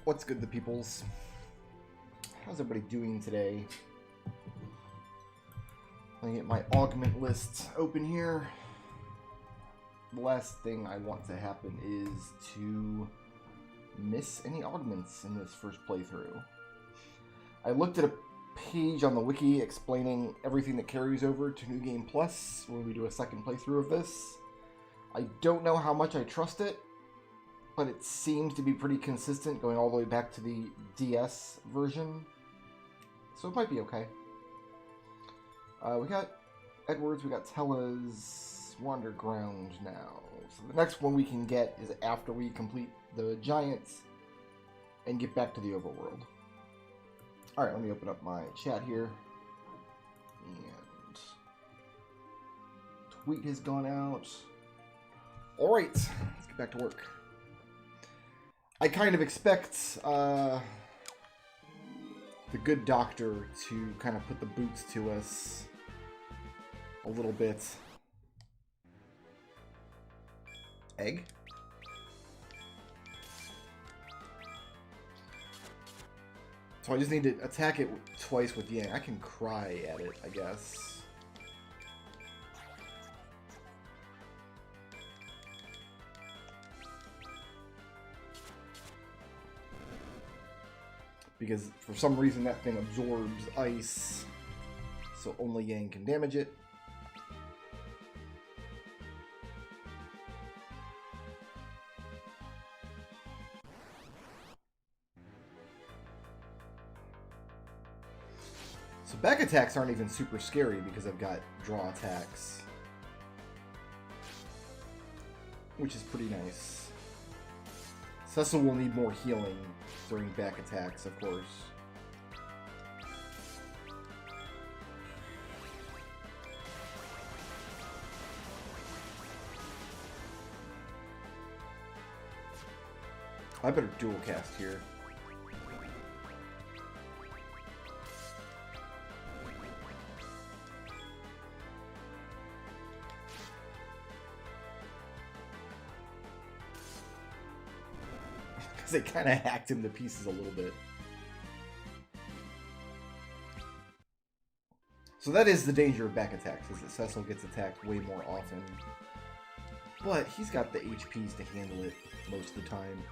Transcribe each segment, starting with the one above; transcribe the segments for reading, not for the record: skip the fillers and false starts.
What's good, the peoples? How's everybody doing today? Let me get my augment list open here. The last thing I want to happen is to miss any augments in this first playthrough. I looked at a page on the wiki explaining everything that carries over to New Game Plus when we do a second playthrough of this. I don't know how much I trust it, but it seems to be pretty consistent going all the way back to the DS version. So it might be okay. We got Edwards, we got Tella's, we're underground now. So the next one we can get is after we complete the Giants and get back to the overworld. Alright, let me open up my chat here. And tweet has gone out. Alright, let's get back to work. I kind of expect the good doctor to kind of put the boots to us a little bit. Egg? So I just need to attack it twice with Yang. I can cry at it, I guess. Because for some reason that thing absorbs ice, so only Yang can damage it. So back attacks aren't even super scary because I've got draw attacks, which is pretty nice. Cecil will need more healing during back attacks, of course. I better dual cast here. They kind of hacked him to pieces a little bit. So that is the danger of back attacks, is that Cecil gets attacked way more often. But he's got the HPs to handle it most of the time.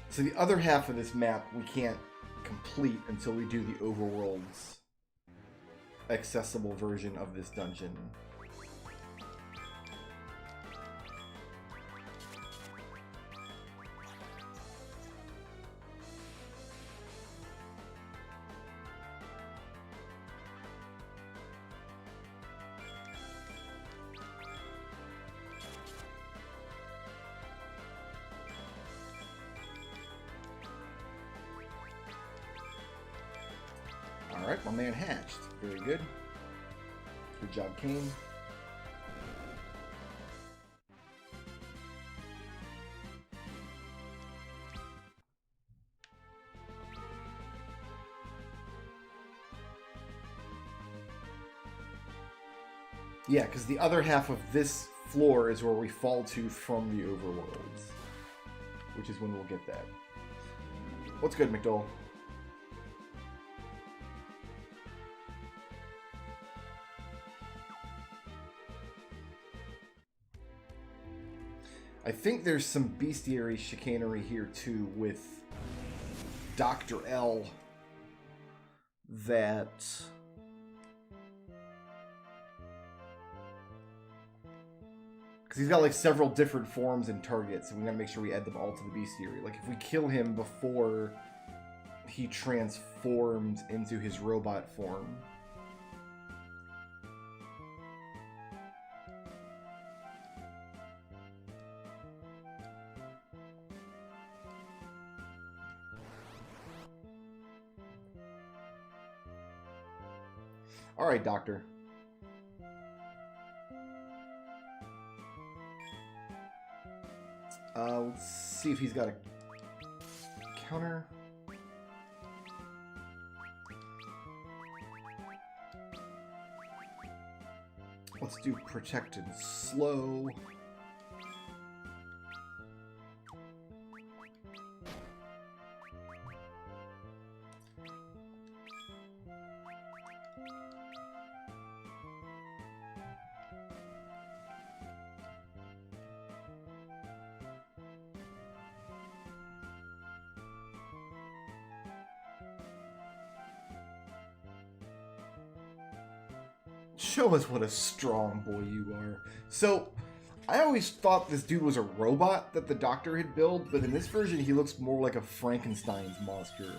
So the other half of this map we can't complete until we do the overworld's accessible version of this dungeon. Alright, my man hatched. Very good. Good job, Kane. Yeah, because the other half of this floor is where we fall to from the overworlds, which is when we'll get that. What's good, McDowell? I think there's some bestiary chicanery here too with Dr. L that because he's got like several different forms and targets, and we gotta make sure we add them all to the bestiary. Like if we kill him before he transforms into his robot form, alright, Doctor. Let's see if he's got a counter. Let's do protect and slow. Show us what a strong boy you are. So, I always thought this dude was a robot that the doctor had built, but in this version he looks more like a Frankenstein's monster.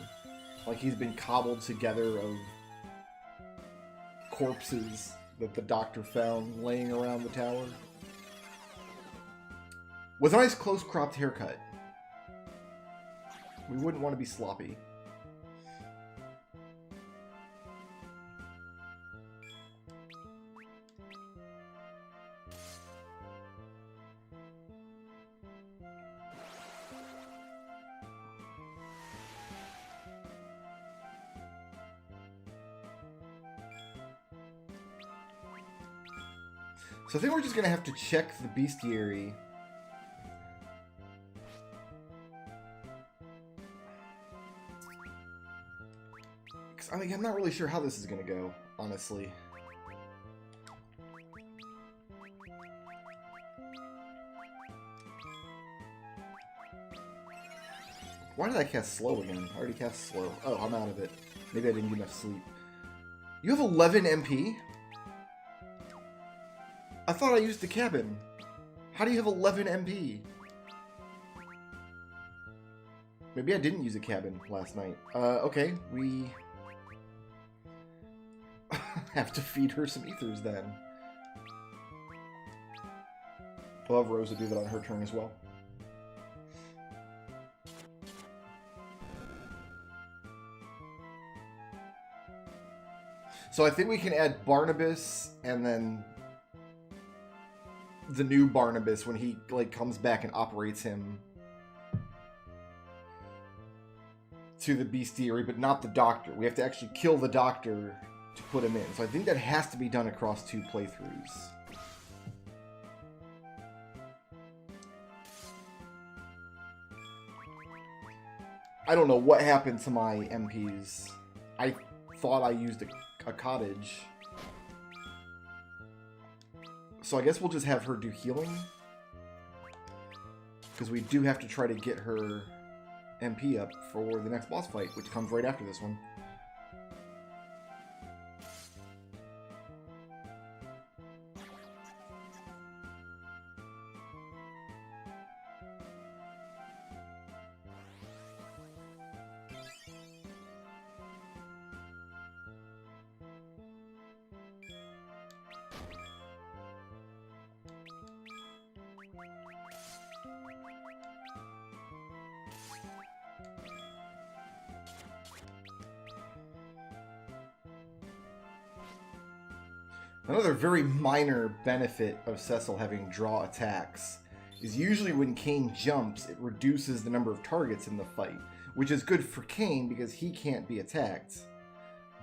Like he's been cobbled together of corpses that the doctor found laying around the tower. With a nice close cropped haircut. We wouldn't want to be sloppy. So I think we're just going to have to check the bestiary. Because, I mean, I'm not really sure how this is going to go, honestly. Why did I cast slow again? I already cast slow. Oh, I'm out of it. Maybe I didn't get enough sleep. You have 11 MP? I thought I used the cabin. How do you have 11 MP? Maybe I didn't use a cabin last night. Okay, we have to feed her some ethers then. I'll have Rosa do that on her turn as well. So I think we can add Barnabas and then the new Barnabas when he like comes back and operates him to the bestiary, but not the doctor. We have to actually kill the doctor to put him in. So I think that has to be done across 2 playthroughs. I don't know what happened to my MPs. I thought I used a cottage. So I guess we'll just have her do healing. Because we do have to try to get her MP up for the next boss fight, which comes right after this one. Another very minor benefit of Cecil having draw attacks is usually when Kane jumps, it reduces the number of targets in the fight, which is good for Kane because he can't be attacked.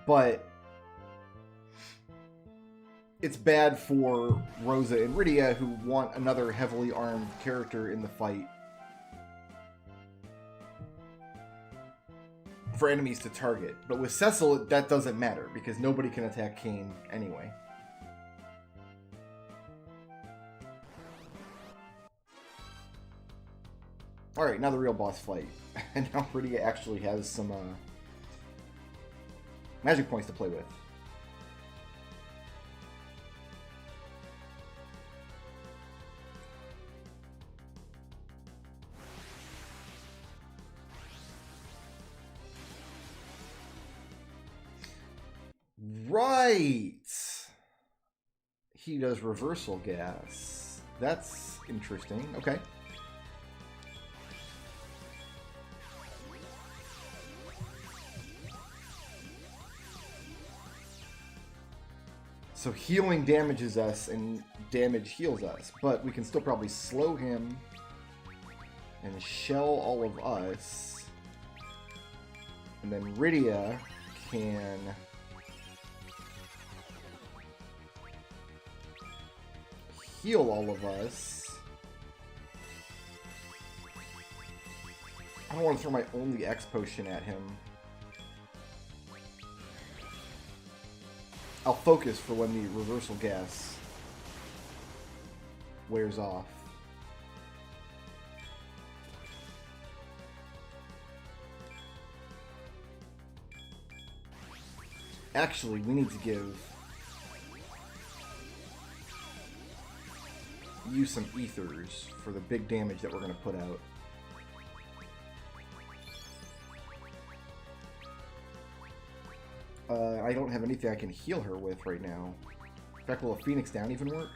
But it's bad for Rosa and Rydia, who want another heavily armed character in the fight for enemies to target. But with Cecil, that doesn't matter because nobody can attack Kane anyway. Alright, now the real boss fight. And now Rydia actually has some magic points to play with. Right! He does reversal gas. That's interesting. Okay. So healing damages us and damage heals us, but we can still probably slow him and shell all of us. And then Rydia can heal all of us. I don't want to throw my only X potion at him. I'll focus for when the reversal gas wears off. Actually, we need to give you some ethers for the big damage that we're going to put out. I don't have anything I can heal her with right now. In fact, will a Phoenix Down even work?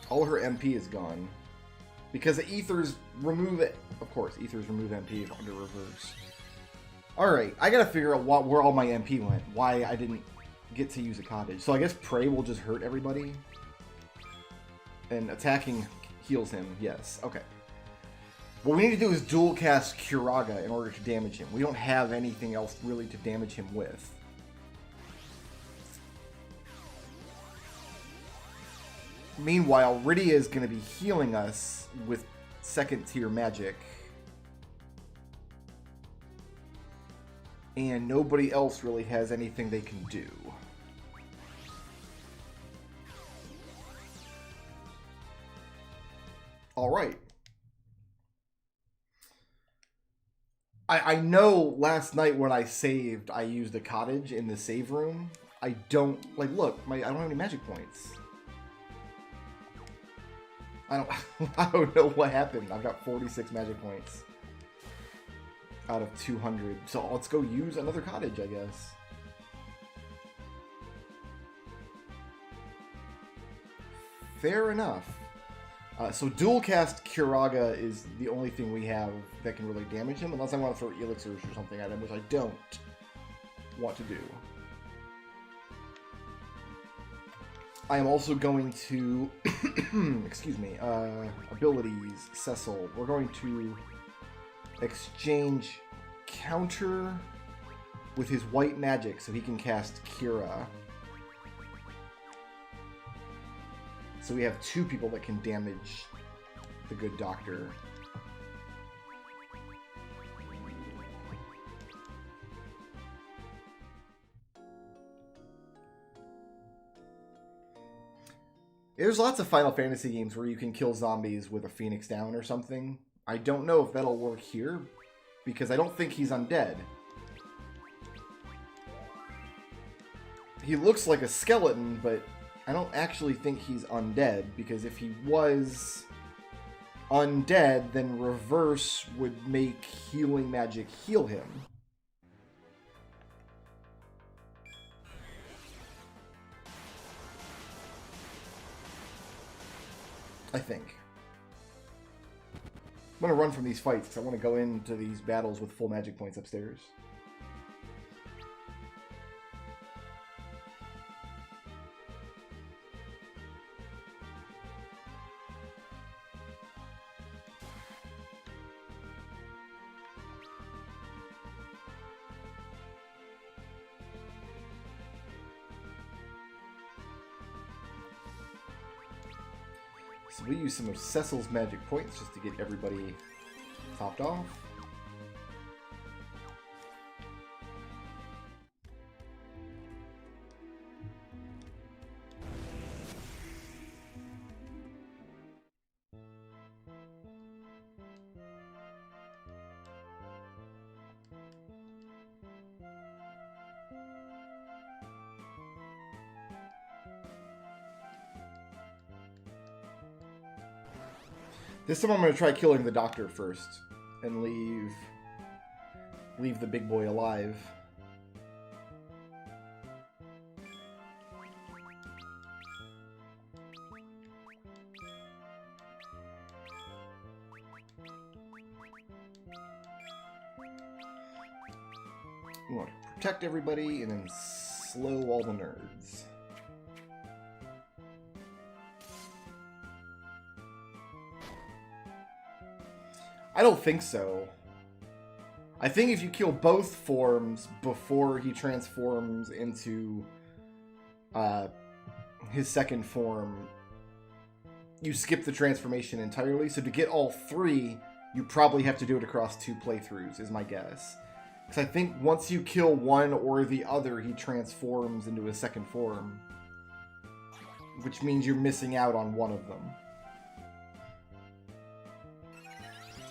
All her MP is gone. Because the ethers remove it. Of course, ethers remove MP under reverse. Alright, I gotta figure out where all my MP went. Why I didn't get to use a cottage. So I guess Prey will just hurt everybody. And attacking heals him. Yes, okay. What we need to do is dual cast Curaga in order to damage him. We don't have anything else really to damage him with. Meanwhile, Rydia is going to be healing us with second tier magic. And nobody else really has anything they can do. Alright. I know last night when I saved, I used a cottage in the save room. I don't, like, look, I don't have any magic points. I don't know what happened. I've got 46 magic points out of 200. So let's go use another cottage, I guess. Fair enough. So dual cast Curaga is the only thing we have that can really damage him, unless I want to throw elixirs or something at him, which I don't want to do. I am also going to, excuse me, abilities, Cecil. We're going to exchange counter with his white magic so he can cast Cura. So we have two people that can damage the good doctor. There's lots of Final Fantasy games where you can kill zombies with a Phoenix Down or something. I don't know if that'll work here, because I don't think he's undead. He looks like a skeleton, but I don't actually think he's undead, because if he was undead, then reverse would make healing magic heal him. I think. I'm going to run from these fights because I want to go into these battles with full magic points upstairs. So we use some of Cecil's magic points just to get everybody topped off. This time I'm going to try killing the doctor first and leave the big boy alive. We want to protect everybody and then slow all the nerds. I don't think so. I think if you kill both forms before he transforms into his second form, you skip the transformation entirely. So to get all three, you probably have to do it across 2 playthroughs, is my guess. Because I think once you kill one or the other, he transforms into his second form. Which means you're missing out on one of them.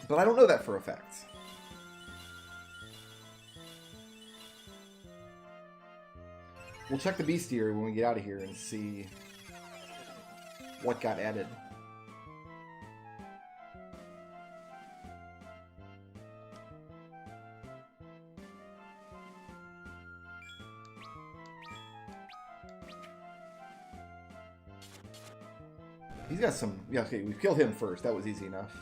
But I don't know that for a fact. We'll check the bestiary when we get out of here and see what got added. He's got some... Yeah, okay, we've killed him first. That was easy enough.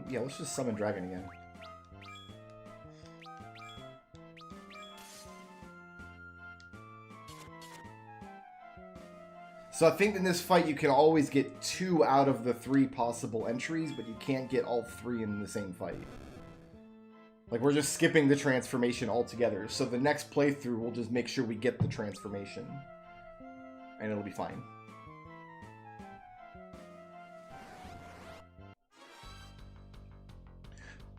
Yeah, let's just summon Dragon again. So I think in this fight you can always get 2 out of the 3 possible entries, but you can't get all 3 in the same fight. Like, we're just skipping the transformation altogether. So the next playthrough, we'll just make sure we get the transformation. And it'll be fine.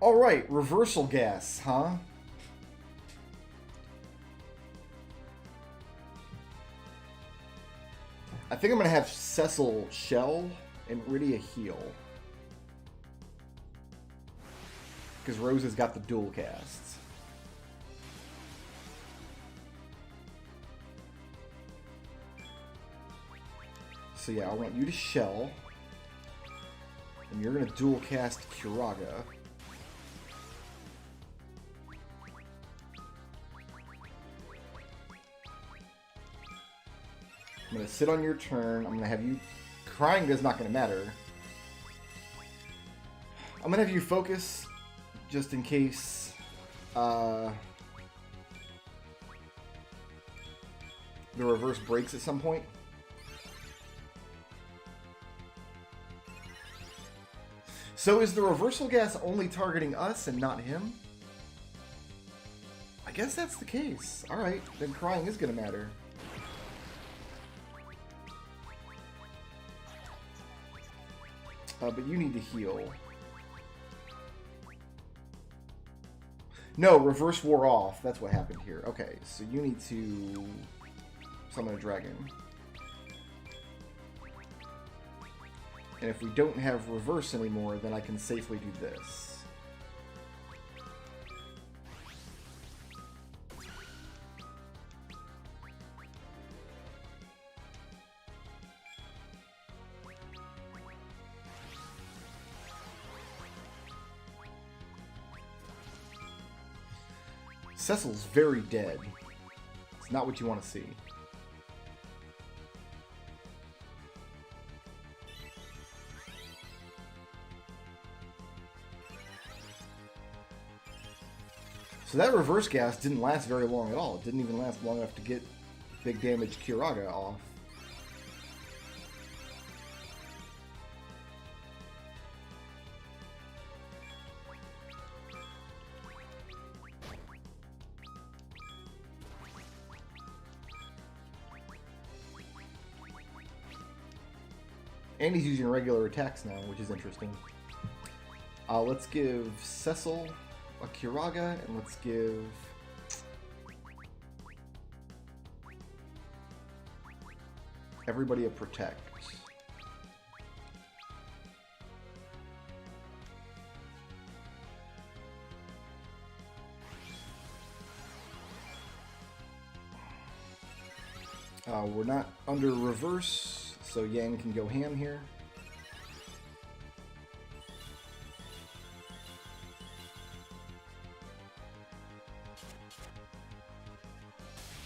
Alright, reversal gas, huh? I think I'm going to have Cecil shell and Rydia heal. Because Rose has got the dual casts. So yeah, I want you to shell. And you're going to dual cast Kiraga. I'm going to sit on your turn. I'm going to have you... Crying is not going to matter. I'm going to have you focus just in case... the reverse breaks at some point. So is the reversal gas only targeting us and not him? I guess that's the case. Alright, then crying is going to matter. But you need to heal. No, reverse wore off. That's what happened here. Okay, so you need to summon a dragon. And if we don't have reverse anymore, then I can safely do this. Cecil's very dead. It's not what you want to see. So that reverse gas didn't last very long at all. It didn't even last long enough to get big damage Kiraga off. And he's using regular attacks now, which is interesting. Let's give Cecil a Kiraga, and let's give... everybody a Protect. We're not under reverse, so Yang can go ham here.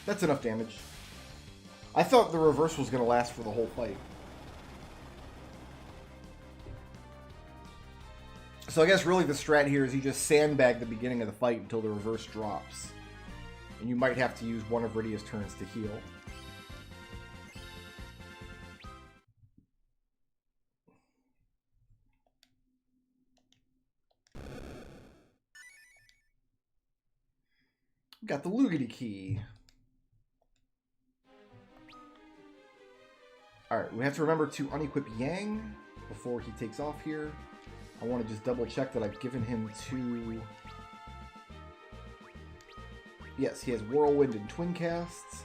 That's enough damage. I thought the reverse was going to last for the whole fight. So I guess really the strat here is you just sandbag the beginning of the fight until the reverse drops. And you might have to use one of Rydia's turns to heal. Got the Lugity key. Alright, we have to remember to unequip Yang before he takes off here. I want to just double check that I've given him 2... Yes, he has Whirlwind and Twin Casts.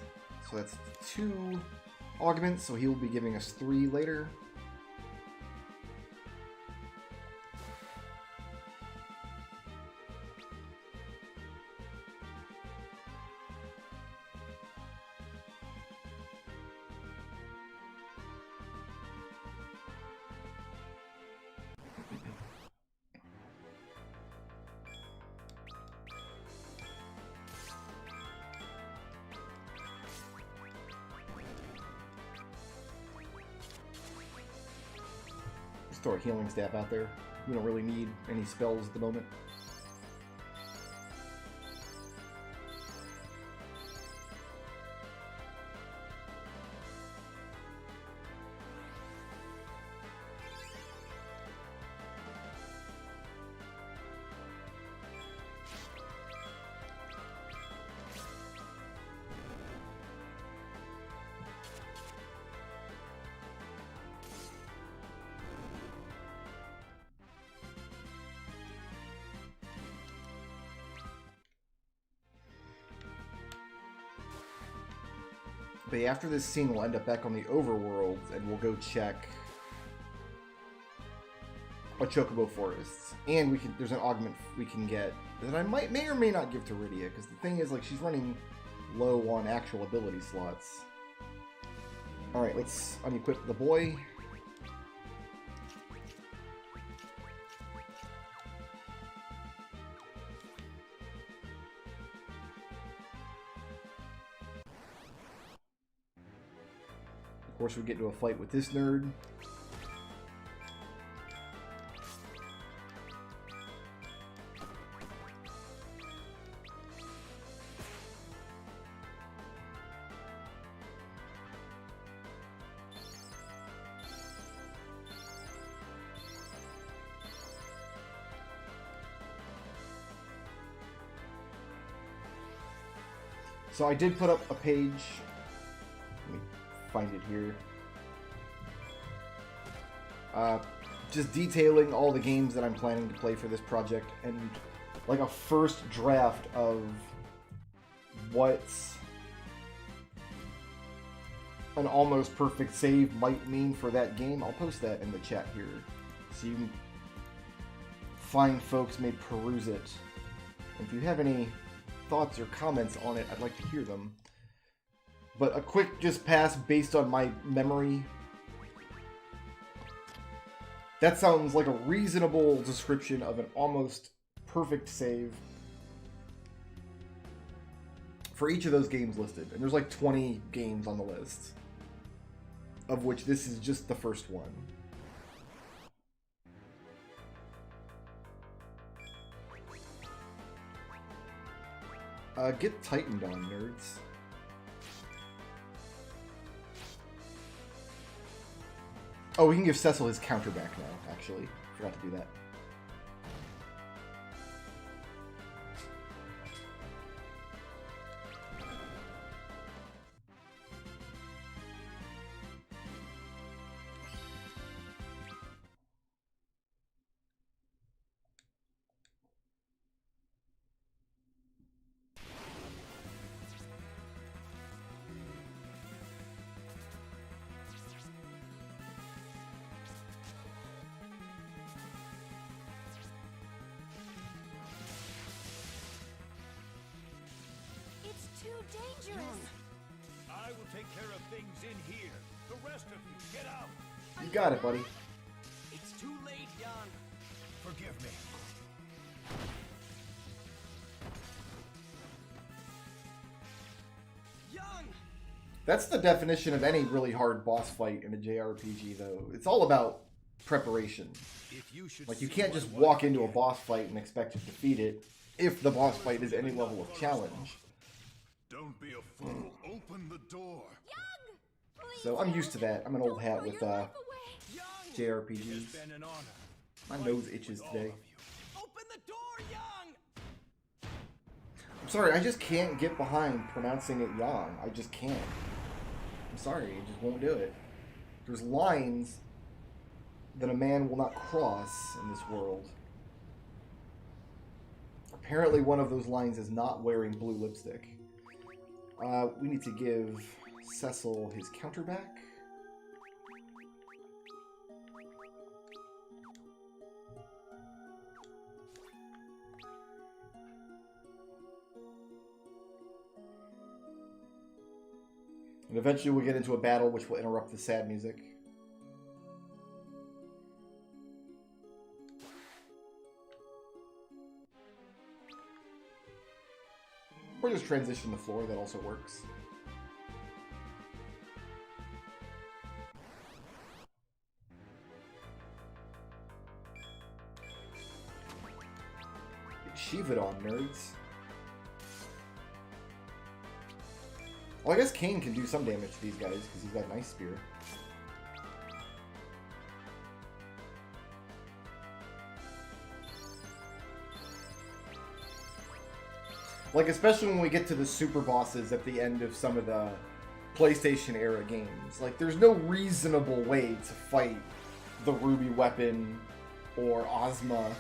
So that's 2 augments, so he will be giving us 3 later. Throw a healing staff out there. We don't really need any spells at the moment. But after this scene, we'll end up back on the overworld, and we'll go check a Chocobo Forests. And there's an augment we can get that I may or may not give to Rydia, because the thing is, like, she's running low on actual ability slots. Alright, let's unequip the boy. Of course, we get into a fight with this nerd. So I did put up a page. Let me find it here. Just detailing all the games that I'm planning to play for this project, and like a first draft of what an almost perfect save might mean for that game. I'll post that in the chat here, so you fine folks may peruse it. If you have any thoughts or comments on it, I'd like to hear them. But a quick just pass based on my memory. That sounds like a reasonable description of an almost perfect save for each of those games listed. And there's like 20 games on the list, of which this is just the first one. Get tightened on, nerds. Oh, we can give Cecil his counter back now, actually. Forgot to do that. Dangerous. I will take care of things in here. The rest of you, get out. You got it, buddy. It's too late, Jan. Forgive me. Jan! That's the definition of any really hard boss fight in a JRPG, though. It's all about preparation. Like, you can't just walk into a boss fight and expect to defeat it if the boss fight is any level of challenge. Don't be a fool. Open the door. Young! Please So I'm used to that. I'm an old hat throw with your life away. Young! It's JRPGs. been an honor. My nose itches today. Open the door, Young! I'm sorry, I just can't get behind pronouncing it Yang. I just can't. I'm sorry, I just won't do it. There's lines that a man will not cross in this world. Apparently one of those lines is not wearing blue lipstick. We need to give Cecil his counter back. And eventually we'll get into a battle which will interrupt the sad music. Or just transition the floor, that also works. Sheave it on, nerds. Well, I guess Kane can do some damage to these guys because he's got an ice spear. Like, especially when we get to the super bosses at the end of some of the PlayStation era games. Like, there's no reasonable way to fight the Ruby Weapon or Ozma.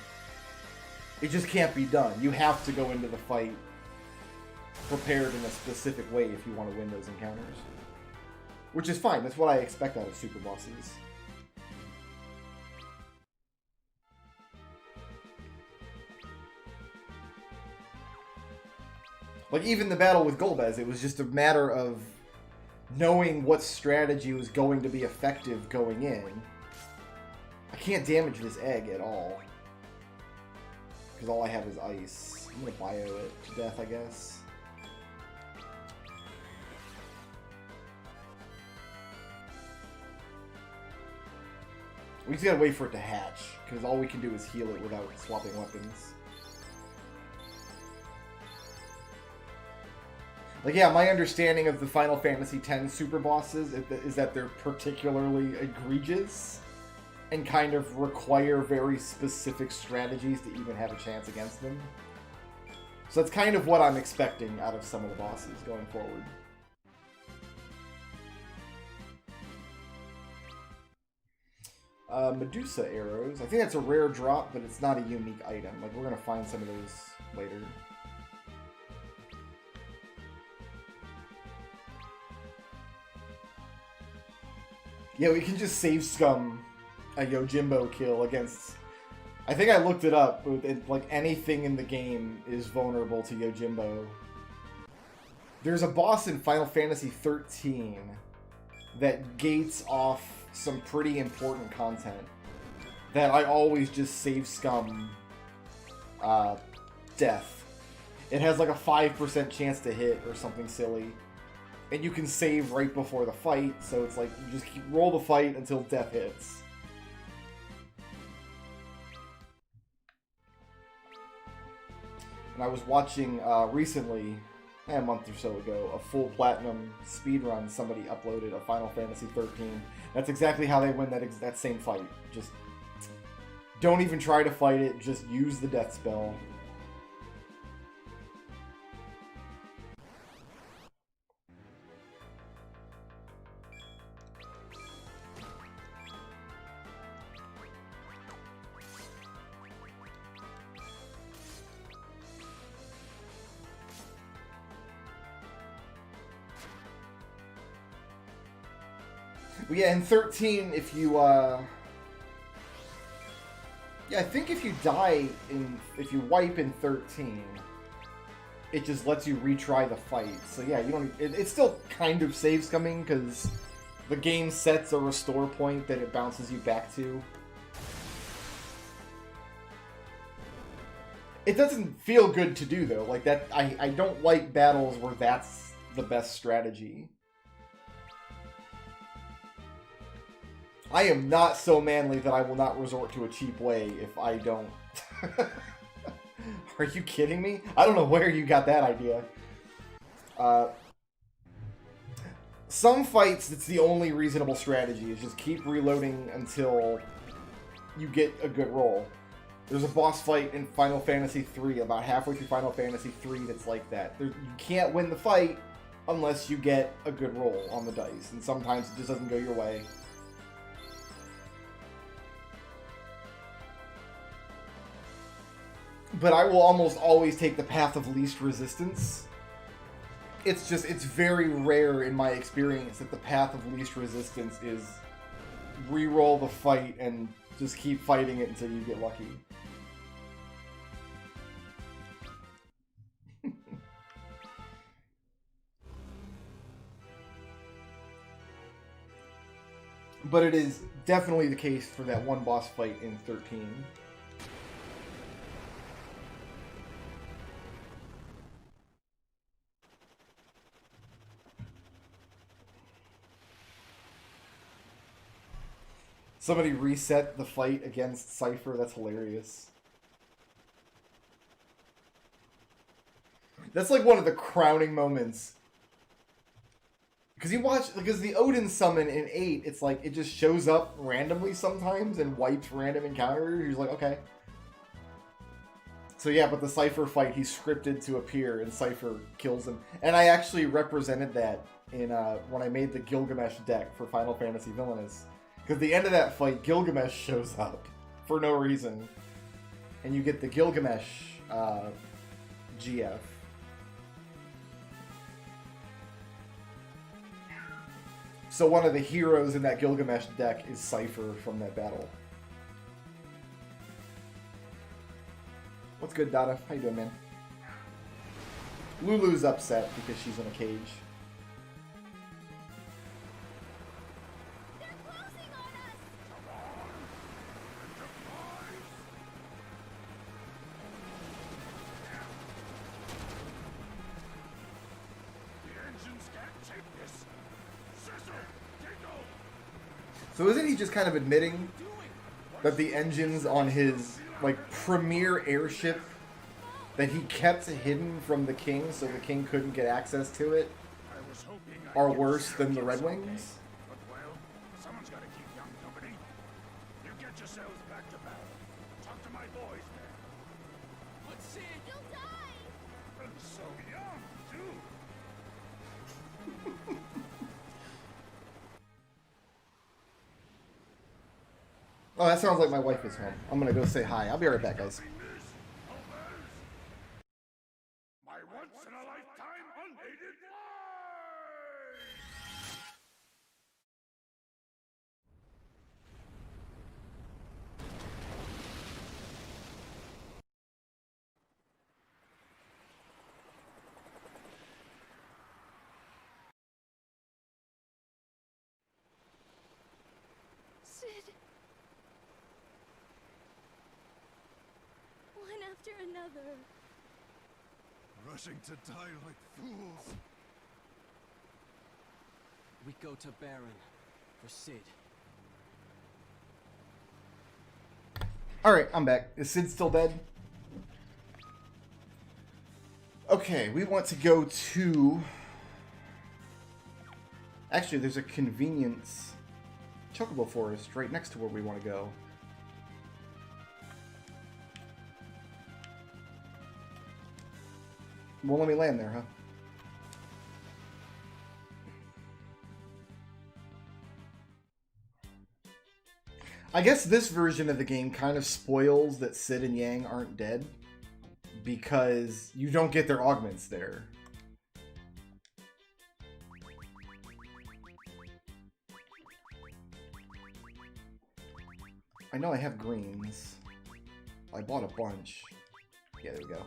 It just can't be done. You have to go into the fight prepared in a specific way if you want to win those encounters. Which is fine. That's what I expect out of super bosses. Like, even the battle with Golbez, it was just a matter of knowing what strategy was going to be effective going in. I can't damage this egg at all. Because all I have is ice. I'm going to bio it to death, I guess. We just gotta wait for it to hatch, because all we can do is heal it without swapping weapons. Like, yeah, my understanding of the Final Fantasy X super bosses is that they're particularly egregious and kind of require very specific strategies to even have a chance against them. So that's kind of what I'm expecting out of some of the bosses going forward. Medusa arrows. I think that's a rare drop, but it's not a unique item. Like, we're gonna find some of those later. Yeah, we can just save scum a Yojimbo kill against... I think I looked it up. Like, anything in the game is vulnerable to Yojimbo. There's a boss in Final Fantasy XIII that gates off some pretty important content that I always just save scum death. It has like a 5% chance to hit or something silly. And you can save right before the roll so it's like you just roll the fight until death hits. And I was watching recently, a month or so ago, a full platinum speedrun. Somebody uploaded a Final Fantasy XIII. That's exactly how they win that same fight. Just don't even try to fight it, just use the death spell. But yeah, in 13, if you, yeah, I think if you die if you wipe in 13, it just lets you retry the fight. So yeah, you don't, it still kind of saves coming, because the game sets a restore point that it bounces you back to. It doesn't feel good to do, though. Like, that, I don't like battles where that's the best strategy. I am not so manly that I will not resort to a cheap way if I don't. Are you kidding me? I don't know where you got that idea. Uh, some fights, it's the only reasonable strategy, is just keep reloading until you get a good roll. There's a boss fight in Final Fantasy III, about halfway through Final Fantasy III, that's like that. You can't win the fight unless you get a good roll on the dice, and sometimes it just doesn't go your way. But I will almost always take the path of least resistance. It's very rare in my experience that the path of least resistance is re-roll the fight and just keep fighting it until you get lucky. But it is definitely the case for that one boss fight in 13. Somebody reset the fight against Cypher. That's hilarious. That's like one of the crowning moments. Because the Odin summon in 8, it's like it just shows up randomly sometimes and wipes random encounters. You're like, okay. So yeah, but the Cypher fight, he's scripted to appear and Cypher kills him. And I actually represented that in when I made the Gilgamesh deck for Final Fantasy Villainous. Because the end of that fight, Gilgamesh shows up for no reason. And you get the Gilgamesh GF. So one of the heroes in that Gilgamesh deck is Cypher from that battle. What's good, Dada? How you doing, man? Lulu's upset because she's in a cage. They're closing on us! The engines can't take this. Sizzle, take over. So isn't he just kind of admitting that the engines on his like premier airship that he kept hidden from the king so the king couldn't get access to it I was hoping are worse than the Red Wings? But well, someone's got to keep young company. You get yourselves back to battle. Talk to my boys there. But Sid, you'll die! And so young, too. Oh, that sounds like my wife is home. I'm gonna go say hi. I'll be right back, guys. My once-in-a-lifetime unaided flight! Sid. One after another. Rushing to die like fools. We go to Baron for Sid. Alright, I'm back. Is Sid still dead? Okay, we want to go to... Actually, there's a convenience chocobo forest right next to where we want to go. Won't let me land there, huh? I guess this version of the game kind of spoils that Sid and Yang aren't dead because you don't get their augments there. I know I have greens. I bought a bunch. Yeah, there we go.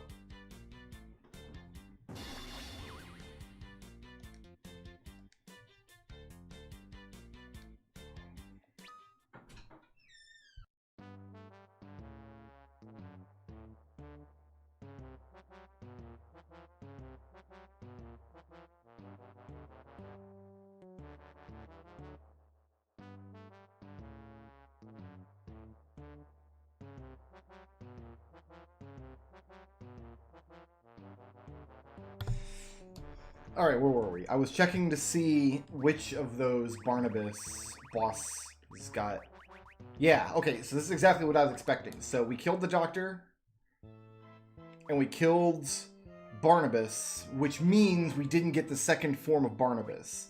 Alright, where were we? I was checking to see which of those Barnabas bosses got... Yeah, okay, so this is exactly what I was expecting. So we killed the Doctor, and we killed Barnabas, which means we didn't get the second form of Barnabas.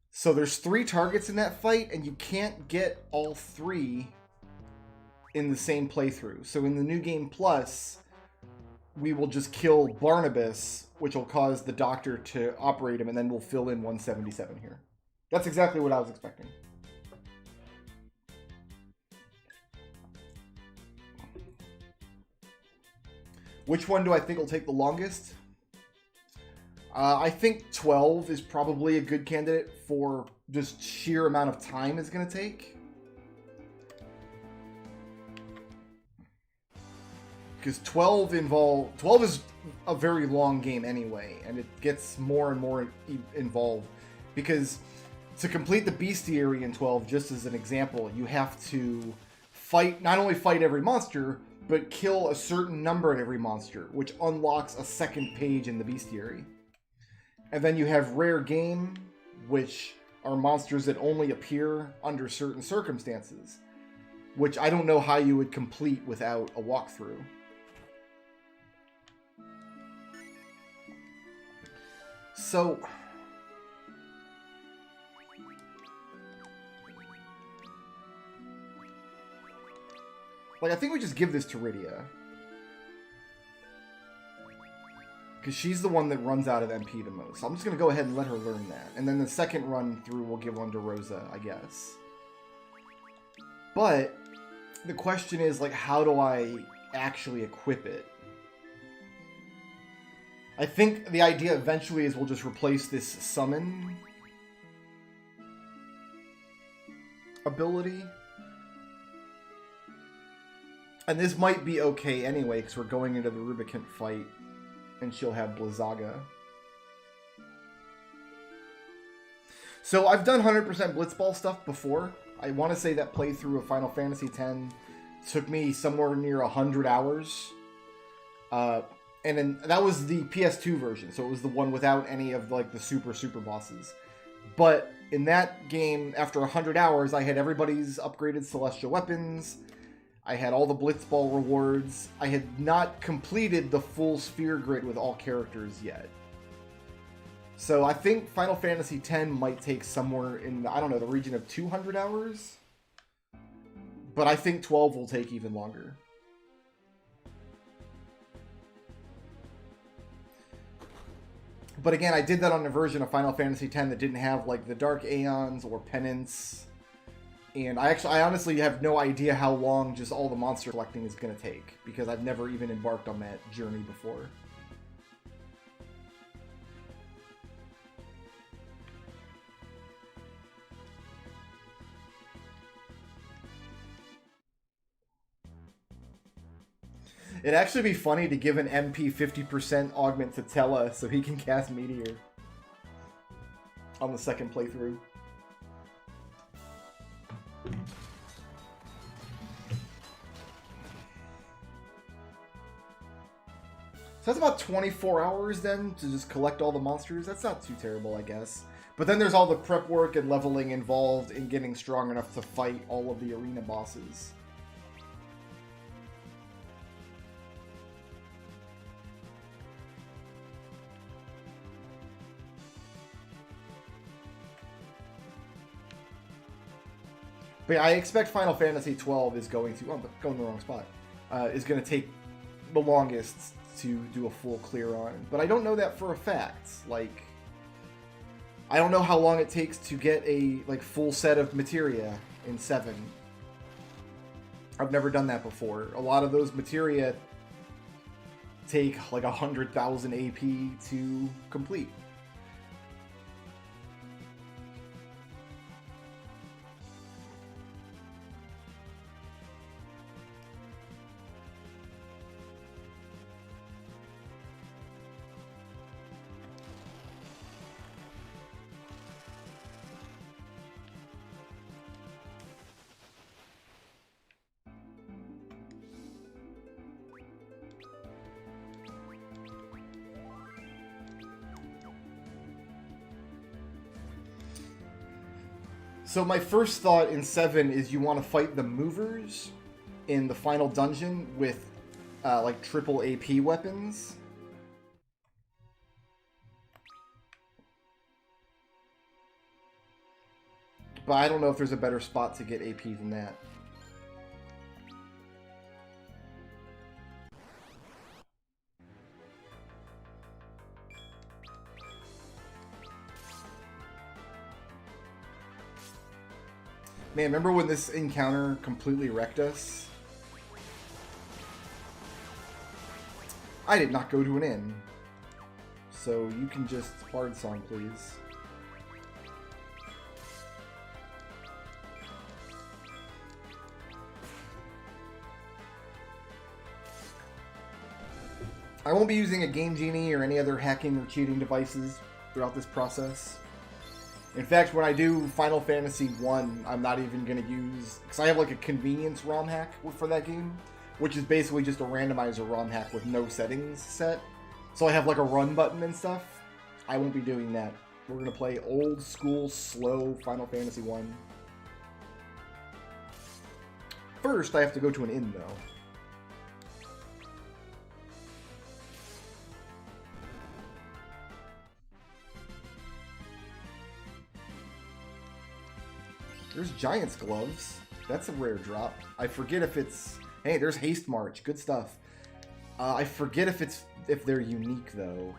So there's 3 targets in that fight, and you can't get all 3 in the same playthrough. So in the New Game Plus, we will just kill Barnabas, which will cause the Doctor to operate him, and then we'll fill in 177 here. That's exactly what I was expecting. Which one do I think will take the longest? I think 12 is probably a good candidate for just sheer amount of time it's going to take. Because 12 is a very long game anyway, and it gets more and more involved. Because to complete the bestiary in 12, just as an example, you have to fight, not only fight every monster, but kill a certain number of every monster, which unlocks a second page in the bestiary. And then you have rare game, which are monsters that only appear under certain circumstances, which I don't know how you would complete without a walkthrough. So, like, I think we just give this to Rydia. Because she's the one that runs out of MP the most. So I'm just going to go ahead and let her learn that. And then the second run through, we'll give one to Rosa, I guess. But the question is, like, how do I actually equip it? I think the idea eventually is we'll just replace this summon ability. And this might be okay anyway, because we're going into the Rubicant fight, and she'll have Blizzaga. So I've done 100% Blitzball stuff before. I want to say that playthrough of Final Fantasy X took me somewhere near 100 hours. And then that was the PS2 version, so it was the one without any of like the super bosses. But in that game, after 100 hours, I had everybody's upgraded celestial weapons. I had all the Blitzball rewards. I had not completed the full sphere grid with all characters yet. So I think Final Fantasy X might take somewhere in, I don't know, the region of 200 hours. But I think 12 will take even longer. But again, I did that on a version of Final Fantasy X that didn't have like the Dark Aeons or Penance. And I honestly have no idea how long just all the monster collecting is going to take, because I've never even embarked on that journey before. It'd actually be funny to give an MP 50% augment to Tella so he can cast Meteor on the second playthrough. So that's about 24 hours then to just collect all the monsters. That's not too terrible, I guess. But then there's all the prep work and leveling involved in getting strong enough to fight all of the arena bosses. But yeah, I expect Final Fantasy XII is going to... Oh, I'm going the wrong spot. Is going to take the longest to do a full clear on. But I don't know that for a fact. Like, I don't know how long it takes to get a full set of materia in 7. I've never done that before. A lot of those materia take like 100,000 AP to complete. So my first thought in 7 is you want to fight the movers in the final dungeon with like triple AP weapons. But I don't know if there's a better spot to get AP than that. Man, remember when this encounter completely wrecked us? I did not go to an inn. So you can just hard song, please. I won't be using a Game Genie or any other hacking or cheating devices throughout this process. In fact, when I do Final Fantasy 1, I'm not even going to use... Because I have like a convenience ROM hack for that game, which is basically just a randomizer ROM hack with no settings set. So I have like a run button and stuff. I won't be doing that. We're going to play old school, slow Final Fantasy 1. First, I have to go to an inn, though. There's Giant's Gloves. That's a rare drop. I forget if it's... Hey, there's Haste March. Good stuff. I forget if they're unique, though.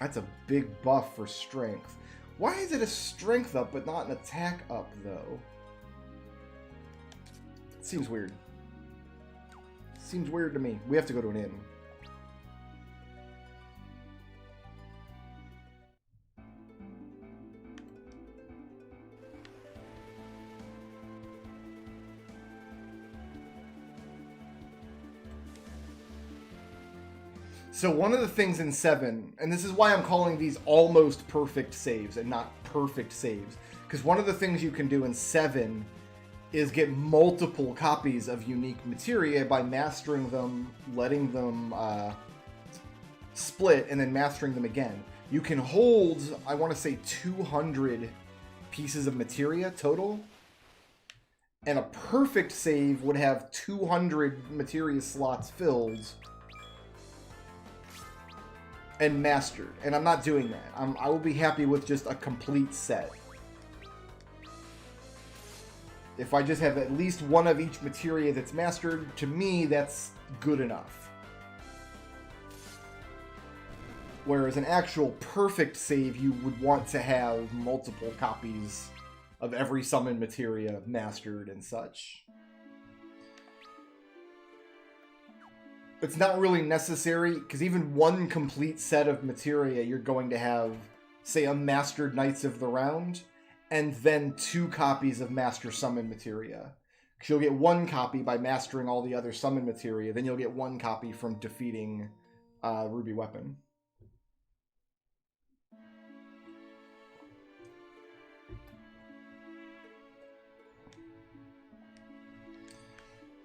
That's a big buff for strength. Why is it a strength up but not an attack up, though? Seems weird. Seems weird to me. We have to go to an inn. So one of the things in 7, and this is why I'm calling these almost perfect saves and not perfect saves, because one of the things you can do in 7 is get multiple copies of unique materia by mastering them, letting them split, and then mastering them again. You can hold, I want to say 200 pieces of materia total, and a perfect save would have 200 materia slots filled and mastered, and I'm not doing that. I will be happy with just a complete set. If I just have at least one of each materia that's mastered, to me, that's good enough. Whereas an actual perfect save, you would want to have multiple copies of every summon materia mastered and such. It's not really necessary, because even one complete set of materia, you're going to have, say, a Mastered Knights of the Round, and then 2 copies of Master Summon materia. Because you'll get 1 copy by mastering all the other summon materia, then you'll get 1 copy from defeating Ruby Weapon.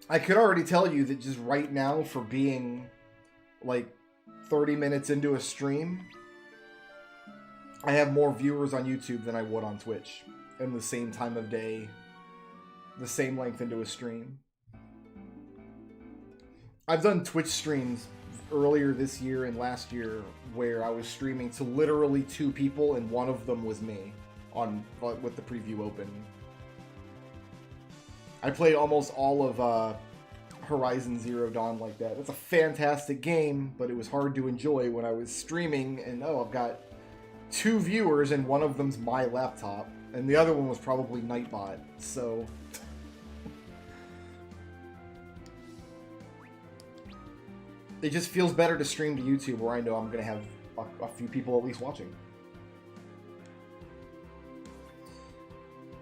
I could already tell you that just right now, for being like 30 minutes into a stream, I have more viewers on YouTube than I would on Twitch in the same time of day, the same length into a stream. I've done Twitch streams earlier this year and last year where I was streaming to literally 2 people, and one of them was me with the preview open. I played almost all of Horizon Zero Dawn like that. It's a fantastic game, but it was hard to enjoy when I was streaming, and I've got 2 viewers, and one of them's my laptop, and the other one was probably Nightbot, so... It just feels better to stream to YouTube, where I know I'm going to have a few people at least watching.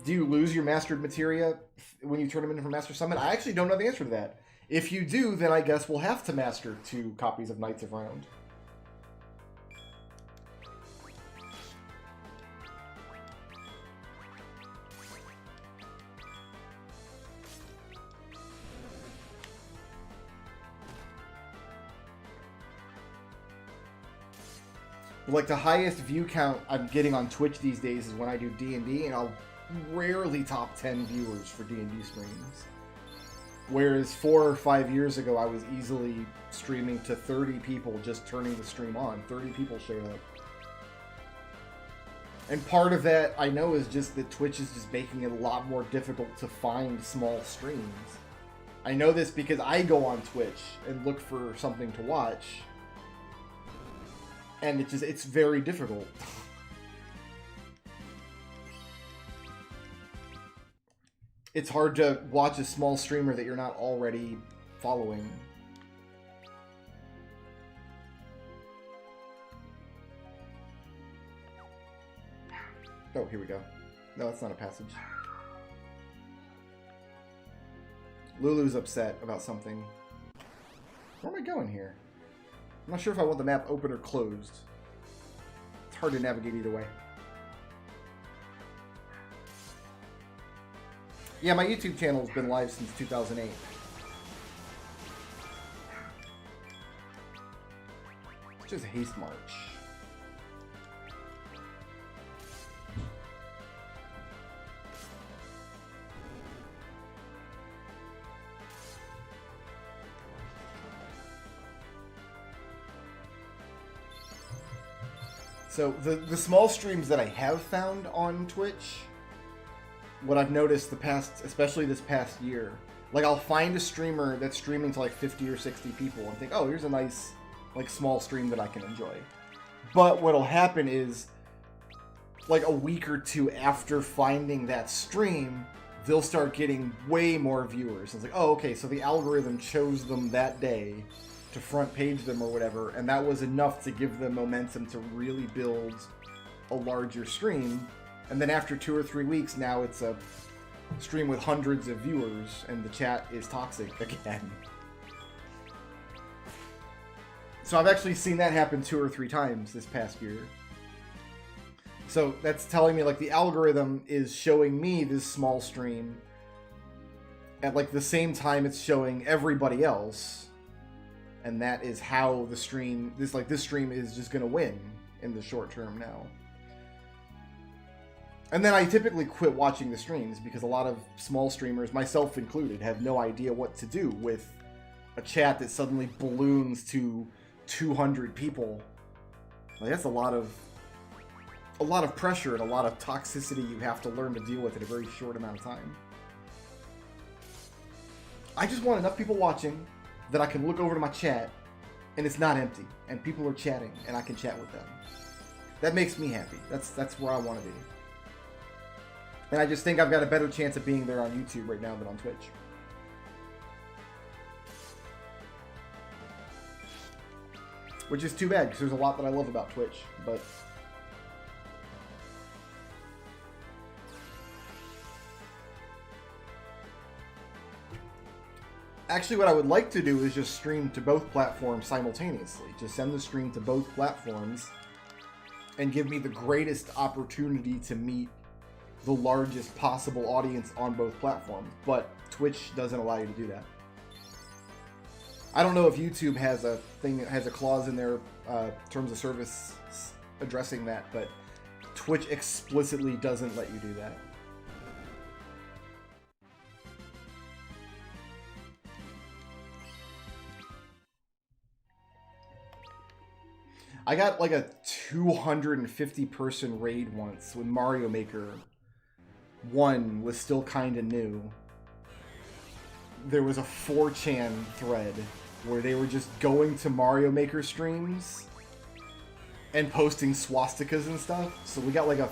Do you lose your mastered materia when you turn them in for Master Summon? I actually don't know the answer to that. If you do, then I guess we'll have to master 2 copies of Knights of Round. Like the highest view count I'm getting on Twitch these days is when I do D&D, and I'll rarely top 10 viewers for D&D streams. Whereas 4 or 5 years ago, I was easily streaming to 30 people just turning the stream on. 30 people showed up. And part of that, I know, is just that Twitch is just making it a lot more difficult to find small streams. I know this because I go on Twitch and look for something to watch. And it's very difficult. It's hard to watch a small streamer that you're not already following. Oh, here we go. No, that's not a passage. Lulu's upset about something. Where am I going here? I'm not sure if I want the map open or closed. It's hard to navigate either way. Yeah, my YouTube channel has been live since 2008. It's just a haste march. So the small streams that I have found on Twitch, what I've noticed especially this past year, like I'll find a streamer that's streaming to like 50 or 60 people and think, oh, here's a nice like small stream that I can enjoy. But what'll happen is like a week or two after finding that stream, they'll start getting way more viewers. It's like, oh, okay, so the algorithm chose them that day to front page them or whatever, and that was enough to give them momentum to really build a larger stream. And then after 2 or 3 weeks, now it's a stream with hundreds of viewers, and the chat is toxic again. So I've actually seen that happen 2 or 3 times this past year. So that's telling me like the algorithm is showing me this small stream at like the same time it's showing everybody else. And that is how the stream, this stream is just going to win in the short term now. And then I typically quit watching the streams because a lot of small streamers, myself included, have no idea what to do with a chat that suddenly balloons to 200 people. Like that's a lot of pressure and a lot of toxicity you have to learn to deal with in a very short amount of time. I just want enough people watching that I can look over to my chat and it's not empty and people are chatting and I can chat with them. That makes me happy. That's where I want to be. And I just think I've got a better chance of being there on YouTube right now than on Twitch. Which is too bad because there's a lot that I love about Twitch, but actually, what I would like to do is just stream to both platforms simultaneously. Just send the stream to both platforms and give me the greatest opportunity to meet the largest possible audience on both platforms. But Twitch doesn't allow you to do that. I don't know if YouTube has a clause in their terms of service addressing that, but Twitch explicitly doesn't let you do that. I got like a 250 person raid once when Mario Maker 1 was still kind of new. There was a 4chan thread where they were just going to Mario Maker streams and posting swastikas and stuff. So we got like a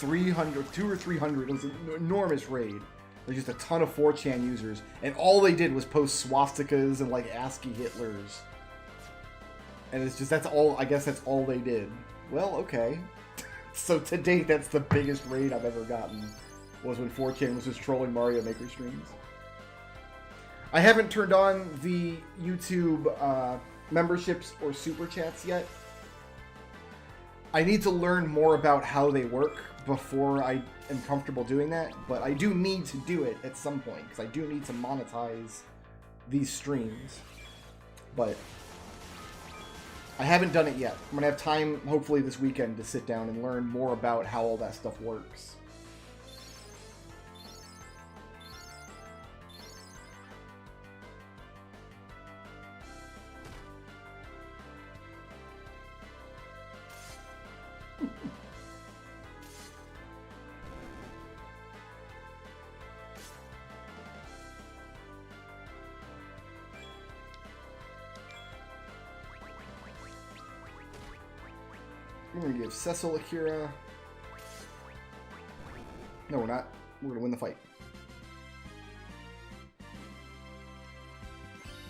200 or 300, it was an enormous raid. There's just a ton of 4chan users, and all they did was post swastikas and like ASCII Hitlers. And it's just, that's all, I guess that's all they did. Well, okay. So to date, that's the biggest raid I've ever gotten, was when 4chan was just trolling Mario Maker streams. I haven't turned on the YouTube memberships or super chats yet. I need to learn more about how they work before I am comfortable doing that, but I do need to do it at some point, because I do need to monetize these streams. But I haven't done it yet. I'm going to have time, hopefully, this weekend to sit down and learn more about how all that stuff works. We're going to give Cecil Akira. No, we're not. We're going to win the fight.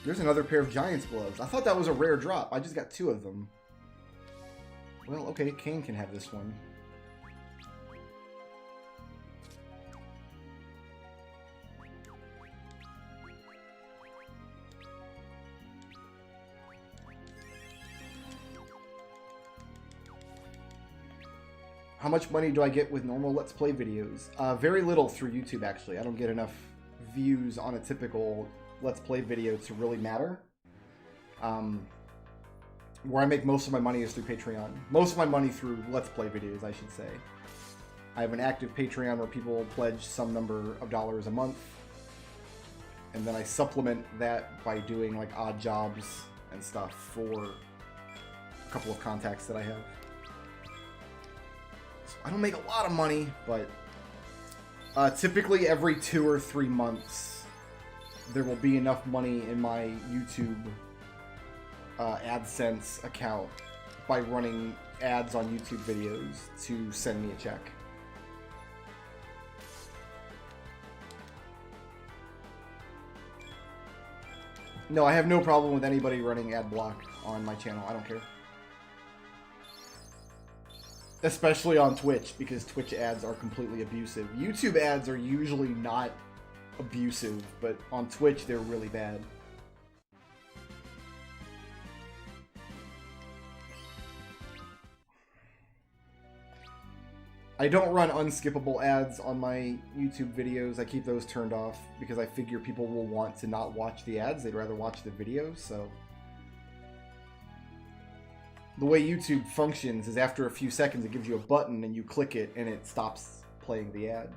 There's another pair of Giant's gloves. I thought that was a rare drop. I just got 2 of them. Well, okay, Kane can have this one. How much money do I get with normal Let's Play videos? Very little through YouTube, actually. I don't get enough views on a typical Let's Play video to really matter. Where I make most of my money is through Patreon. Most of my money through Let's Play videos, I should say. I have an active Patreon where people pledge some number of dollars a month. And then I supplement that by doing like odd jobs and stuff for a couple of contacts that I have. I don't make a lot of money, but typically every 2 or 3 months there will be enough money in my YouTube AdSense account by running ads on YouTube videos to send me a check. No, I have no problem with anybody running ad block on my channel. I don't care. Especially on Twitch, because Twitch ads are completely abusive. YouTube ads are usually not abusive, but on Twitch they're really bad. I don't run unskippable ads on my YouTube videos. I keep those turned off because I figure people will want to not watch the ads. They'd rather watch the videos, so... The way YouTube functions is after a few seconds it gives you a button and you click it and it stops playing the ad.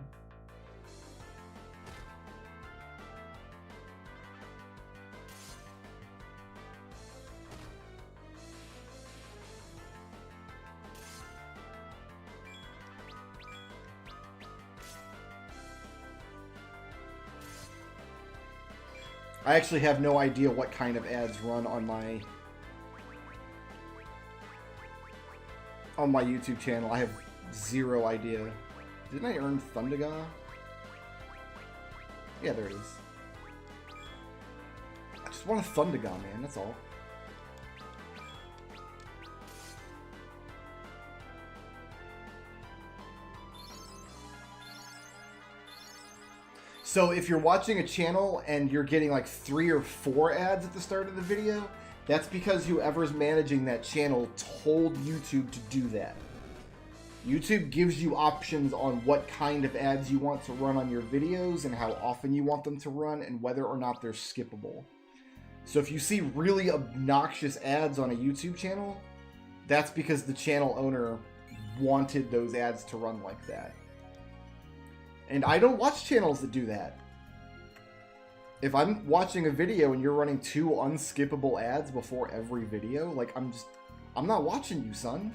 I actually have no idea what kind of ads run on my YouTube channel. I have zero idea. Didn't I earn Thundaga? Yeah, there it is. I just want a Thundaga, man, that's all. So if you're watching a channel and you're getting like 3 or 4 ads at the start of the video, that's because whoever's managing that channel told YouTube to do that. YouTube gives you options on what kind of ads you want to run on your videos and how often you want them to run and whether or not they're skippable. So if you see really obnoxious ads on a YouTube channel, that's because the channel owner wanted those ads to run like that. And I don't watch channels that do that. If I'm watching a video and you're running 2 unskippable ads before every video, like, I'm not watching you, son.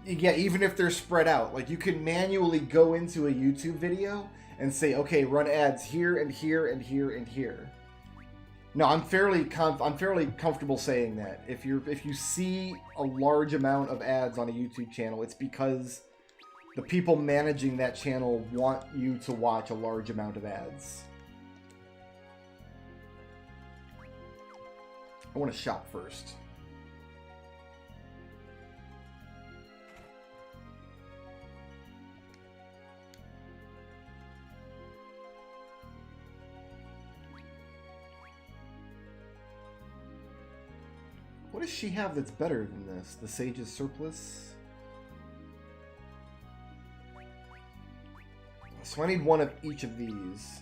Yeah, even if they're spread out. Like, you can manually go into a YouTube video and say, okay, run ads here and here and here and here. No, I'm fairly comfortable saying that. If you see a large amount of ads on a YouTube channel, it's because the people managing that channel want you to watch a large amount of ads. I want to shop first. What does she have that's better than this? The Sage's Surplus? So I need one of each of these.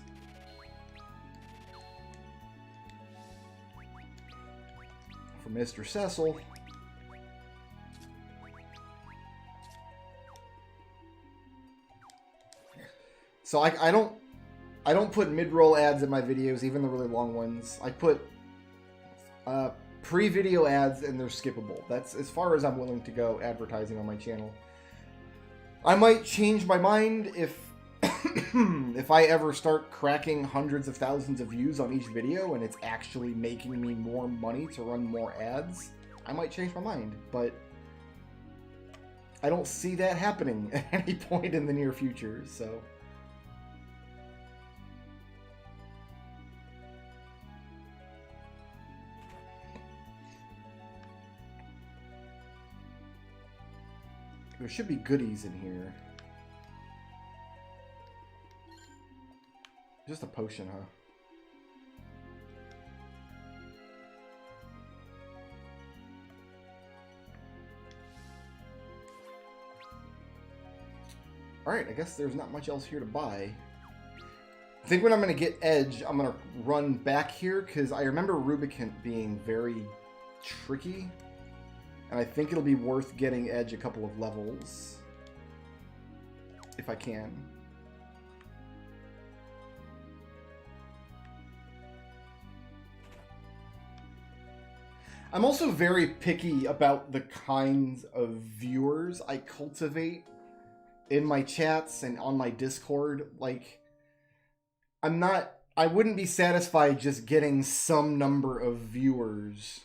For Mr. Cecil. So I don't put mid-roll ads in my videos, even the really long ones. I put pre-video ads and they're skippable. That's as far as I'm willing to go advertising on my channel. I might change my mind if if I ever start cracking hundreds of thousands of views on each video and it's actually making me more money to run more ads. I might change my mind, but I don't see that happening at any point in the near future, so... There should be goodies in here. Just a potion, huh? Alright, I guess there's not much else here to buy. I think when I'm going to get Edge, I'm going to run back here, because I remember Rubicant being very tricky. And I think it'll be worth getting Edge a couple of levels. If I can. I'm also very picky about the kinds of viewers I cultivate in my chats and on my Discord. Like, I wouldn't be satisfied just getting some number of viewers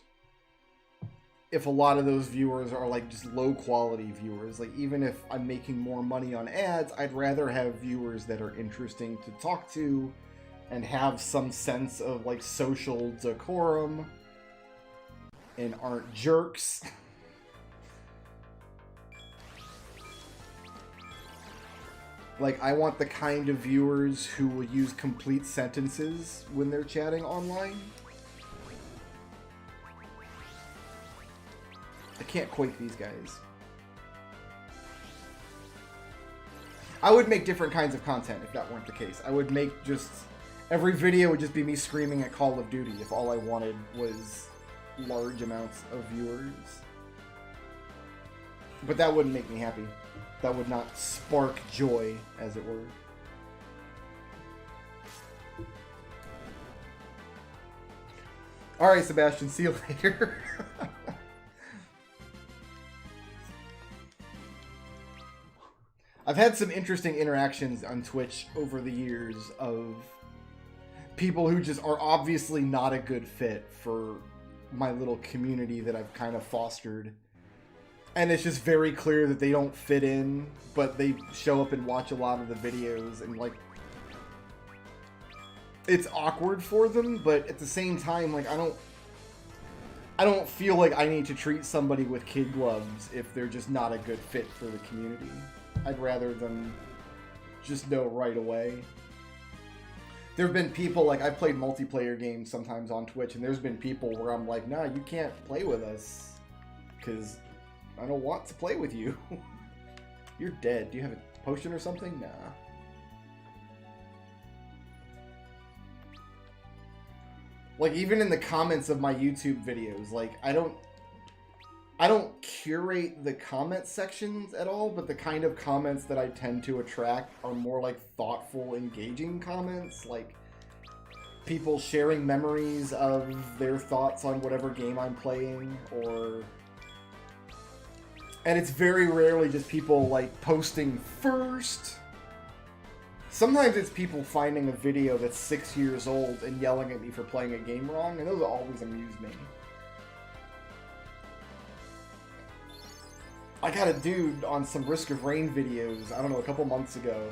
if a lot of those viewers are like just low quality viewers. Like, even if I'm making more money on ads, I'd rather have viewers that are interesting to talk to and have some sense of like social decorum and aren't jerks. Like, I want the kind of viewers who will use complete sentences when they're chatting online. I can't quake these guys. I would make different kinds of content if that weren't the case. I would make just... Every video would just be me screaming at Call of Duty if all I wanted was large amounts of viewers. But that wouldn't make me happy. That would not spark joy, as it were. Alright, Sebastian, see you later. I've had some interesting interactions on Twitch over the years of people who just are obviously not a good fit for my little community that I've kind of fostered. And it's just very clear that they don't fit in, but they show up and watch a lot of the videos, and like, it's awkward for them, but at the same time, like, I don't feel like I need to treat somebody with kid gloves if they're just not a good fit for the community. I'd rather them just know right away. There have been people, like, I've played multiplayer games sometimes on Twitch, and there's been people where I'm like, nah, you can't play with us, because I don't want to play with you. You're dead. Do you have a potion or something? Nah. Like, even in the comments of my YouTube videos, like, I don't curate the comment sections at all, but the kind of comments that I tend to attract are more like thoughtful, engaging comments, like people sharing memories of their thoughts on whatever game I'm playing, or... And it's very rarely just people, like, posting first. Sometimes it's people finding a video that's 6 years old and yelling at me for playing a game wrong, and those always amuse me. I got a dude on some Risk of Rain videos, I don't know, a couple months ago.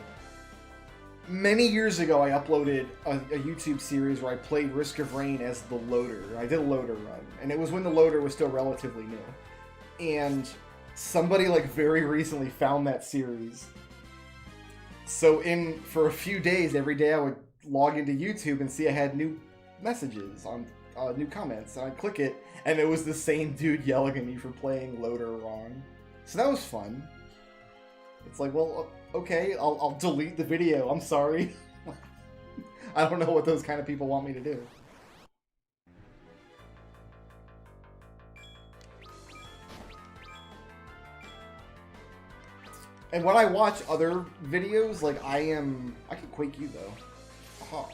Many years ago, I uploaded a YouTube series where I played Risk of Rain as the loader. I did a loader run, and it was when the loader was still relatively new. And somebody, like, very recently found that series. So for a few days, every day I would log into YouTube and see I had new messages on new comments. And I'd click it, and it was the same dude yelling at me for playing loader wrong. So that was fun. It's like, well, okay, I'll delete the video. I'm sorry. I don't know what those kind of people want me to do. And when I watch other videos, like I can quake you though. Aha.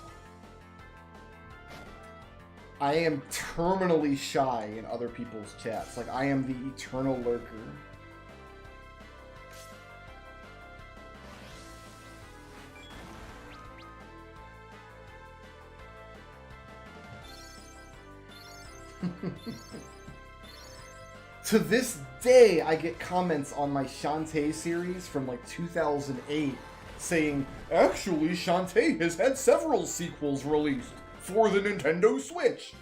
I am terminally shy in other people's chats. Like I am the eternal lurker. To this day, I get comments on my Shantae series from like 2008 saying, actually, Shantae has had several sequels released for the Nintendo Switch.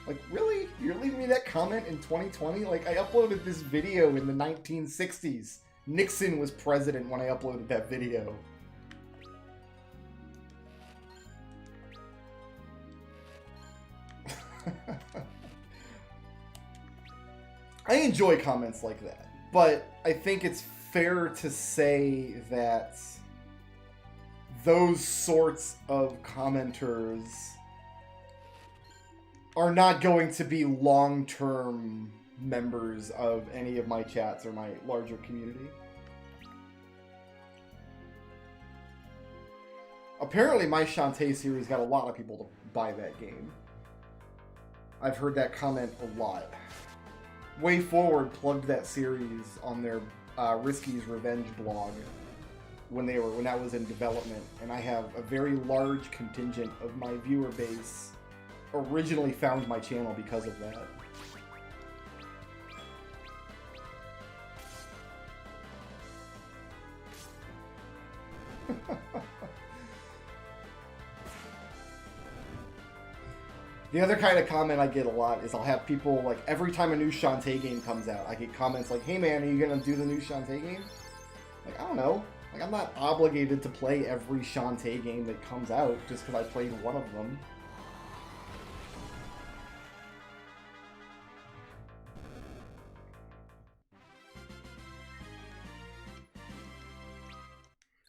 Like, really? You're leaving me that comment in 2020? Like, I uploaded this video in the 1960s. Nixon was president when I uploaded that video. I enjoy comments like that, but I think it's fair to say that those sorts of commenters are not going to be long-term members of any of my chats or my larger community. Apparently my Shantae series got a lot of people to buy that game. I've heard that comment a lot. Way Forward plugged that series on their Risky's Revenge blog when that was in development, and I have a very large contingent of my viewer base originally found my channel because of that. The other kind of comment I get a lot is I'll have people, like, every time a new Shantae game comes out, I get comments like, hey man, are you gonna do the new Shantae game? Like, I don't know. Like, I'm not obligated to play every Shantae game that comes out just because I played one of them.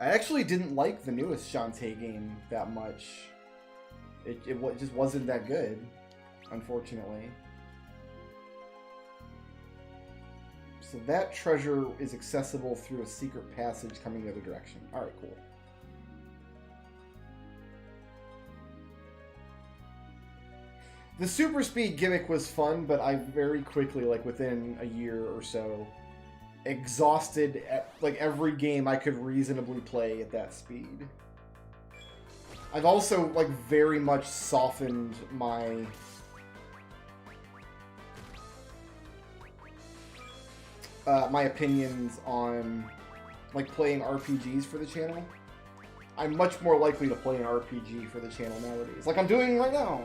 I actually didn't like the newest Shantae game that much. It just wasn't that good, unfortunately. So that treasure is accessible through a secret passage coming the other direction. Alright, cool. The super speed gimmick was fun, but I very quickly, like within a year or so, exhausted like every game I could reasonably play at that speed. I've also, like, very much softened my my opinions on, like, playing RPGs for the channel. I'm much more likely to play an RPG for the channel nowadays, like I'm doing right now.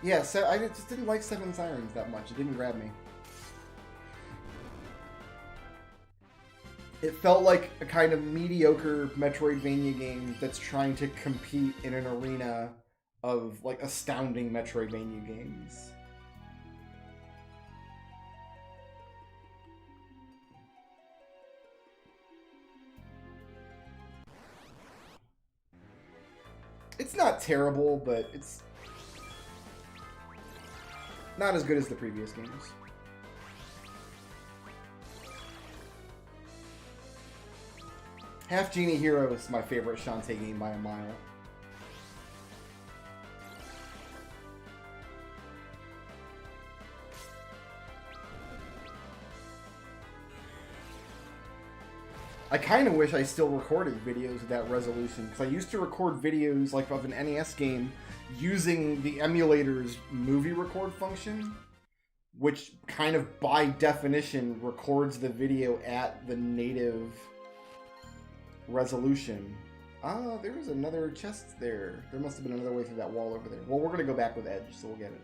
Yeah, so I just didn't like Seven Sirens that much. It didn't grab me. It felt like a kind of mediocre Metroidvania game that's trying to compete in an arena of, like, astounding Metroidvania games. It's not terrible, but it's not as good as the previous games. Half Genie Hero is my favorite Shantae game by a mile. I kind of wish I still recorded videos at that resolution, because I used to record videos like of an NES game using the emulator's movie record function, which kind of by definition records the video at the native resolution. Ah, there was another chest there. There must have been another way through that wall over there. Well, we're going to go back with Edge, so we'll get it.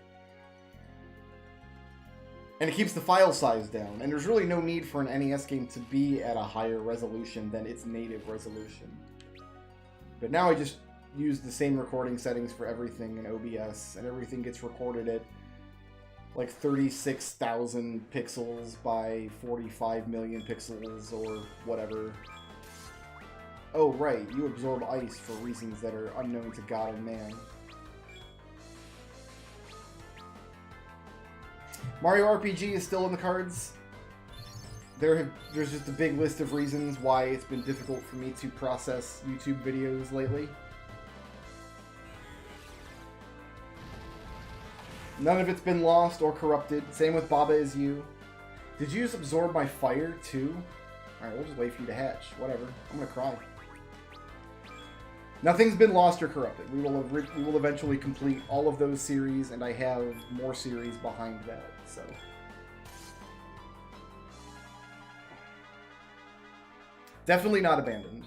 And it keeps the file size down. And there's really no need for an NES game to be at a higher resolution than its native resolution. But now I just use the same recording settings for everything in OBS, and everything gets recorded at like 36,000 pixels by 45 million pixels or whatever. Oh right, you absorb ice for reasons that are unknown to God and man. Mario RPG is still in the cards. There's just a big list of reasons why it's been difficult for me to process YouTube videos lately. None of it's been lost or corrupted. Same with Baba Is You. Did you just absorb my fire too? Alright, we'll just wait for you to hatch. Whatever. I'm gonna cry. Nothing's been lost or corrupted. We will eventually complete all of those series, and I have more series behind that, so. Definitely not abandoned.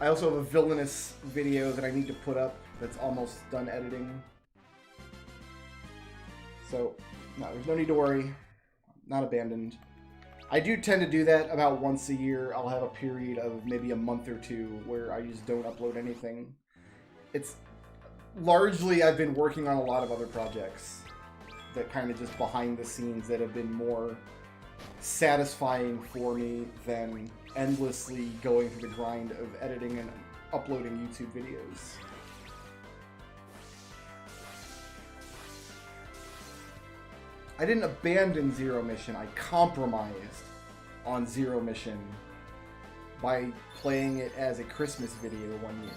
I also have a villainous video that I need to put up that's almost done editing. So, no, there's no need to worry. Not abandoned. I do tend to do that about once a year. I'll have a period of maybe a month or two where I just don't upload anything. It's largely I've been working on a lot of other projects that kind of just behind the scenes that have been more satisfying for me than endlessly going through the grind of editing and uploading YouTube videos. I didn't abandon Zero Mission, I compromised on Zero Mission by playing it as a Christmas video one year.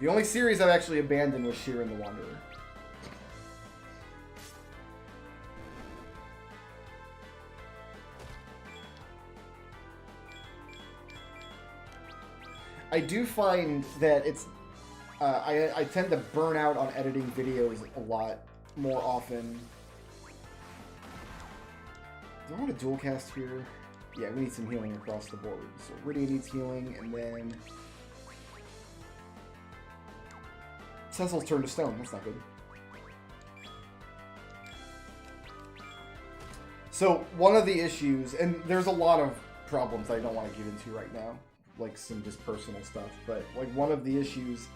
The only series I've actually abandoned was Sheer and the Wanderer. I do find that it's... I tend to burn out on editing videos a lot more often. Do I want a dual cast here? Yeah, we need some healing across the board. So Rydia needs healing, and then... Cecil's turned to stone. That's not good. So, one of the issues, and there's a lot of problems I don't want to get into right now, like some just personal stuff, but like one of the issues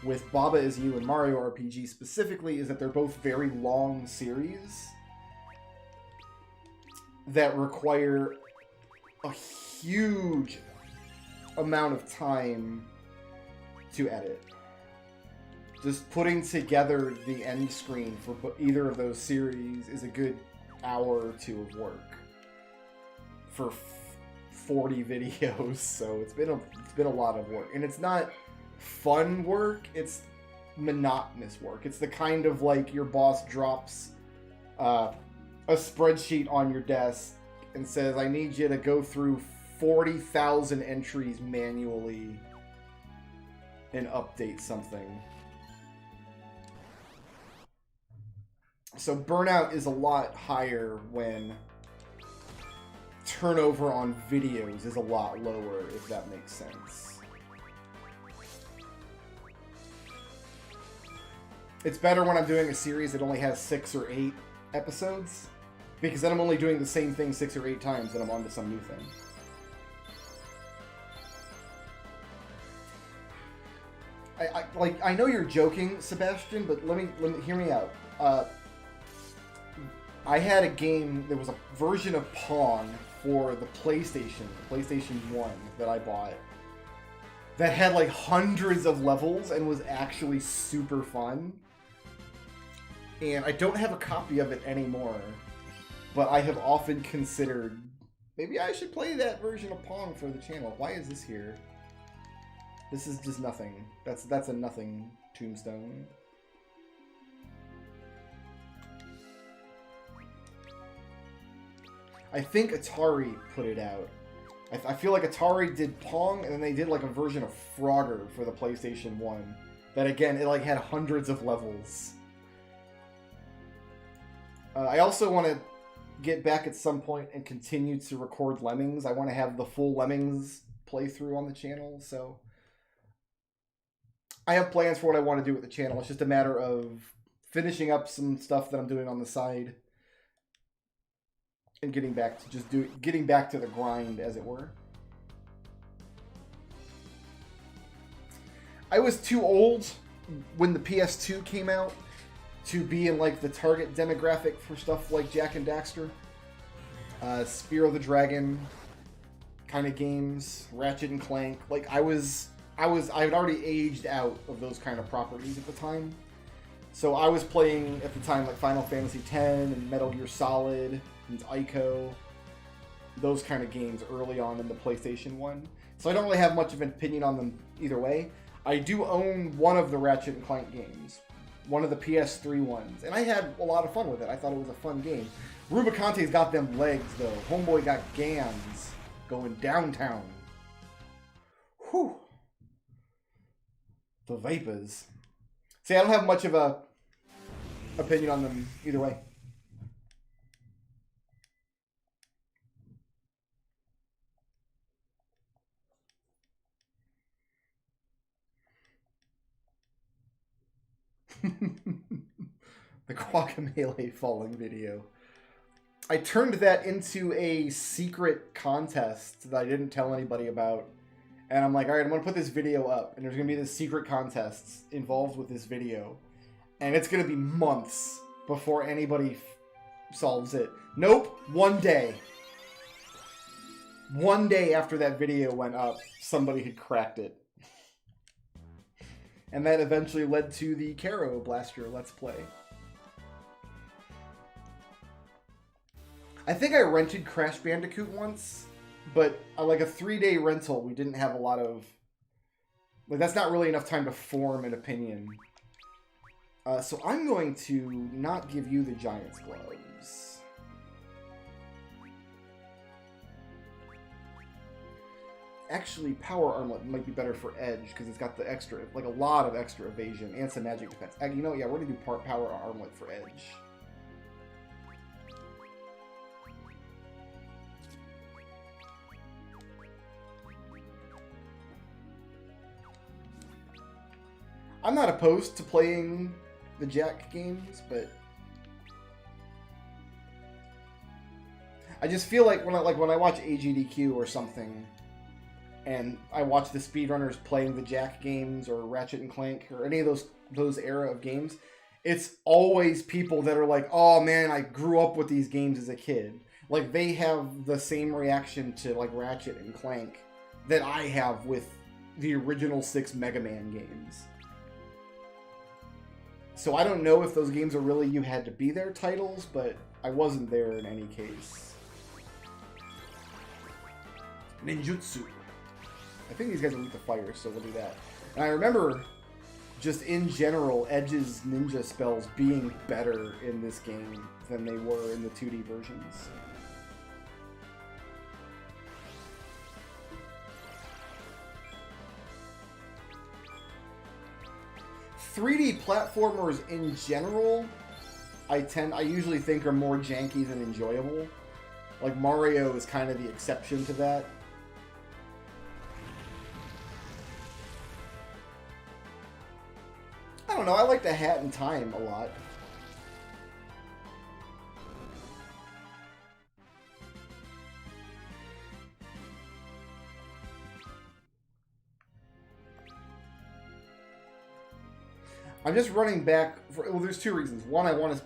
with Baba Is You and Mario RPG specifically is that they're both very long series that require a huge amount of time to edit. Just putting together the end screen for either of those series is a good hour or two of work for 40 videos, so it's been a lot of work, and it's not fun work, it's monotonous work. It's the kind of like your boss drops a spreadsheet on your desk and says, I need you to go through 40,000 entries manually and update something. So burnout is a lot higher when turnover on videos is a lot lower, if that makes sense. It's better when I'm doing a series that only has 6 or 8 episodes, because then I'm only doing the same thing 6 or 8 times and I'm on to some new thing. I know you're joking, Sebastian, but let me hear me out. I had a game, there was a version of Pong for the PlayStation 1 that I bought, that had like hundreds of levels and was actually super fun. And I don't have a copy of it anymore, but I have often considered, maybe I should play that version of Pong for the channel. Why is this here? This is just nothing. That's a nothing tombstone. I think Atari put it out. I feel like Atari did Pong, and then they did like a version of Frogger for the PlayStation 1. That again, it like had hundreds of levels. I also want to get back at some point and continue to record Lemmings. I want to have the full Lemmings playthrough on the channel, so I have plans for what I want to do with the channel. It's just a matter of finishing up some stuff that I'm doing on the side and getting back to the grind, as it were. I was too old when the PS2 came out to be in like the target demographic for stuff like Jak and Daxter, Spear of the Dragon kind of games, Ratchet and Clank. Like I had already aged out of those kind of properties at the time. So I was playing at the time like Final Fantasy X and Metal Gear Solid and Ico, those kind of games early on in the PlayStation 1. So I don't really have much of an opinion on them either way. I do own one of the Ratchet and Clank games, one of the PS3 ones, and I had a lot of fun with it. I thought it was a fun game. Rubiconte's got them legs, though. Homeboy got Gans going downtown. Whew. The Vapors. See, I don't have much of a opinion on them either way. The Guacamelee falling video. I turned that into a secret contest that I didn't tell anybody about. And I'm like, alright, I'm going to put this video up. And there's going to be this secret contest involved with this video. And it's going to be months before anybody solves it. Nope, one day. One day after that video went up, somebody had cracked it. And that eventually led to the Caro Blaster Let's Play. I think I rented Crash Bandicoot once, but like a 3-day rental, we didn't have a lot of... Like, that's not really enough time to form an opinion. So I'm going to not give you the Giant's Gloves. Actually, Power Armlet might be better for Edge, because it's got the extra, like a lot of extra evasion and some magic defense. You know, yeah, we're going to do Power Armlet for Edge. I'm not opposed to playing the Jak games, but I just feel like when I watch AGDQ or something, and I watch the speedrunners playing the Jak games or Ratchet and Clank or any of those era of games, it's always people that are like, "Oh man, I grew up with these games as a kid." Like they have the same reaction to like Ratchet and Clank that I have with the original 6 Mega Man games. So I don't know if those games are really you had to be there titles, but I wasn't there in any case. Ninjutsu. I think these guys will eat the fire, so we'll do that. And I remember, just in general, Edge's ninja spells being better in this game than they were in the 2D versions. "3D platformers in general, I usually think are more janky than enjoyable. Like Mario is kind of the exception to that. I don't know, I like the Hat in Time a lot. I'm just running back for, well, there's 2 reasons. One, I want to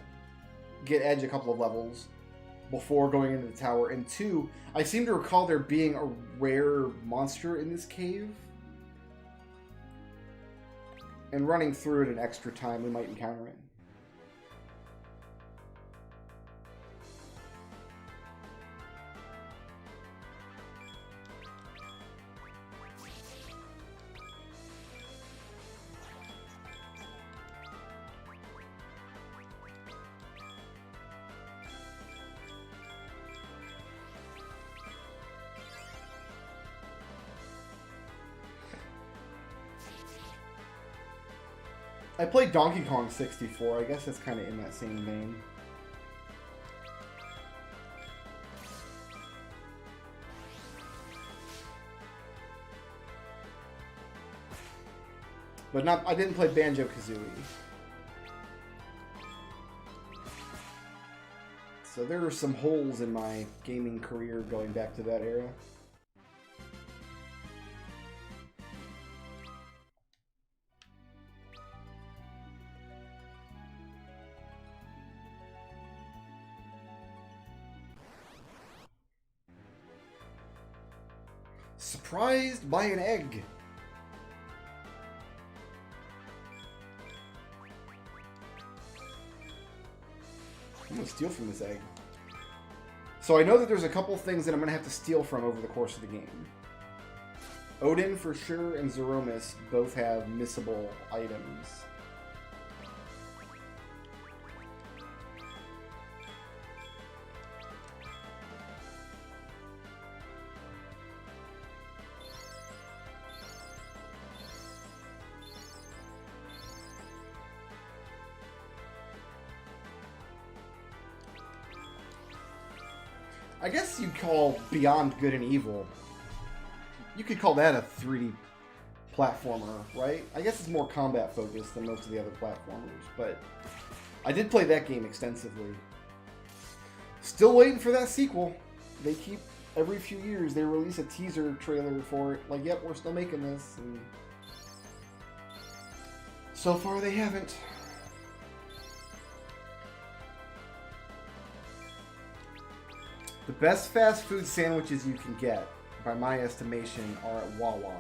get Edge a couple of levels before going into the tower, and 2, I seem to recall there being a rare monster in this cave. And running through it an extra time, we might encounter it. I played Donkey Kong 64. I guess that's kind of in that same vein. But not, I didn't play Banjo-Kazooie. So there are some holes in my gaming career going back to that era. Surprised by an egg. I'm gonna steal from this egg. So I know that there's a couple things that I'm gonna have to steal from over the course of the game. Odin for sure and Zeromus both have missable items. I guess you'd call Beyond Good and Evil. You could call that a 3D platformer, right? I guess it's more combat focused than most of the other platformers, but I did play that game extensively. Still waiting for that sequel. They keep, every few years, they release a teaser trailer for it. Like, yep, we're still making this. And so far, they haven't. The best fast food sandwiches you can get, by my estimation, are at Wawa.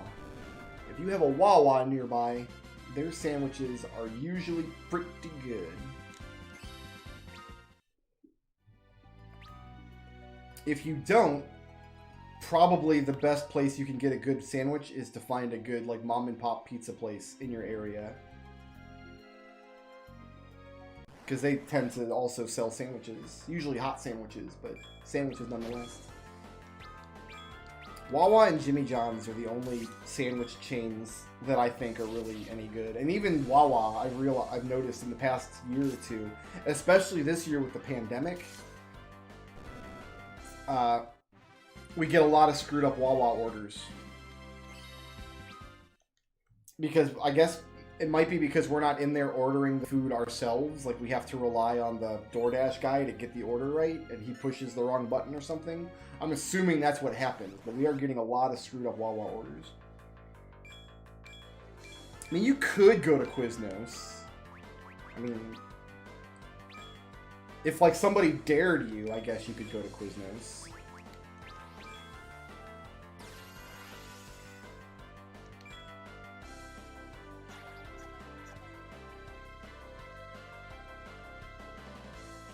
If you have a Wawa nearby, their sandwiches are usually pretty good. If you don't, probably the best place you can get a good sandwich is to find a good like mom and pop pizza place in your area. Because they tend to also sell sandwiches. Usually hot sandwiches, but sandwiches nonetheless. Wawa and Jimmy John's are the only sandwich chains that I think are really any good. And even Wawa, I've noticed in the past year or two, especially this year with the pandemic, we get a lot of screwed up Wawa orders. Because I guess it might be because we're not in there ordering the food ourselves. Like, we have to rely on the DoorDash guy to get the order right, and he pushes the wrong button or something. I'm assuming that's what happens, but we are getting a lot of screwed up Wawa orders. I mean, you could go to Quiznos. I mean, if, like, somebody dared you, I guess you could go to Quiznos.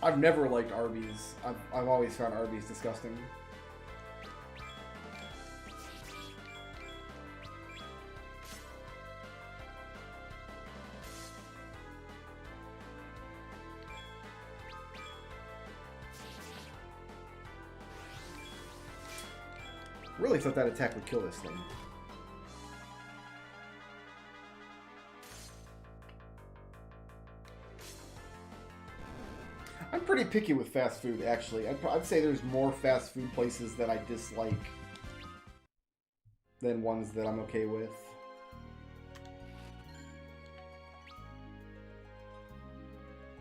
I've never liked Arby's. I've always found Arby's disgusting. Really thought that attack would kill this thing. I'm pretty picky with fast food, actually. I'd say there's more fast food places that I dislike than ones that I'm okay with.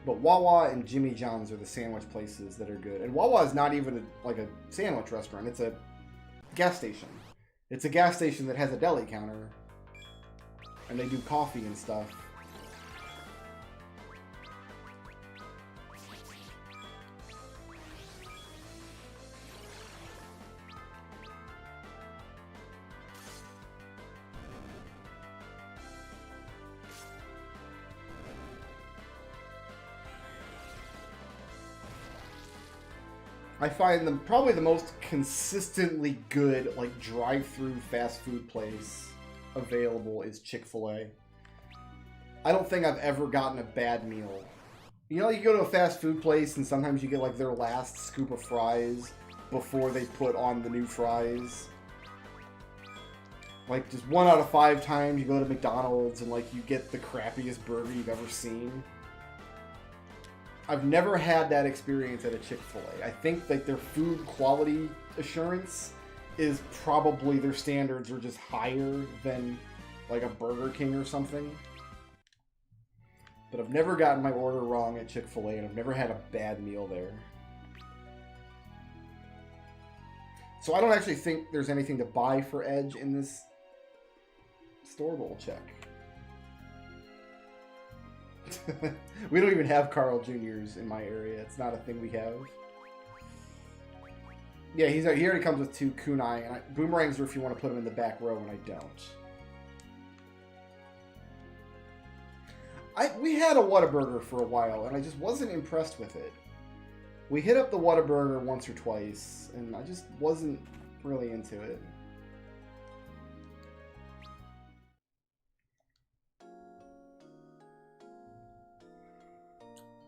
But Wawa and Jimmy John's are the sandwich places that are good. And Wawa is not even like a sandwich restaurant. It's a gas station. It's a gas station that has a deli counter. And they do coffee and stuff. I find them probably the most consistently good, like, drive-through fast food place available is Chick-fil-A. I don't think I've ever gotten a bad meal. You know, you go to a fast food place and sometimes you get, like, their last scoop of fries before they put on the new fries. Like, just 1 out of 5 times you go to McDonald's and, like, you get the crappiest burger you've ever seen. I've never had that experience at a Chick-fil-A. I think that their food quality assurance is probably, their standards are just higher than like a Burger King or something. But I've never gotten my order wrong at Chick-fil-A, and I've never had a bad meal there. So I don't actually think there's anything to buy for Edge in this store, but we'll check. We don't even have Carl Jr.'s in my area. It's not a thing we have. Yeah, he already comes with 2 kunai, and boomerangs are if you want to put them in the back row, and I don't. We had a Whataburger for a while, and I just wasn't impressed with it. We hit up the Whataburger once or twice, and I just wasn't really into it.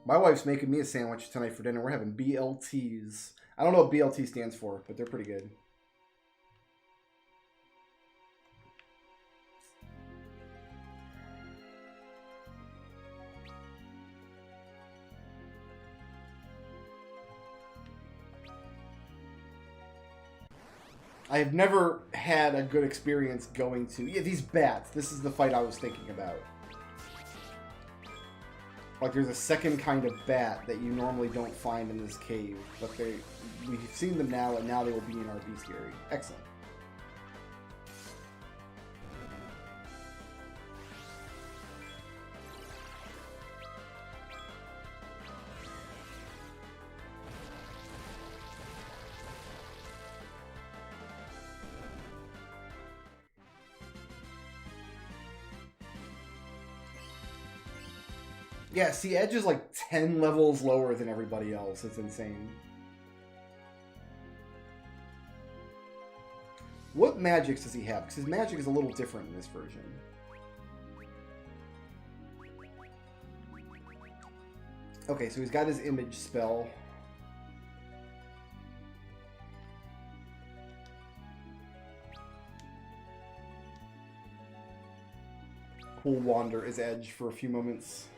My wife's making me a sandwich tonight for dinner. We're having BLTs. I don't know what BLT stands for, but they're pretty good. I have never had a good experience going to... Yeah, these bats. This is the fight I was thinking about. Like, there's a second kind of bat that you normally don't find in this cave. But we've seen them now, and now they will be in our bestiary. Excellent. Yeah, see, Edge is like 10 levels lower than everybody else. It's insane. What magics does he have? Because his magic is a little different in this version. Okay, so he's got his image spell. We'll wander as Edge for a few moments.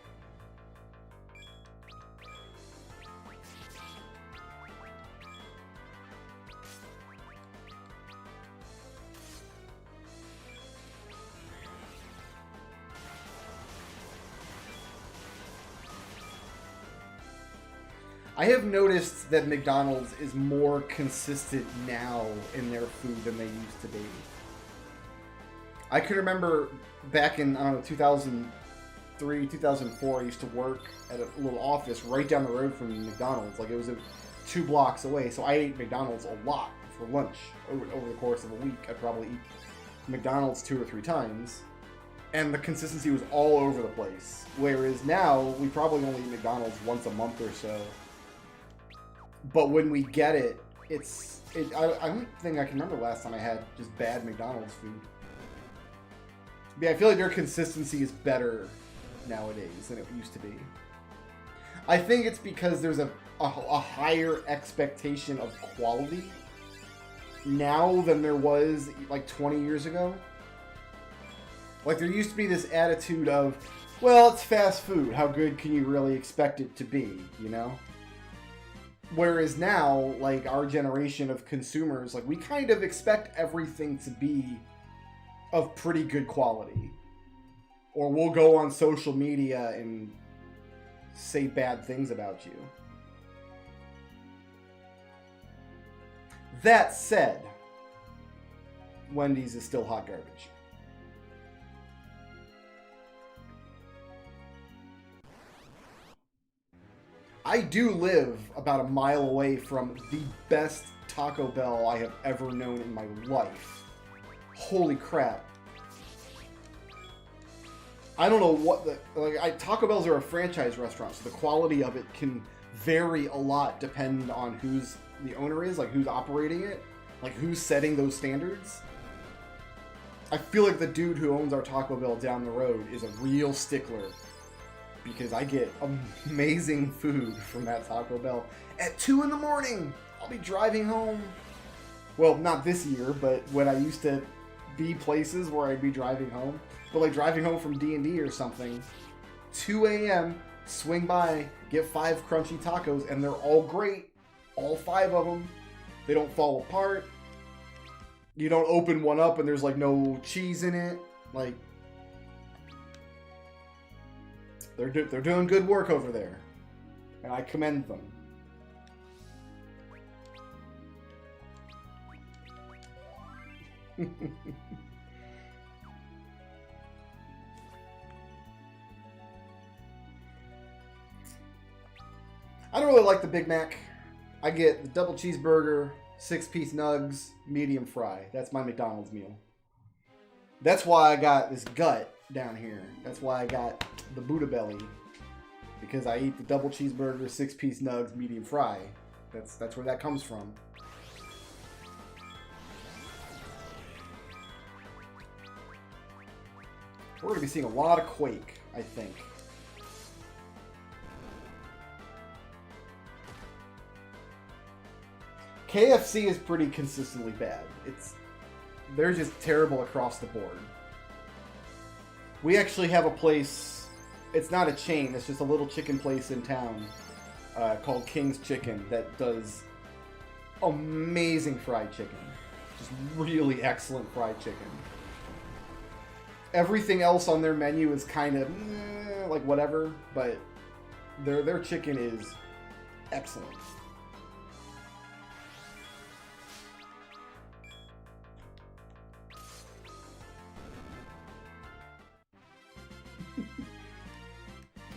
I have noticed that McDonald's is more consistent now in their food than they used to be. I can remember back in, I don't know, 2003, 2004, I used to work at a little office right down the road from McDonald's. Like, it was 2 blocks away, so I ate McDonald's a lot for lunch. Over the course of a week, I'd probably eat McDonald's 2 or 3 times. And the consistency was all over the place. Whereas now, we probably only eat McDonald's once a month or so. But when we get it, I don't think I can remember last time I had just bad McDonald's food. Yeah, I feel like their consistency is better nowadays than it used to be. I think it's because there's a higher expectation of quality now than there was like 20 years ago. Like, there used to be this attitude of, well, it's fast food. How good can you really expect it to be, you know? Whereas now, like, our generation of consumers, like, we kind of expect everything to be of pretty good quality. Or we'll go on social media and say bad things about you. That said, Wendy's is still hot garbage. I do live about a mile away from the best Taco Bell I have ever known in my life. Holy crap. I don't know what Taco Bells are a franchise restaurant, so the quality of it can vary a lot depending on who's the owner is, like who's operating it, like who's setting those standards. I feel like the dude who owns our Taco Bell down the road is a real stickler, because I get amazing food from that Taco Bell at 2 in the morning. I'll be driving home. Well, not this year, but when I used to be places where I'd be driving home. But like driving home from D&D or something, 2 a.m., swing by, get 5 crunchy tacos, and they're all great. All 5 of them. They don't fall apart. You don't open one up and there's like no cheese in it. Like, They're doing good work over there, and I commend them. I don't really like the Big Mac. I get the double cheeseburger, 6-piece nugs, medium fry. That's my McDonald's meal. That's why I got this gut down here. That's why I got the Buddha belly. Because I eat the double cheeseburger, 6-piece nugs, medium fry. That's where that comes from. We're going to be seeing a lot of Quake, I think. KFC is pretty consistently bad. They're just terrible across the board. We actually have a place, it's not a chain, it's just a little chicken place in town called King's Chicken that does amazing fried chicken. Just really excellent fried chicken. Everything else on their menu is kind of like whatever, but their chicken is excellent.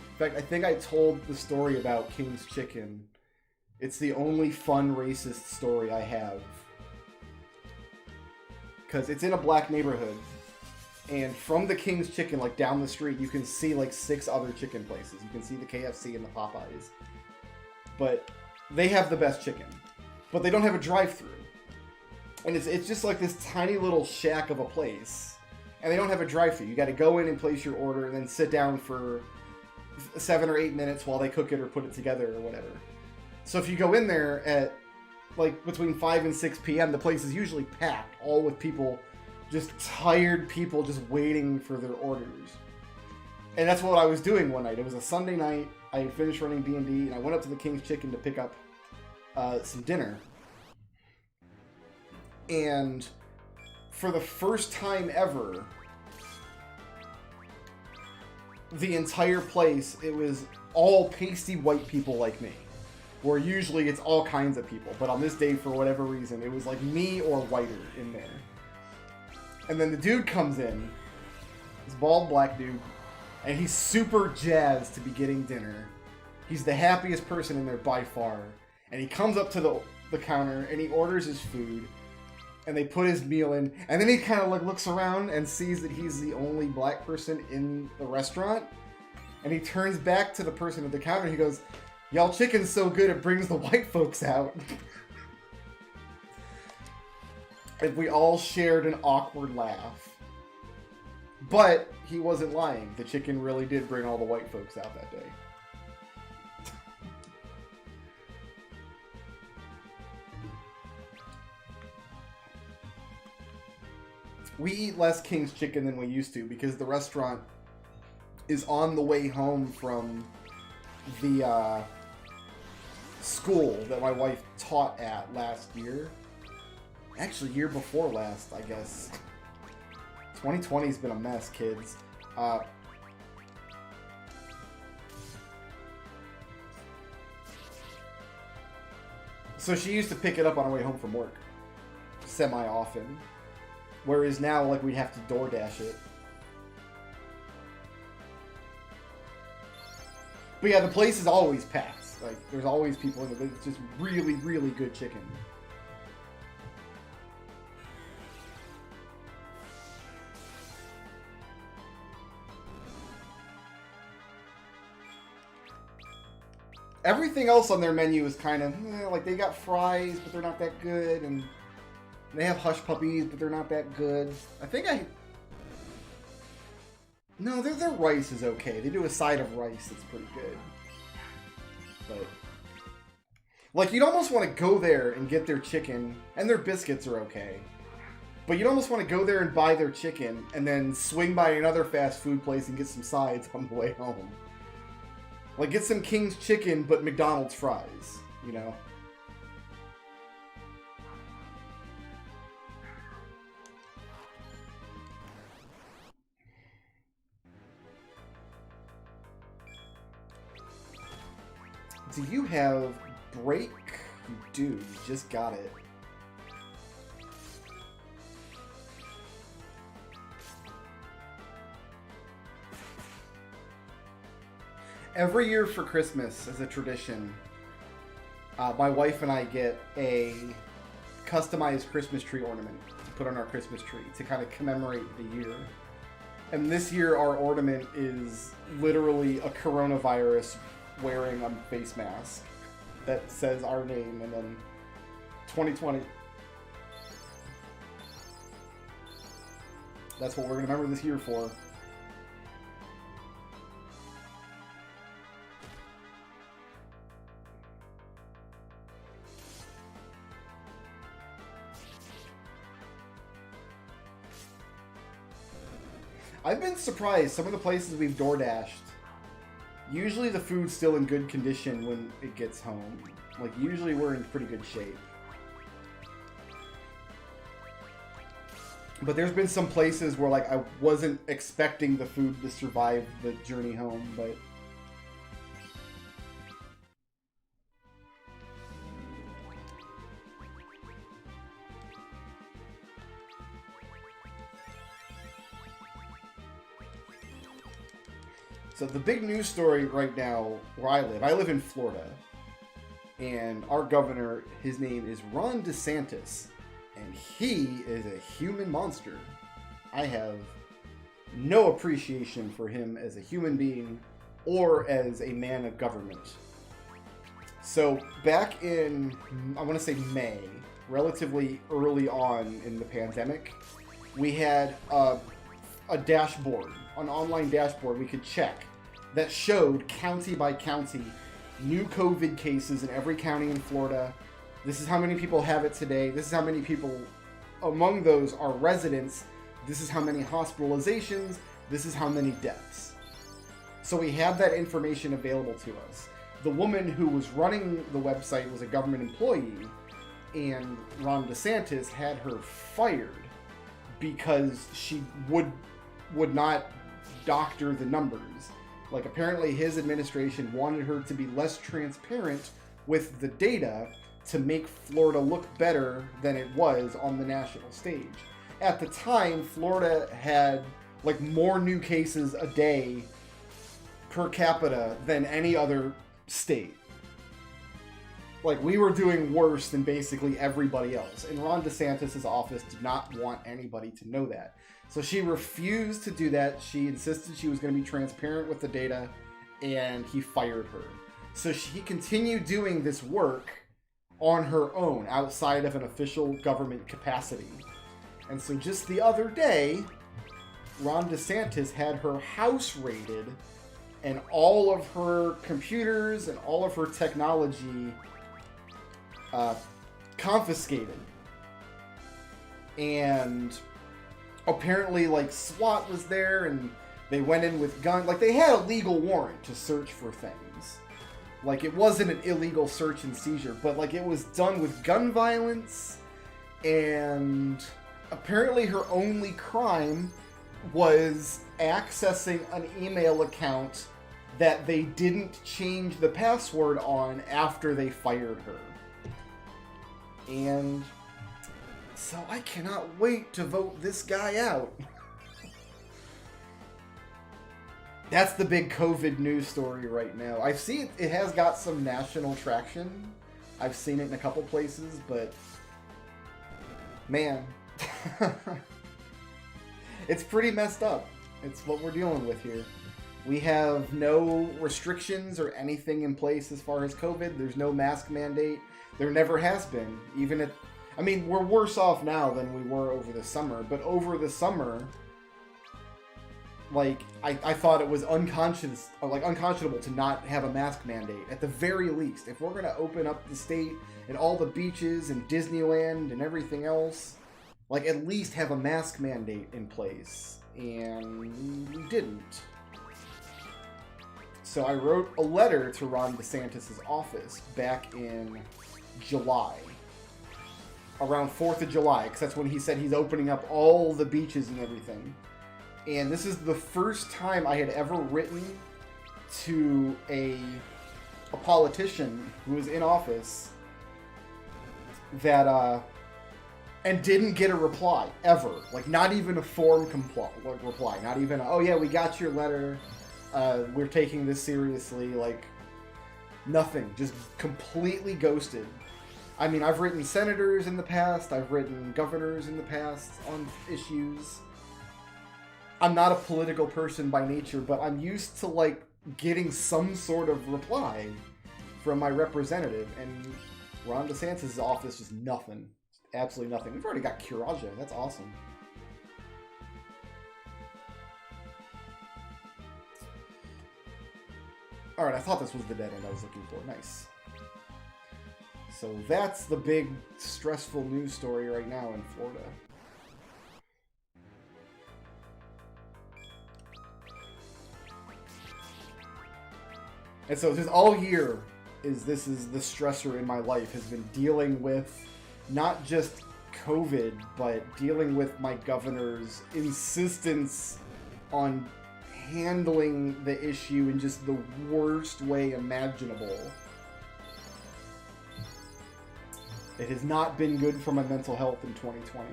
In fact, I think I told the story about King's Chicken. It's the only fun racist story I have. Because it's in a black neighborhood. And from the King's Chicken, like down the street, you can see like 6 other chicken places. You can see the KFC and the Popeyes. But they have the best chicken. But they don't have a drive-thru. And it's just like this tiny little shack of a place. And they don't have a drive-thru. You got to go in and place your order and then sit down for 7 or 8 minutes while they cook it or put it together or whatever. So if you go in there at like between 5 and 6 p.m., the place is usually packed, all with people, just tired people just waiting for their orders. And that's what I was doing one night. It was a Sunday night. I had finished running D&D, and I went up to the King's Chicken to pick up some dinner. And for the first time ever, the entire place, it was all pasty white people like me. Where usually it's all kinds of people. But on this day, for whatever reason, it was like me or whiter in there. And then the dude comes in, this bald black dude, and he's super jazzed to be getting dinner. He's the happiest person in there by far. And he comes up to the counter, and he orders his food, and they put his meal in, and then he kind of like looks around and sees that he's the only black person in the restaurant, and he turns back to the person at the counter, and he goes, "Y'all chicken's so good it brings the white folks out." And we all shared an awkward laugh. But he wasn't lying. The chicken really did bring all the white folks out that day. We eat less King's Chicken than we used to because the restaurant is on the way home from the school that my wife taught at last year. Actually, year before last, I guess. 2020's been a mess, kids. So she used to pick it up on her way home from work. Semi-often. Whereas now, like, we'd have to DoorDash it. But yeah, the place is always packed. Like, there's always people in it. It's just really, really good chicken. Everything else on their menu is kind of, like, they got fries, but they're not that good, and they have hush puppies, but they're not that good. No, their rice is okay. They do a side of rice that's pretty good. But, like, you'd almost want to go there and get their chicken, and their biscuits are okay. But you'd almost want to go there and buy their chicken, and then swing by another fast food place and get some sides on the way home. Like, get some King's Chicken, but McDonald's fries, you know? Do you have break? You do. You just got it. Every year for Christmas, as a tradition, my wife and I get a customized Christmas tree ornament to put on our Christmas tree to kind of commemorate the year. And this year, our ornament is literally a coronavirus wearing a face mask that says our name and then 2020. That's what we're going to remember this year for. I've been surprised. Some of the places we've DoorDashed, usually the food's still in good condition when it gets home. Like, usually we're in pretty good shape. But there's been some places where, like, I wasn't expecting the food to survive the journey home, but... So the big news story right now, where I live in Florida, and our governor, his name is Ron DeSantis, and he is a human monster. I have no appreciation for him as a human being or as a man of government. So back in, I want to say May, relatively early on in the pandemic, we had a dashboard, an online dashboard we could check that showed county by county new COVID cases in every county in Florida. This is how many people have it today. This is how many people among those are residents. This is how many hospitalizations. This is how many deaths. So we had that information available to us. The woman who was running the website was a government employee, and Ron DeSantis had her fired because she would not doctor the numbers. Like, apparently his administration wanted her to be less transparent with the data to make Florida look better than it was on the national stage. At the time, Florida had, like, more new cases a day per capita than any other state. Like, we were doing worse than basically everybody else. And Ron DeSantis' office did not want anybody to know that. So she refused to do that. She insisted she was going to be transparent with the data, and he fired her. So he continued doing this work on her own, outside of an official government capacity. And so just the other day, Ron DeSantis had her house raided, and all of her computers and all of her technology confiscated. And apparently, like, SWAT was there, and they went in with guns. Like, they had a legal warrant to search for things. Like, it wasn't an illegal search and seizure, but, like, it was done with gun violence, and apparently her only crime was accessing an email account that they didn't change the password on after they fired her. And so I cannot wait to vote this guy out. That's the big COVID news story right now. I see it has got some national traction. I've seen it in a couple places, but man, it's pretty messed up. It's what we're dealing with here. We have no restrictions or anything in place as far as COVID. There's no mask mandate. There never has been. I mean, we're worse off now than we were over the summer, but over the summer, like, I thought it was unconscionable to not have a mask mandate. At the very least, if we're going to open up the state and all the beaches and Disneyland and everything else, like, at least have a mask mandate in place. And we didn't. So I wrote a letter to Ron DeSantis' office back in July. Around 4th of July, because that's when he said he's opening up all the beaches and everything. And this is the first time I had ever written to a a politician who was in office that and didn't get a reply ever, like not even a form reply, not even oh yeah, we got your letter, we're taking this seriously, like nothing, just completely ghosted. I mean, I've written senators in the past, I've written governors in the past on issues. I'm not a political person by nature, but I'm used to like getting some sort of reply from my representative, and Ron DeSantis' office just nothing. Absolutely nothing. We've already got Kiraja. That's awesome. Alright, I thought this was the dead end I was looking for. Nice. So that's the big stressful news story right now in Florida. And so just all year this is the stressor in my life, has been dealing with not just COVID, but dealing with my governor's insistence on handling the issue in just the worst way imaginable. It has not been good for my mental health in 2020.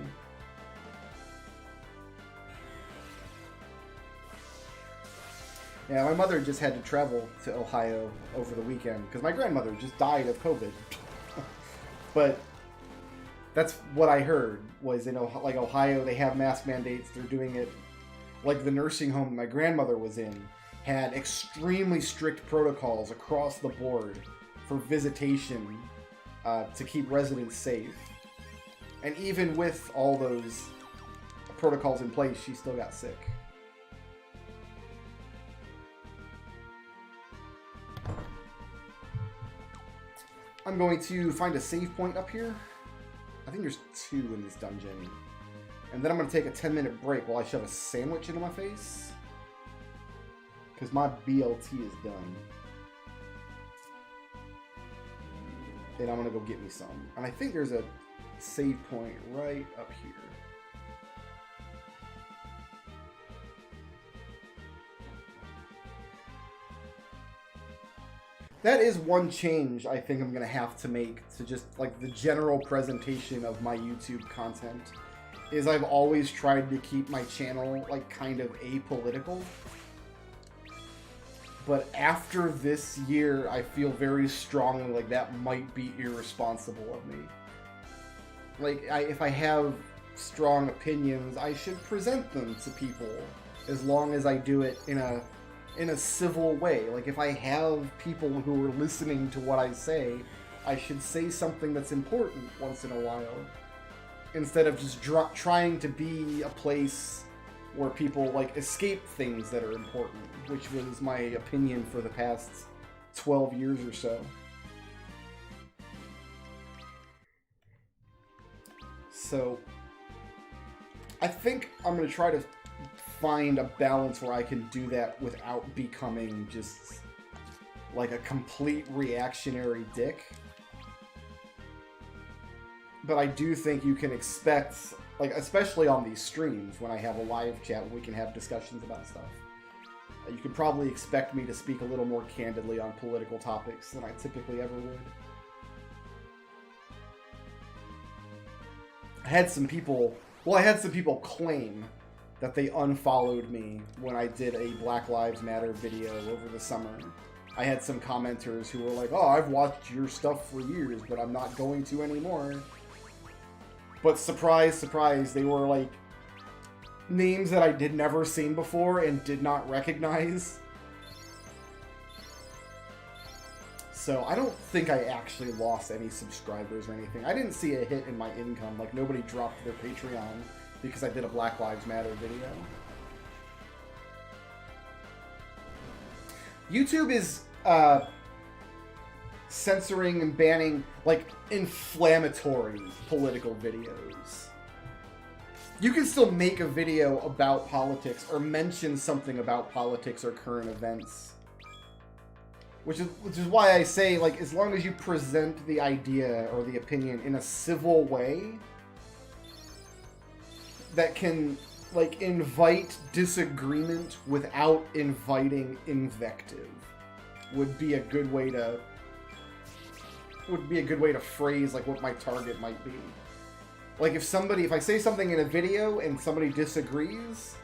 Yeah, my mother just had to travel to Ohio over the weekend because my grandmother just died of COVID. But that's what I heard, was in like Ohio, they have mask mandates. They're doing it like the nursing home my grandmother was in had extremely strict protocols across the board for visitation to keep residents safe. And even with all those protocols in place, she still got sick. I'm going to find a save point up here. I think there's 2 in this dungeon. And then I'm going to take a 10-minute break while I shove a sandwich into my face. Because my BLT is done. And I'm going to go get me some. And I think there's a save point right up here. That is one change I think I'm going to have to make to just like the general presentation of my YouTube content, is I've always tried to keep my channel like kind of apolitical. But after this year, I feel very strongly like that might be irresponsible of me. Like, if I have strong opinions, I should present them to people, as long as I do it in a civil way. Like, if I have people who are listening to what I say, I should say something that's important once in a while, instead of just trying to be a place where people like escape things that are important, which was my opinion for the past 12 years or so. So I think I'm going to try to find a balance where I can do that without becoming just like a complete reactionary dick. But I do think you can expect, like, especially on these streams when I have a live chat where we can have discussions about stuff, you can probably expect me to speak a little more candidly on political topics than I typically ever would. I had some people claim that they unfollowed me when I did a Black Lives Matter video over the summer. I had some commenters who were like, oh, I've watched your stuff for years, but I'm not going to anymore. But surprise, surprise, they were like names that I had never seen before and did not recognize. So I don't think I actually lost any subscribers or anything. I didn't see a hit in my income. Like, nobody dropped their Patreon because I did a Black Lives Matter video. YouTube is censoring and banning, like, inflammatory political videos. You can still make a video about politics or mention something about politics or current events. Which is why I say, like, as long as you present the idea or the opinion in a civil way that can, like, invite disagreement without inviting invective. would be a good way to phrase like what my target might be. Like if I say something in a video and somebody disagrees,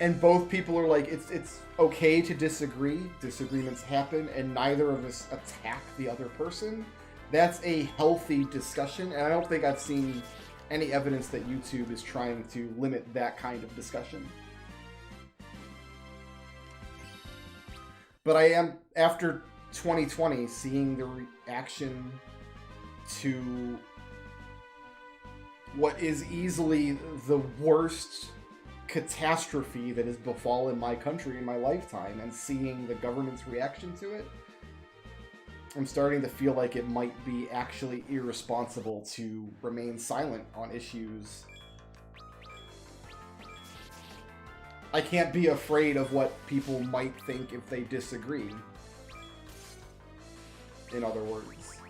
and both people are like, it's okay to disagree, disagreements happen, and neither of us attack the other person, that's a healthy discussion, and I don't think I've seen any evidence that YouTube is trying to limit that kind of discussion. But I am, after 2020, seeing the reaction to what is easily the worst catastrophe that has befallen my country in my lifetime, and seeing the government's reaction to it, I'm starting to feel like it might be actually irresponsible to remain silent on issues. I can't be afraid of what people might think if they disagree. In other words.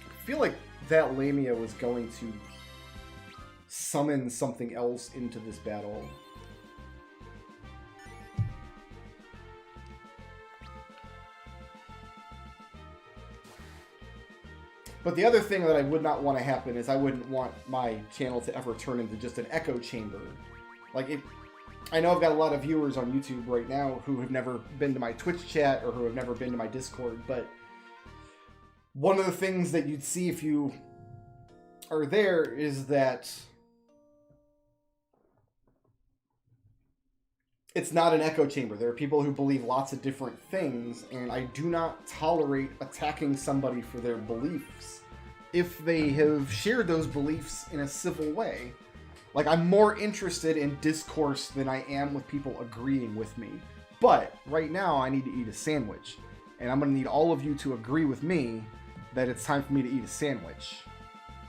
I feel like that Lamia was going to summon something else into this battle. But the other thing that I would not want to happen is I wouldn't want my channel to ever turn into just an echo chamber. Like, I know I've got a lot of viewers on YouTube right now who have never been to my Twitch chat or who have never been to my Discord, but one of the things that you'd see if you are there is that it's not an echo chamber. There are people who believe lots of different things, and I do not tolerate attacking somebody for their beliefs if they have shared those beliefs in a civil way. Like, I'm more interested in discourse than I am with people agreeing with me. But right now, I need to eat a sandwich, and I'm going to need all of you to agree with me that it's time for me to eat a sandwich.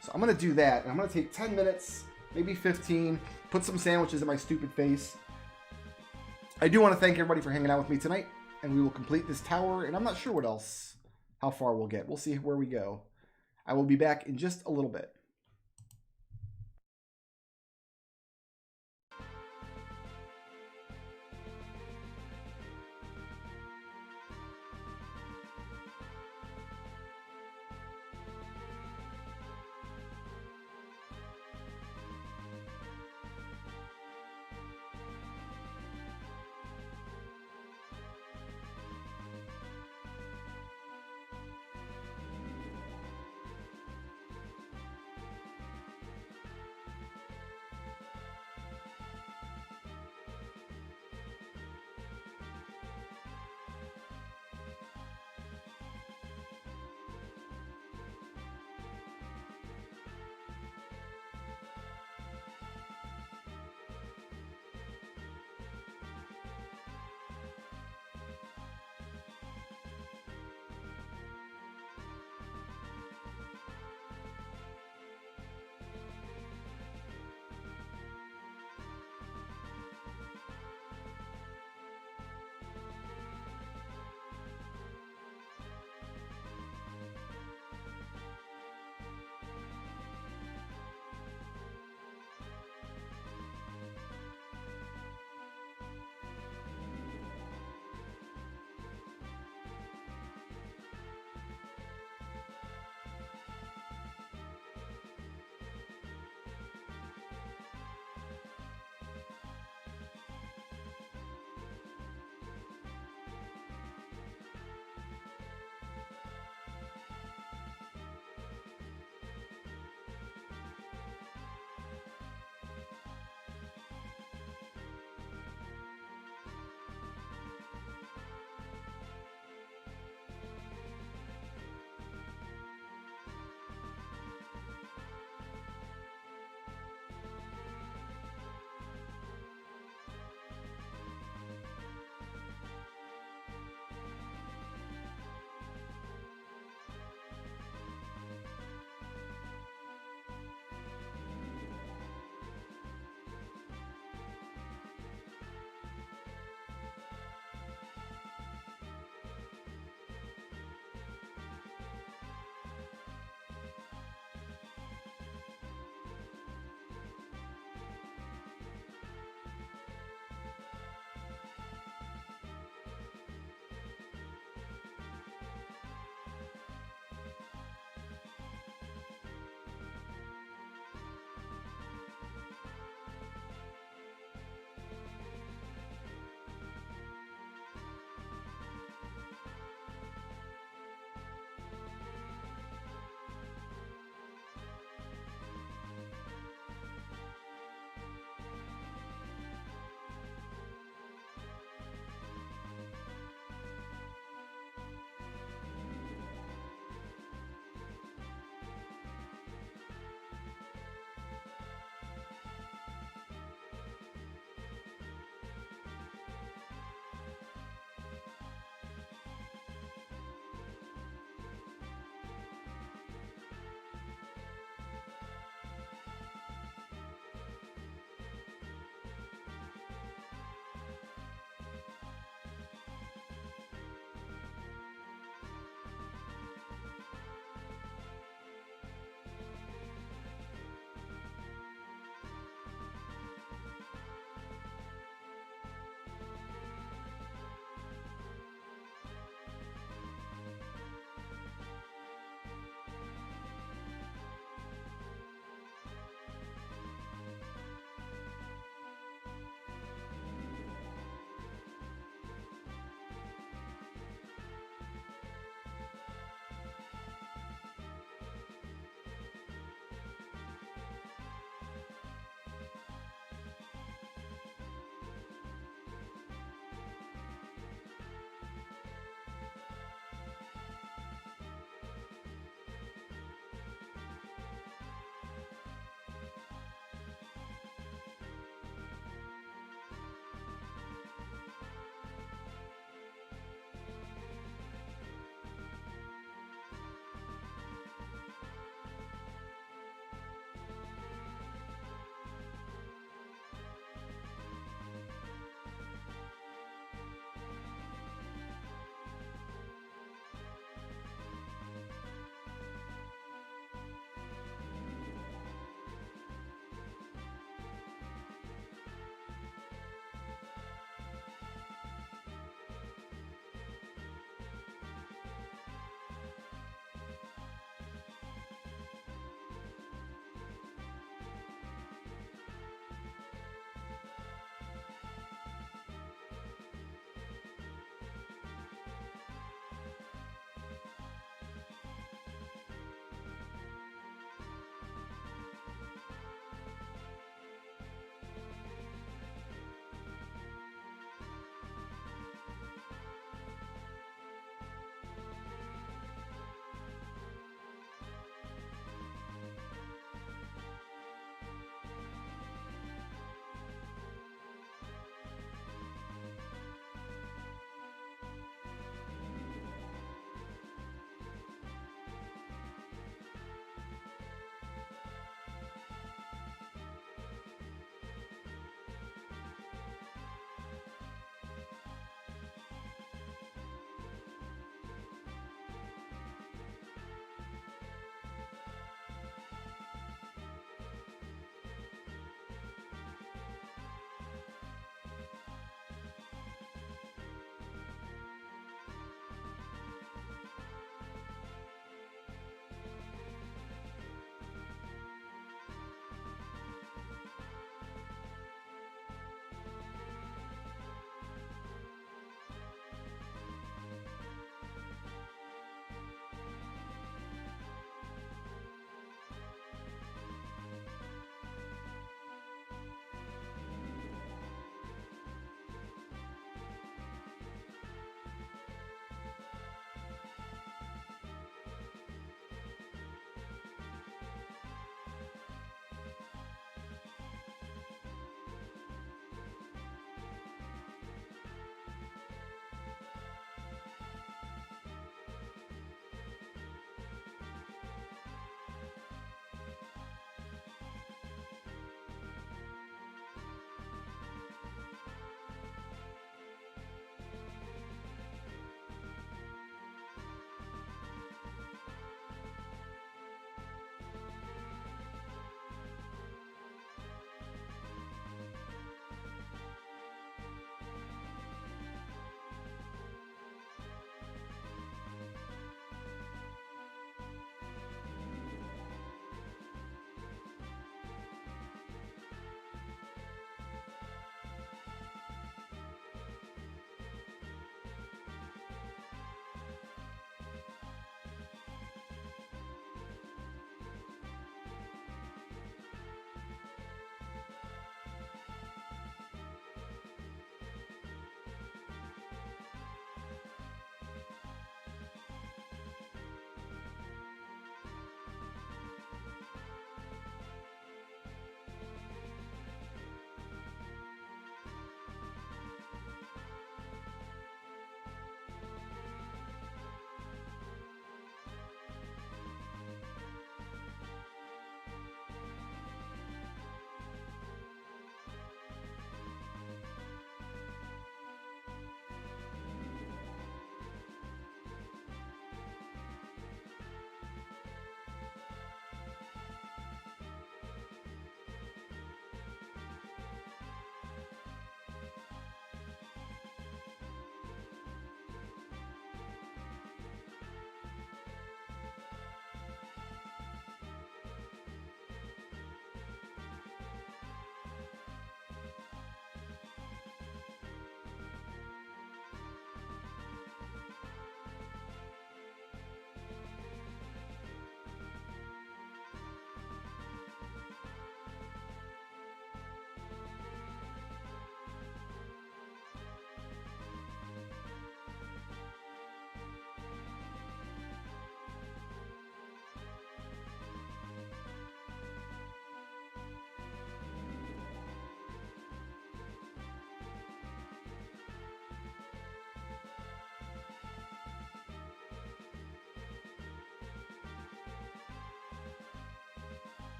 So I'm going to do that, and I'm going to take 10 minutes, maybe 15, put some sandwiches in my stupid face. I do want to thank everybody for hanging out with me tonight, and we will complete this tower, and I'm not sure what else, how far we'll get. We'll see where we go. I will be back in just a little bit.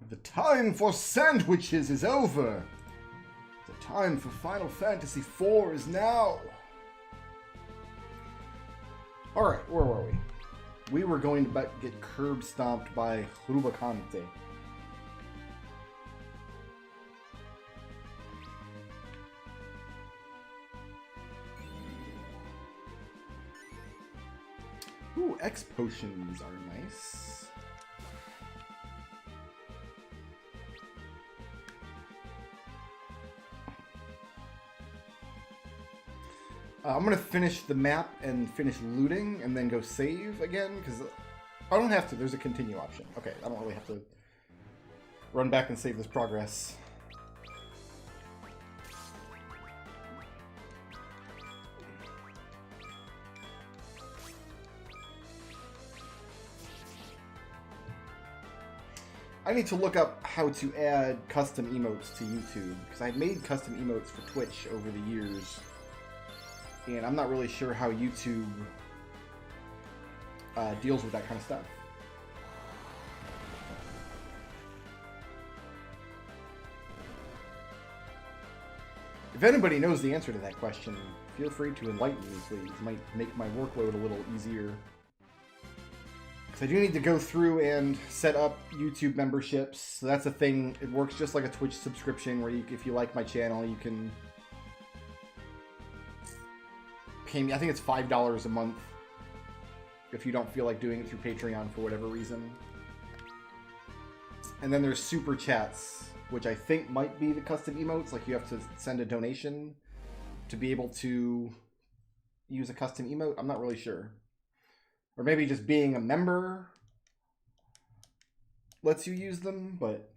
The time for sandwiches is over. The time for Final Fantasy IV is now. Alright, where were we? We were going to get curb stomped by Rubicante. Ooh, X potions are nice. I'm gonna finish the map and finish looting and then go save again, because I don't have to. There's a continue option. Okay, I don't really have to run back and save this progress. I need to look up how to add custom emotes to YouTube, because I've made custom emotes for Twitch over the years. And I'm not really sure how YouTube deals with that kind of stuff. If anybody knows the answer to that question, feel free to enlighten me, please. It might make my workload a little easier. Because I do need to go through and set up YouTube memberships. So that's a thing. It works just like a Twitch subscription, where if you like my channel, you can pay me. I think it's $5 a month if you don't feel like doing it through Patreon for whatever reason. And then there's super chats, which I think might be the custom emotes. Like, you have to send a donation to be able to use a custom emote. I'm not really sure. Or maybe just being a member lets you use them, but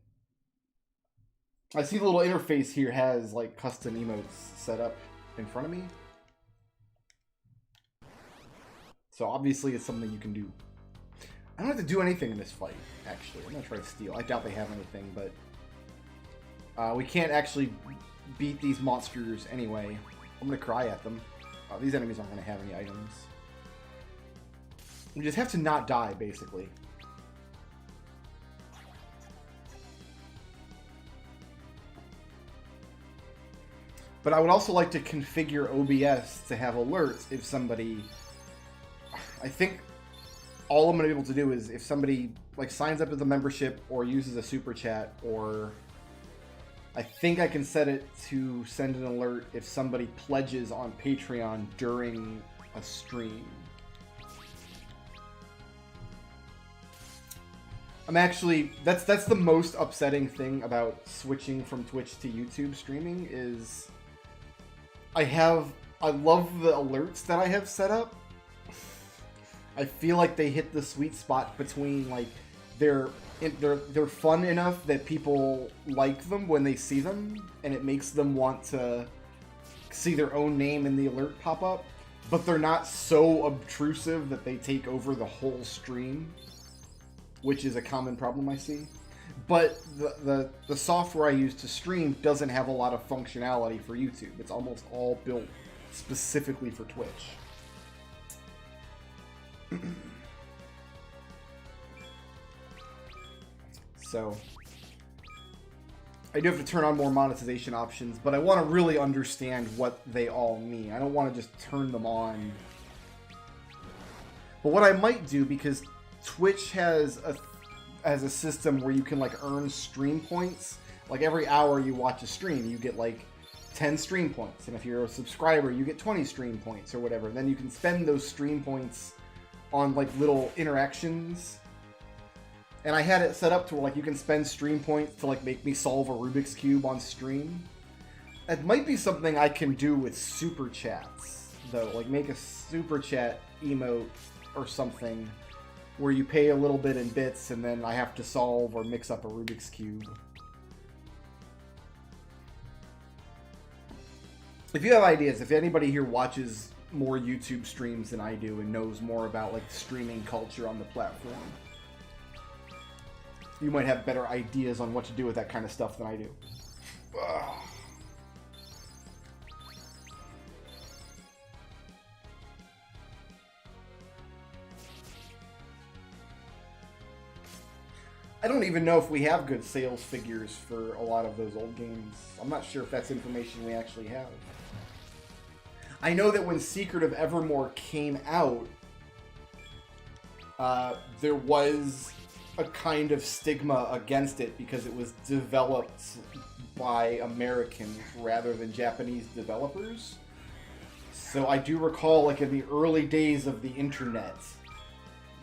I see the little interface here has like custom emotes set up in front of me. So obviously it's something you can do. I don't have to do anything in this fight, actually. I'm going to try to steal. I doubt they have anything, but we can't actually beat these monsters anyway. I'm going to cry at them. These enemies aren't going to have any items. We just have to not die, basically. But I would also like to configure OBS to have alerts if somebody... I think all I'm going to be able to do is if somebody like signs up to the membership or uses a super chat, or I think I can set it to send an alert if somebody pledges on Patreon during a stream. I'm actually, that's the most upsetting thing about switching from Twitch to YouTube streaming is I love the alerts that I have set up. I feel like they hit the sweet spot between like they're fun enough that people like them when they see them, and it makes them want to see their own name in the alert pop up, but they're not so obtrusive that they take over the whole stream, which is a common problem I see. But the software I use to stream doesn't have a lot of functionality for YouTube. It's almost all built specifically for Twitch. So I do have to turn on more monetization options, but I want to really understand what they all mean. I don't want to just turn them on. But what I might do, because Twitch has a system where you can like earn stream points. Like every hour you watch a stream, you get like 10 stream points, and if you're a subscriber, you get 20 stream points or whatever. And then you can spend those stream points on like little interactions. And I had it set up to where like you can spend stream points to like make me solve a Rubik's Cube on stream. It might be something I can do with super chats though, like make a super chat emote or something where you pay a little bit in bits and then I have to solve or mix up a Rubik's Cube. If you have ideas, if anybody here watches more YouTube streams than I do and knows more about like the streaming culture on the platform, you might have better ideas on what to do with that kind of stuff than I do. Ugh. I don't even know if we have good sales figures for a lot of those old games. I'm not sure if that's information we actually have. I know that when Secret of Evermore came out, there was a kind of stigma against it because it was developed by Americans rather than Japanese developers. So I do recall, like, in the early days of the internet,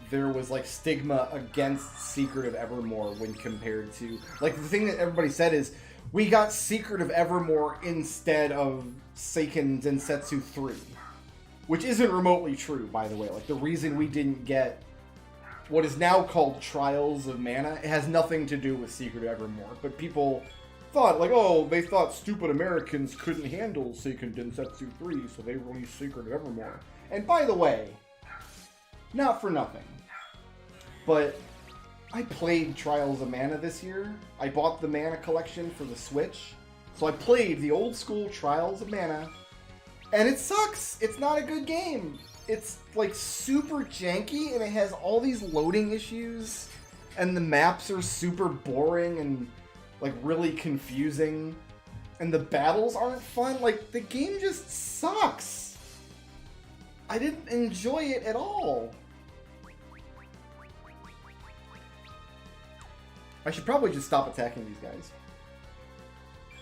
there was, like, stigma against Secret of Evermore when compared to... Like, the thing that everybody said is, we got Secret of Evermore instead of Seiken Densetsu 3. Which isn't remotely true, by the way. Like, the reason we didn't get what is now called Trials of Mana, it has nothing to do with Secret of Evermore. But people thought, like, oh, they thought stupid Americans couldn't handle Seiken Densetsu 3, so they released Secret of Evermore. And by the way, not for nothing, but I played Trials of Mana this year. I bought the Mana collection for the Switch, so I played the old school Trials of Mana, and it sucks! It's not a good game! It's, like, super janky, and it has all these loading issues, and the maps are super boring and, like, really confusing, and the battles aren't fun. Like, the game just sucks! I didn't enjoy it at all. I should probably just stop attacking these guys.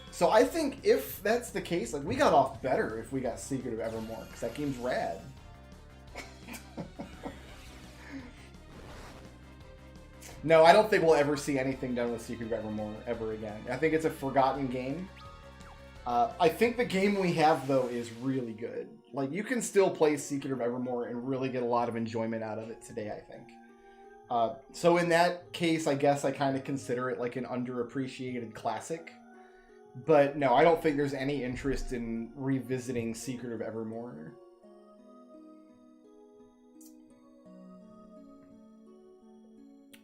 So I think if that's the case, like, we got off better if we got Secret of Evermore, because that game's rad. No, I don't think we'll ever see anything done with Secret of Evermore ever again. I think it's a forgotten game. I think the game we have, though, is really good. Like, you can still play Secret of Evermore and really get a lot of enjoyment out of it today, I think. So in that case, I guess I kind of consider it like an underappreciated classic. But no, I don't think there's any interest in revisiting Secret of Evermore.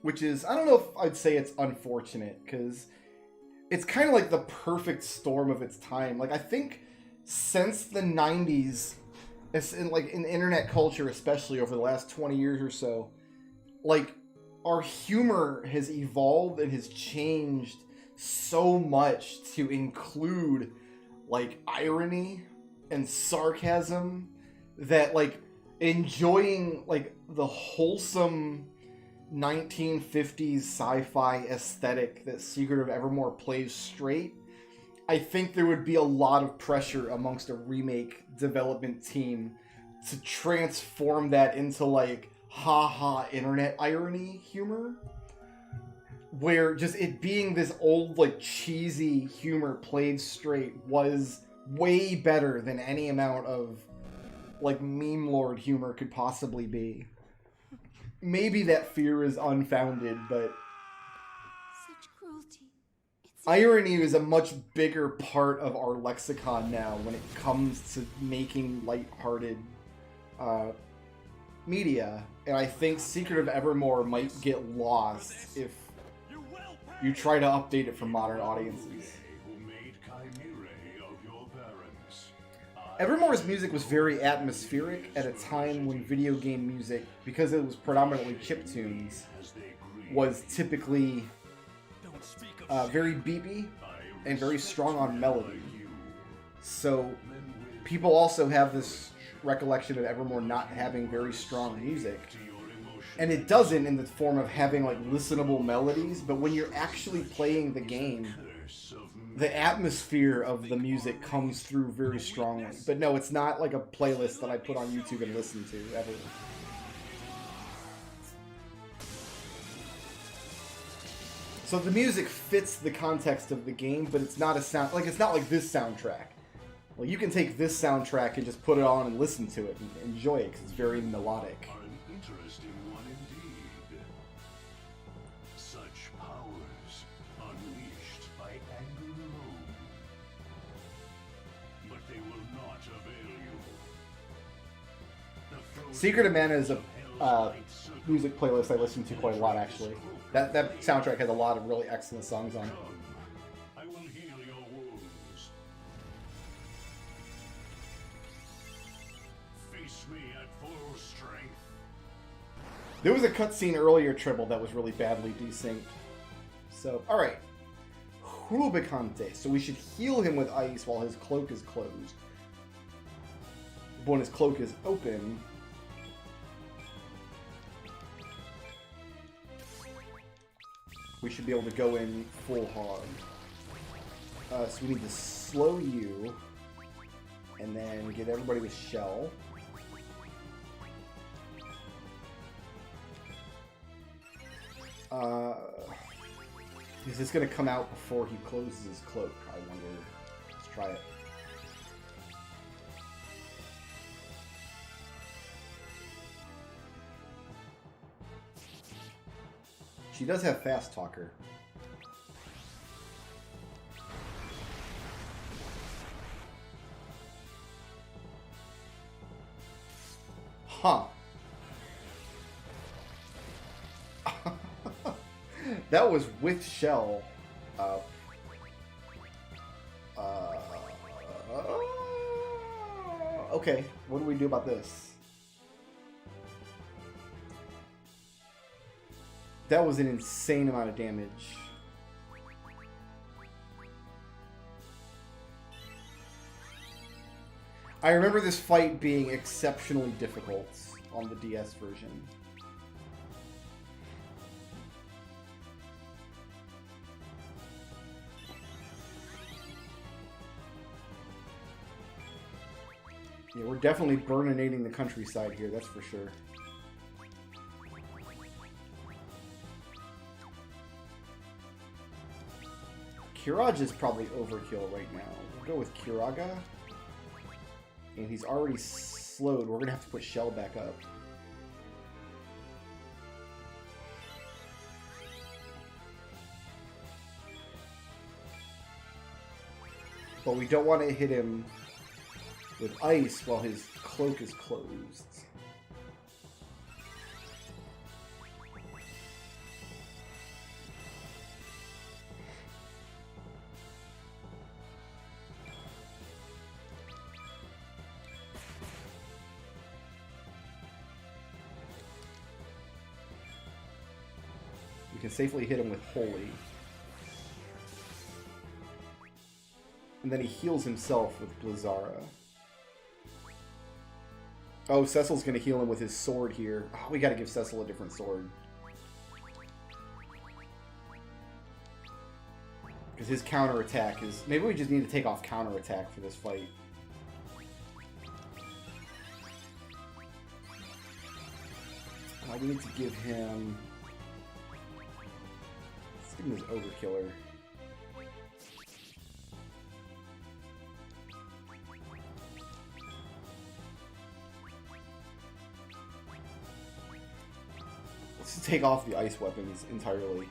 Which is, I don't know if I'd say it's unfortunate, because it's kind of like the perfect storm of its time. Like, I think since the 90s, in internet culture, especially over the last 20 years or so, like, our humor has evolved and has changed so much to include, like, irony and sarcasm that, like, enjoying, like, the wholesome 1950s sci-fi aesthetic that Secret of Evermore plays straight, I think there would be a lot of pressure amongst a remake development team to transform that into, like, ha-ha internet irony humor, where just it being this old, like, cheesy humor played straight was way better than any amount of, like, meme lord humor could possibly be. Maybe that fear is unfounded, but Such cruelty. It's irony is a much bigger part of our lexicon now when it comes to making lighthearted media. And I think Secret of Evermore might get lost if you try to update it for modern audiences. Evermore's music was very atmospheric at a time when video game music, because it was predominantly chiptunes, was typically very beepy and very strong on melody. So people also have this recollection of Evermore not having very strong music. And it doesn't in the form of having, like, listenable melodies, but when you're actually playing the game, the atmosphere of the music comes through very strongly. But no, it's not like a playlist that I put on YouTube and listen to, ever. So the music fits the context of the game, but it's not a sound, like, it's not like this soundtrack. Well, you can take this soundtrack and just put it on and listen to it and enjoy it, because it's very melodic. An interesting one indeed. Such powers unleashed by anger alone. But they will not avail you. Secret of Mana is a music playlist I listen to quite a lot, actually. That soundtrack has a lot of really excellent songs on it. I will heal your wounds. Face me at full strength. There was a cutscene earlier, Tribble, that was really badly desynced. So, alright. Rubicante. So we should heal him with ice while his cloak is closed. When his cloak is open, we should be able to go in full hog. So we need to slow you, and then get everybody with shell. Is this going to come out before he closes his cloak? I wonder. Let's try it. She does have fast talker. Huh. That was with shell. Okay, what do we do about this? That was an insane amount of damage. I remember this fight being exceptionally difficult on the DS version. Yeah, we're definitely burninating the countryside here, that's for sure. Kiraj is probably overkill right now. We'll go with Kiraga. And he's already slowed. We're going to have to put Shell back up. But we don't want to hit him with ice while his cloak is closed. We can safely hit him with Holy. And then he heals himself with Blizzara. Oh, Cecil's going to heal him with his sword here. Oh, we got to give Cecil a different sword. Because his counterattack is... Maybe we just need to take off counterattack for this fight. We need to give him... Let's give him his Overkiller. Let's just take off the ice weapons entirely.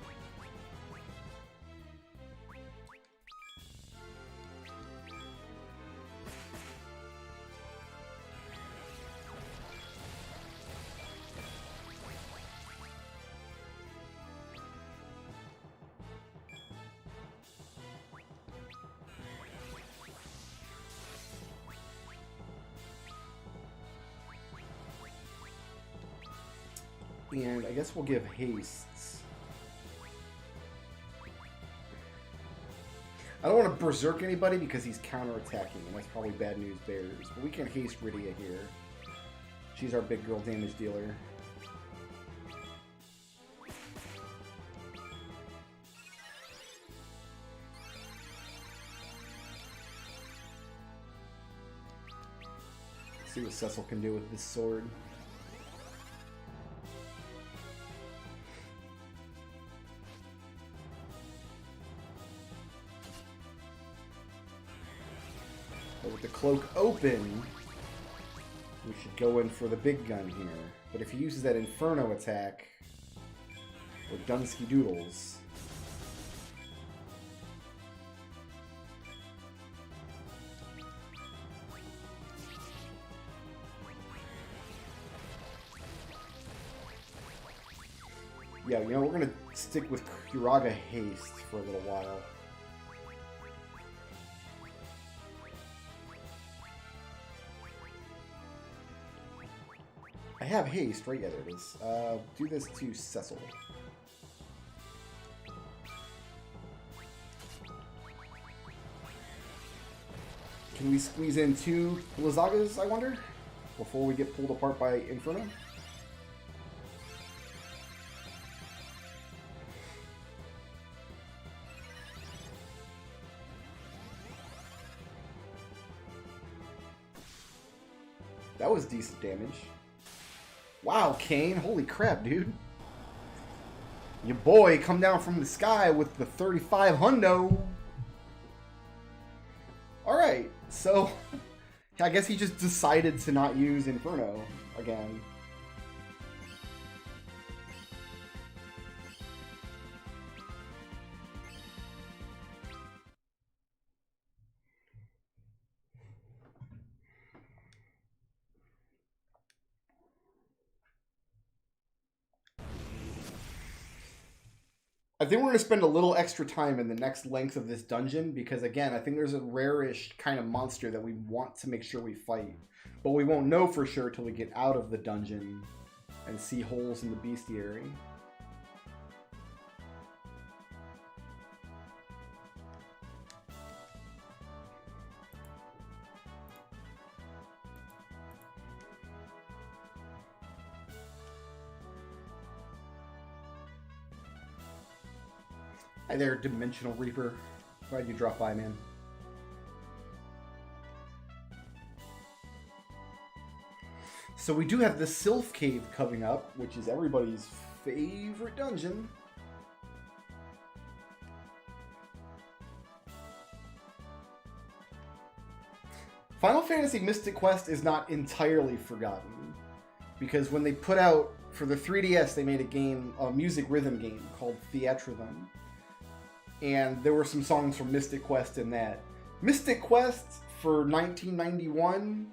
And I guess we'll give hastes. I don't want to berserk anybody because he's counterattacking, and that's probably bad news bears. But we can haste Rydia here. She's our big girl damage dealer. Let's see what Cecil can do with this sword. With the cloak open, we should go in for the big gun here. But if he uses that Inferno attack, we're Dunsky Doodles. Yeah, you know, we're gonna stick with Kiraga Haste for a little while. I have haste, right? Yeah, there it is. Do this to Cecil. Can we squeeze in 2 Lazagas, I wonder? Before we get pulled apart by Inferno? That was decent damage. Wow, Kane. Holy crap, dude. Your boy come down from the sky with the 35 hundo. Alright, so I guess he just decided to not use Inferno again. I think we're going to spend a little extra time in the next length of this dungeon because, again, I think there's a rare-ish kind of monster that we want to make sure we fight. But we won't know for sure till we get out of the dungeon and see holes in the bestiary. Hi there, Dimensional Reaper. Glad you dropped by, man. So we do have the Sylph Cave coming up, which is everybody's favorite dungeon. Final Fantasy Mystic Quest is not entirely forgotten, because when they put out, for the 3DS, they made a game, a music rhythm game called Theatrhythm. And there were some songs from Mystic Quest in that. Mystic Quest for 1991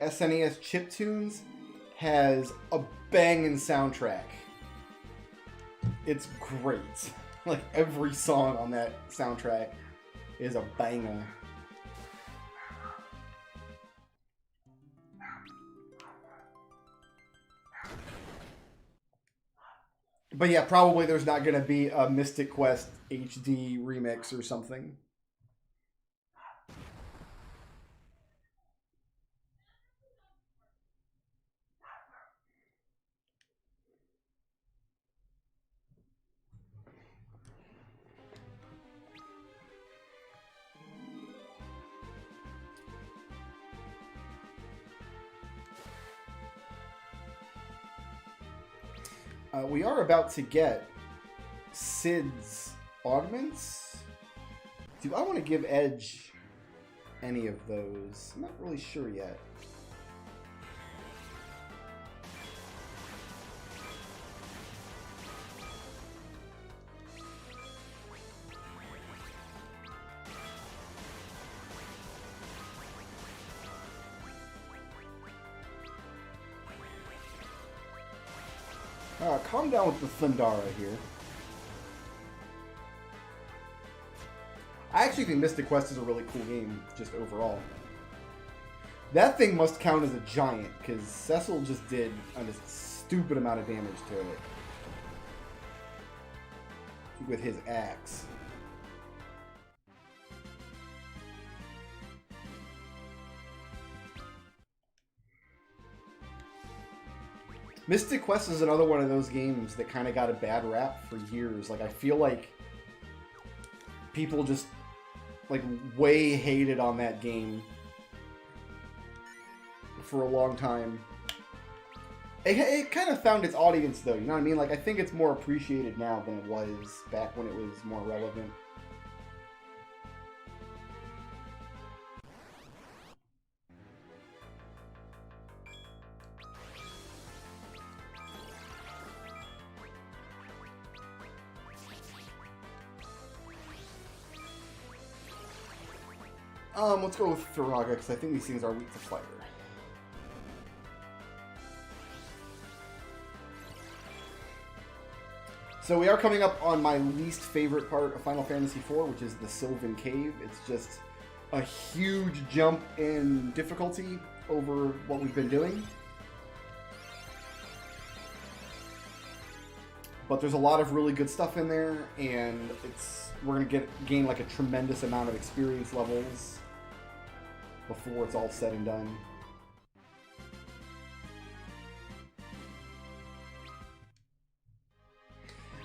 SNES chiptunes has a banging soundtrack. It's great. Like every song on that soundtrack is a banger. But yeah, probably there's not going to be a Mystic Quest HD remix or something. We are about to get Cid's augments. Do I want to give Edge any of those? I'm not really sure yet. Calm down with the Thundara here. I actually think Mystic Quest is a really cool game, just overall. That thing must count as a giant, because Cecil just did a stupid amount of damage to it. With his axe. Mystic Quest is another one of those games that kind of got a bad rap for years. Like, I feel like people just, like, way hated on that game for a long time. It kind of found its audience, though, you know what I mean? Like, I think it's more appreciated now than it was back when it was more relevant. Let's go with Firaga, because I think these things are weak to fire. So we are coming up on my least favorite part of Final Fantasy IV, which is the Sylvan Cave. It's just a huge jump in difficulty over what we've been doing. But there's a lot of really good stuff in there, and we're gonna gain like a tremendous amount of experience levels. before it's all said and done.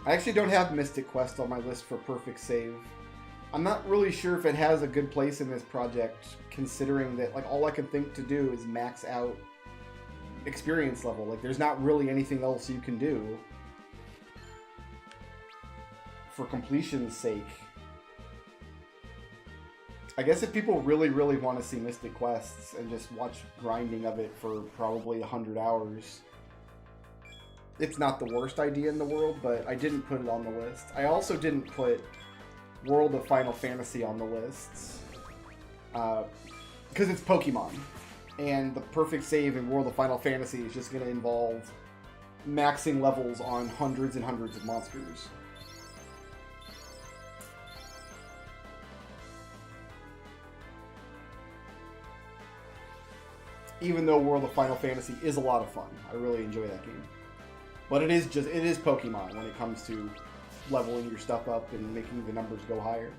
I actually don't have Mystic Quest on my list for perfect save. I'm not really sure if it has a good place in this project, considering that like all I can think to do is max out experience level. Like there's not really anything else you can do for completion's sake. I guess if people really, really want to see Mystic Quests and just watch grinding of it for probably 100 hours, it's not the worst idea in the world, but I didn't put it on the list. I also didn't put World of Final Fantasy on the lists because it's Pokemon, and the perfect save in World of Final Fantasy is just going to involve maxing levels on hundreds and hundreds of monsters. Even though World of Final Fantasy is a lot of fun, I really enjoy that game. But it is Pokemon when it comes to leveling your stuff up and making the numbers go higher.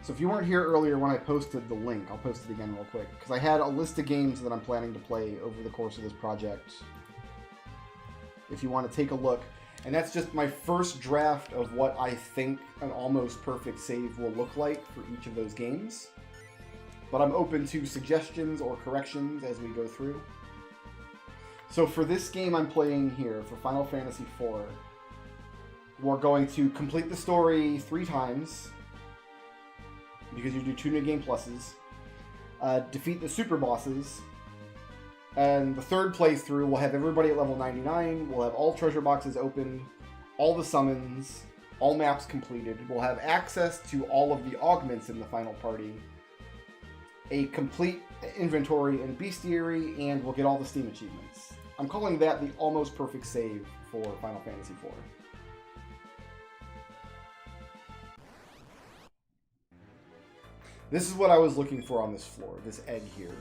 So if you weren't here earlier when I posted the link, I'll post it again real quick, because I had a list of games that I'm planning to play over the course of this project. If you want to take a look. And that's just my first draft of what I think an almost perfect save will look like for each of those games. But I'm open to suggestions or corrections as we go through. So for this game I'm playing here, for Final Fantasy IV, we're going to complete the story 3 times, because you do 2 new game pluses, defeat the super bosses, and the third playthrough we'll have everybody at level 99, we'll have all treasure boxes open, all the summons, all maps completed, we'll have access to all of the augments in the final party, a complete inventory and bestiary, and we'll get all the Steam achievements. I'm calling that the almost perfect save for Final Fantasy IV. This is what I was looking for on this floor, this egg here.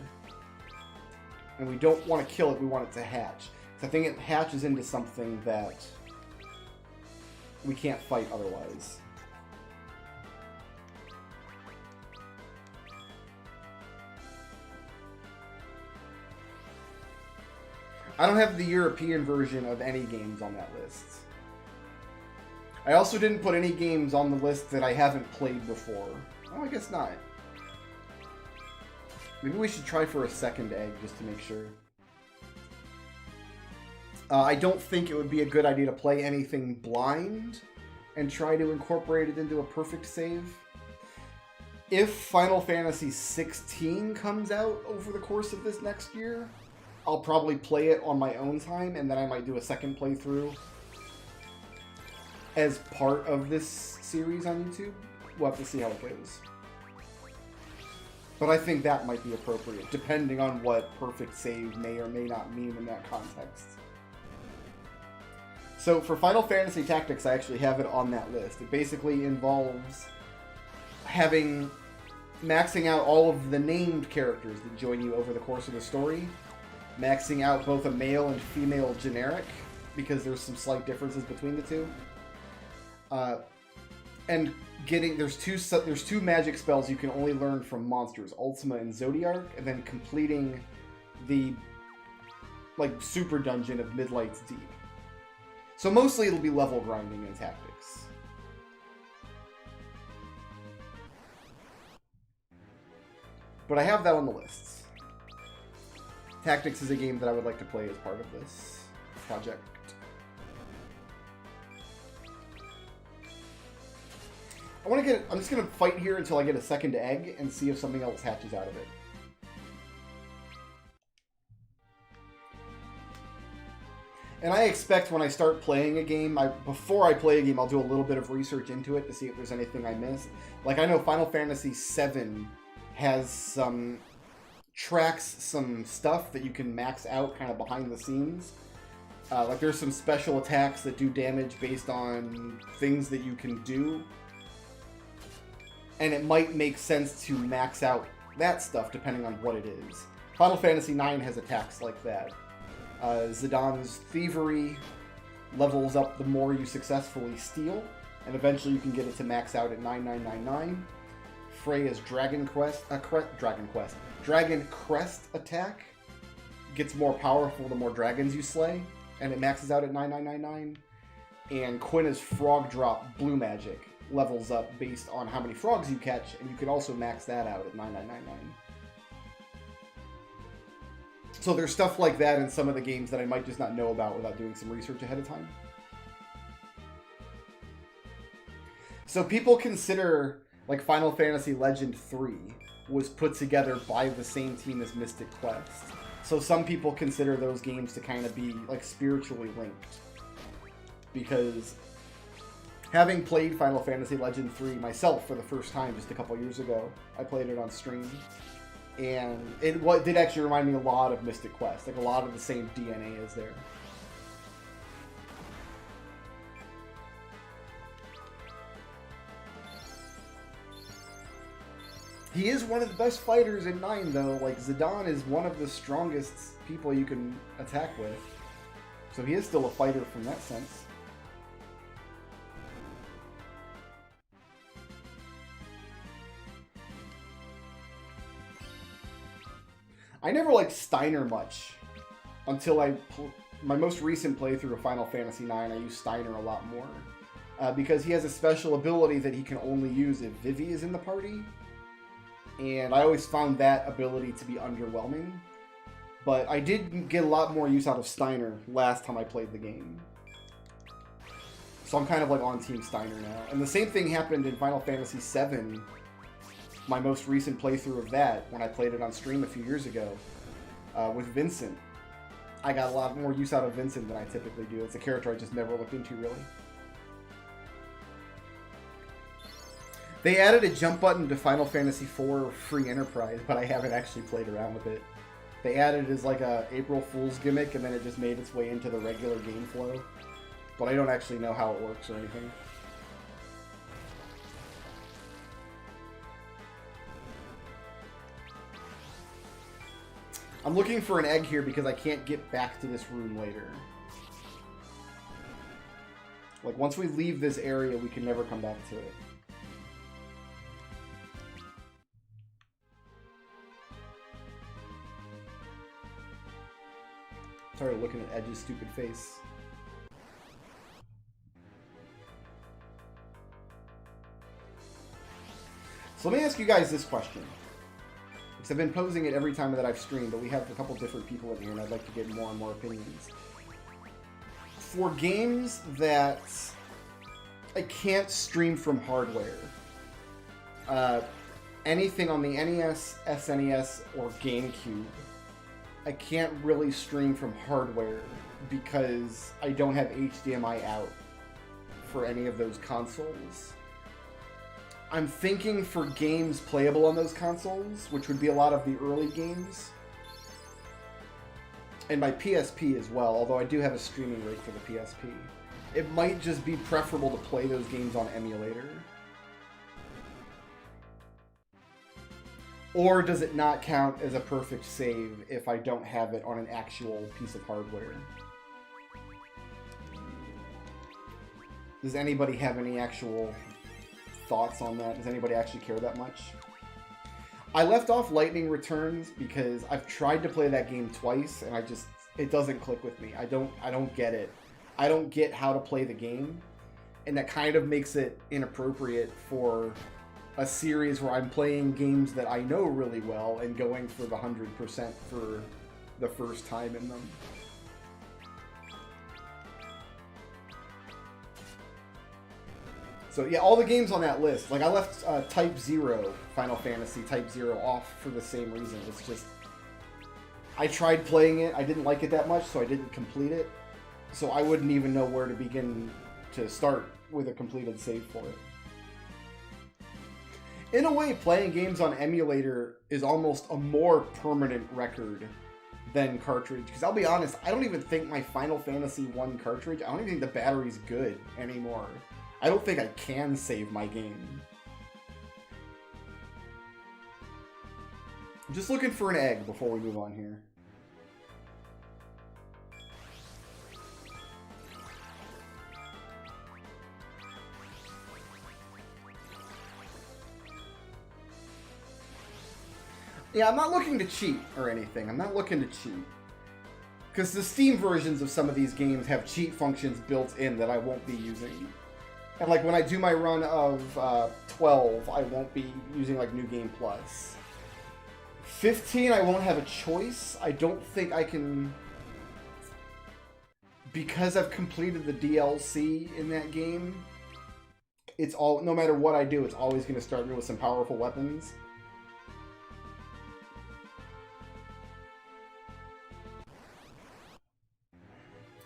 And we don't want to kill it, we want it to hatch. Because I think it hatches into something that we can't fight otherwise. I don't have the European version of any games on that list. I also didn't put any games on the list that I haven't played before. Oh, I guess not. Maybe we should try for a second egg, just to make sure. I don't think it would be a good idea to play anything blind and try to incorporate it into a perfect save. If Final Fantasy XVI comes out over the course of this next year, I'll probably play it on my own time, and then I might do a second playthrough as part of this series on YouTube. We'll have to see how it goes. But I think that might be appropriate, depending on what perfect save may or may not mean in that context. So for Final Fantasy Tactics, I actually have it on that list. It basically involves maxing out all of the named characters that join you over the course of the story, maxing out both a male and female generic, because there's some slight differences between the two, and there's two magic spells you can only learn from monsters, Ultima and Zodiark, and then completing the super dungeon of Midlight's Deep. So mostly it'll be level grinding and tactics. But I have that on the list. Tactics is a game that I would like to play as part of this project. I'm just gonna fight here until I get a second egg and see if something else hatches out of it. And I expect when I start playing a game, before I play a game, I'll do a little bit of research into it to see if there's anything I missed. Like, I know Final Fantasy VII has some stuff that you can max out kind of behind the scenes. Like, there's some special attacks that do damage based on things that you can do. And it might make sense to max out that stuff depending on what it is. Final Fantasy IX has attacks like that. Zidane's Thievery levels up the more you successfully steal. and eventually you can get it to max out at 9999. Freya's Dragon Crest attack gets more powerful the more dragons you slay, and it maxes out at 9999. And Quina's Frog Drop Blue Magic levels up based on how many frogs you catch, and you can also max that out at 9999. So there's stuff like that in some of the games that I might just not know about without doing some research ahead of time. So people consider, like, Final Fantasy Legend 3 was put together by the same team as Mystic Quest. So some people consider those games to kind of be, like, spiritually linked. Because having played Final Fantasy Legend 3 myself for the first time just a couple years ago, I played it on stream, and it did actually remind me a lot of Mystic Quest. Like, a lot of the same DNA is there. He is one of the best fighters in 9, though. Like, Zidane is one of the strongest people you can attack with. So he is still a fighter from that sense. I never liked Steiner much until my most recent playthrough of Final Fantasy IX. I use Steiner a lot more because he has a special ability that he can only use if Vivi is in the party, and I always found that ability to be underwhelming. But I did get a lot more use out of Steiner last time I played the game, so I'm kind of like on Team Steiner now. And the same thing happened in Final Fantasy VII. My most recent playthrough of that, when I played it on stream a few years ago, with Vincent. I got a lot more use out of Vincent than I typically do. It's a character I just never looked into, really. They added a jump button to Final Fantasy IV Free Enterprise, but I haven't actually played around with it. They added it as like a April Fool's gimmick, and then it just made its way into the regular game flow. But I don't actually know how it works or anything. I'm looking for an egg here because I can't get back to this room later. Like, once we leave this area, we can never come back to it. Sorry, looking at Edge's stupid face. So let me ask you guys this question. Because I've been posing it every time that I've streamed, but we have a couple different people in here, and I'd like to get more and more opinions. For games that I can't stream from hardware, anything on the NES, SNES, or GameCube, I can't really stream from hardware because I don't have HDMI out for any of those consoles. I'm thinking for games playable on those consoles, which would be a lot of the early games, and my PSP as well, although I do have a streaming rig for the PSP. It might just be preferable to play those games on emulator. Or does it not count as a perfect save if I don't have it on an actual piece of hardware? Does anybody have any actual thoughts on that? Does anybody actually care that much? I left off Lightning Returns because I've tried to play that game twice and it doesn't click with me. I don't get it. I don't get how to play the game, and that kind of makes it inappropriate for a series where I'm playing games that I know really well and going for the 100% for the first time in them. So yeah, all the games on that list, like I left Type 0, Final Fantasy Type 0 off for the same reason. It's just, I tried playing it, I didn't like it that much, so I didn't complete it. So I wouldn't even know where to begin to start with a completed save for it. In a way, playing games on emulator is almost a more permanent record than cartridge. Because I'll be honest, I don't even think my Final Fantasy 1 cartridge, I don't even think the battery's good anymore. I don't think I can save my game. I'm just looking for an egg before we move on here. Yeah, I'm not looking to cheat or anything. I'm not looking to cheat. Because the Steam versions of some of these games have cheat functions built in that I won't be using. And like when I do my run of 12, I won't be using like New Game Plus. 15, I won't have a choice. I don't think I can... Because I've completed the DLC in that game, it's all, no matter what I do, it's always going to start me with some powerful weapons.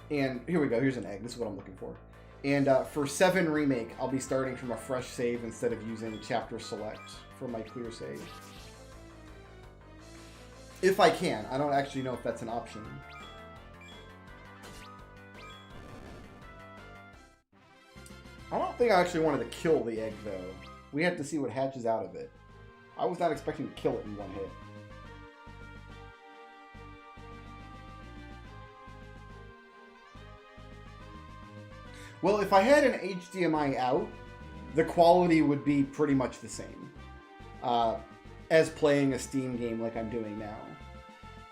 And here we go. Here's an egg. This is what I'm looking for. And for 7 Remake, I'll be starting from a fresh save instead of using Chapter Select for my clear save. If I can. I don't actually know if that's an option. I don't think I actually wanted to kill the egg, though. We have to see what hatches out of it. I was not expecting to kill it in one hit. Well, if I had an HDMI out, the quality would be pretty much the same as playing a Steam game like I'm doing now.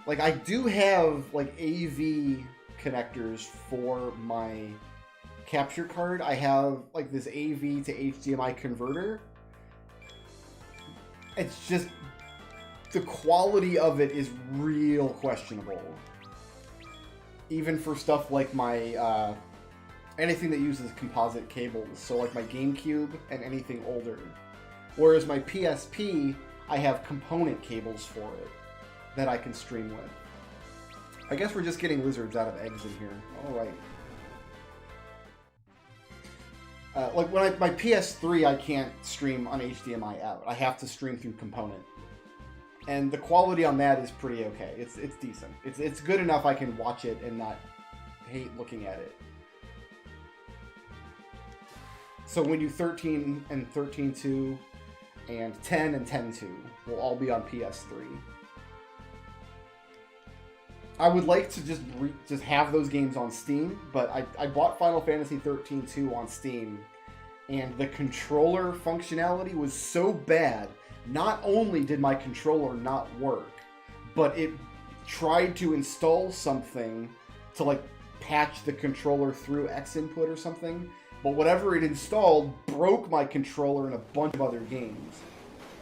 Like, I do have, like, AV connectors for my capture card. I have, like, this AV to HDMI converter. It's just, the quality of it is real questionable. Even for stuff like my, anything that uses composite cables, so like my GameCube and anything older. Whereas my PSP, I have component cables for it that I can stream with. I guess we're just getting lizards out of eggs in here. Alright. Like when my PS3, I can't stream on HDMI out. I have to stream through component. And the quality on that is pretty okay. It's decent. It's good enough I can watch it and not hate looking at it. So when you 13 and 13.2 and 10 and 10.2 will all be on PS3. I would like to just have those games on Steam, but I bought Final Fantasy 13.2 on Steam, and the controller functionality was so bad. Not only did my controller not work, but it tried to install something to like patch the controller through X input or something, but whatever it installed broke my controller in a bunch of other games.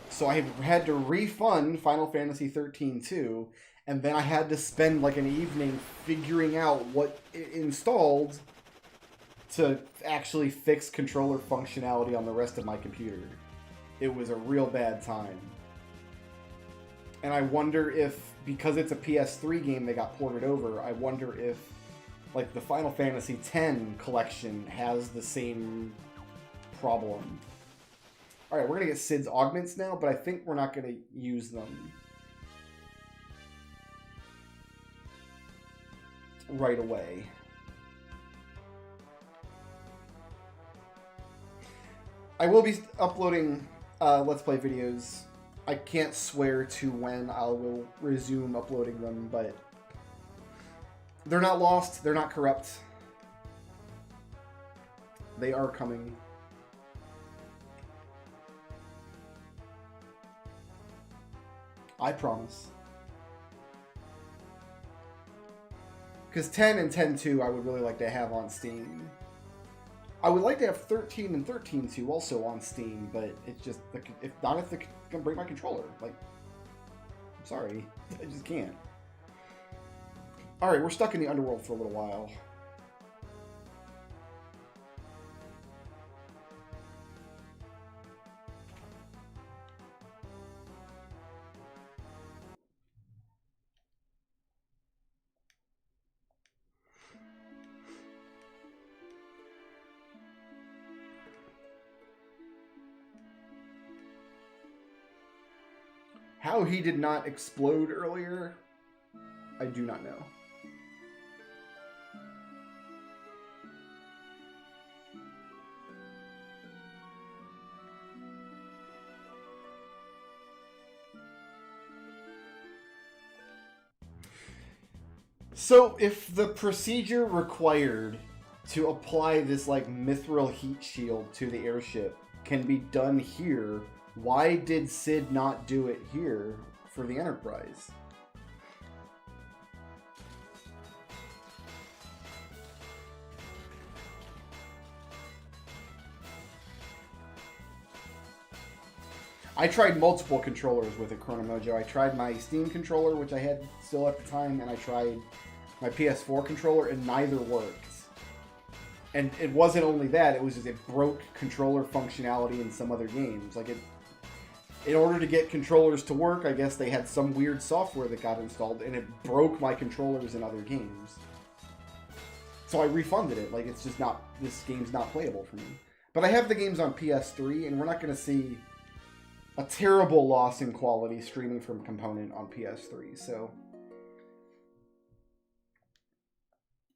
So I had to refund Final Fantasy 13.2, and then I had to spend like an evening figuring out what it installed to actually fix controller functionality on the rest of my computer. It was a real bad time. And I wonder if, because it's a PS3 game that got ported over, I wonder if like the Final Fantasy X collection has the same problem. Alright, we're going to get Cid's augments now, but I think we're not going to use them right away. I will be uploading Let's Play videos. I can't swear to when I will resume uploading them, but they're not lost, they're not corrupt. They are coming. I promise. Because 10 and 10.2 I would really like to have on Steam. I would like to have 13 and 13.2 also on Steam, but it's just, if not if they can break my controller. Like, I'm sorry, I just can't. Alright, we're stuck in the underworld for a little while. How he did not explode earlier, I do not know. So, if the procedure required to apply this, like, mithril heat shield to the airship can be done here, why did Cid not do it here for the Enterprise. I tried multiple controllers with a Chronomojo. I tried my Steam controller, which I had still at the time, and I tried my PS4 controller, and neither worked. And it wasn't only that, it was just it broke controller functionality in some other games. Like, in order to get controllers to work, I guess they had some weird software that got installed, and it broke my controllers in other games. So I refunded it. Like, it's just not, this game's not playable for me. But I have the games on PS3, and we're not going to see a terrible loss in quality streaming from Component on PS3, so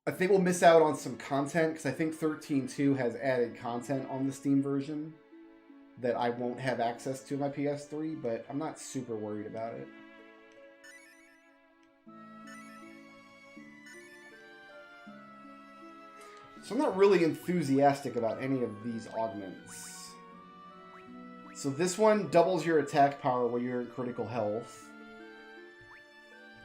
I think we'll miss out on some content, because I think 13.2 has added content on the Steam version that I won't have access to on my PS3, but I'm not super worried about it. So I'm not really enthusiastic about any of these augments. So this one doubles your attack power when you're at critical health,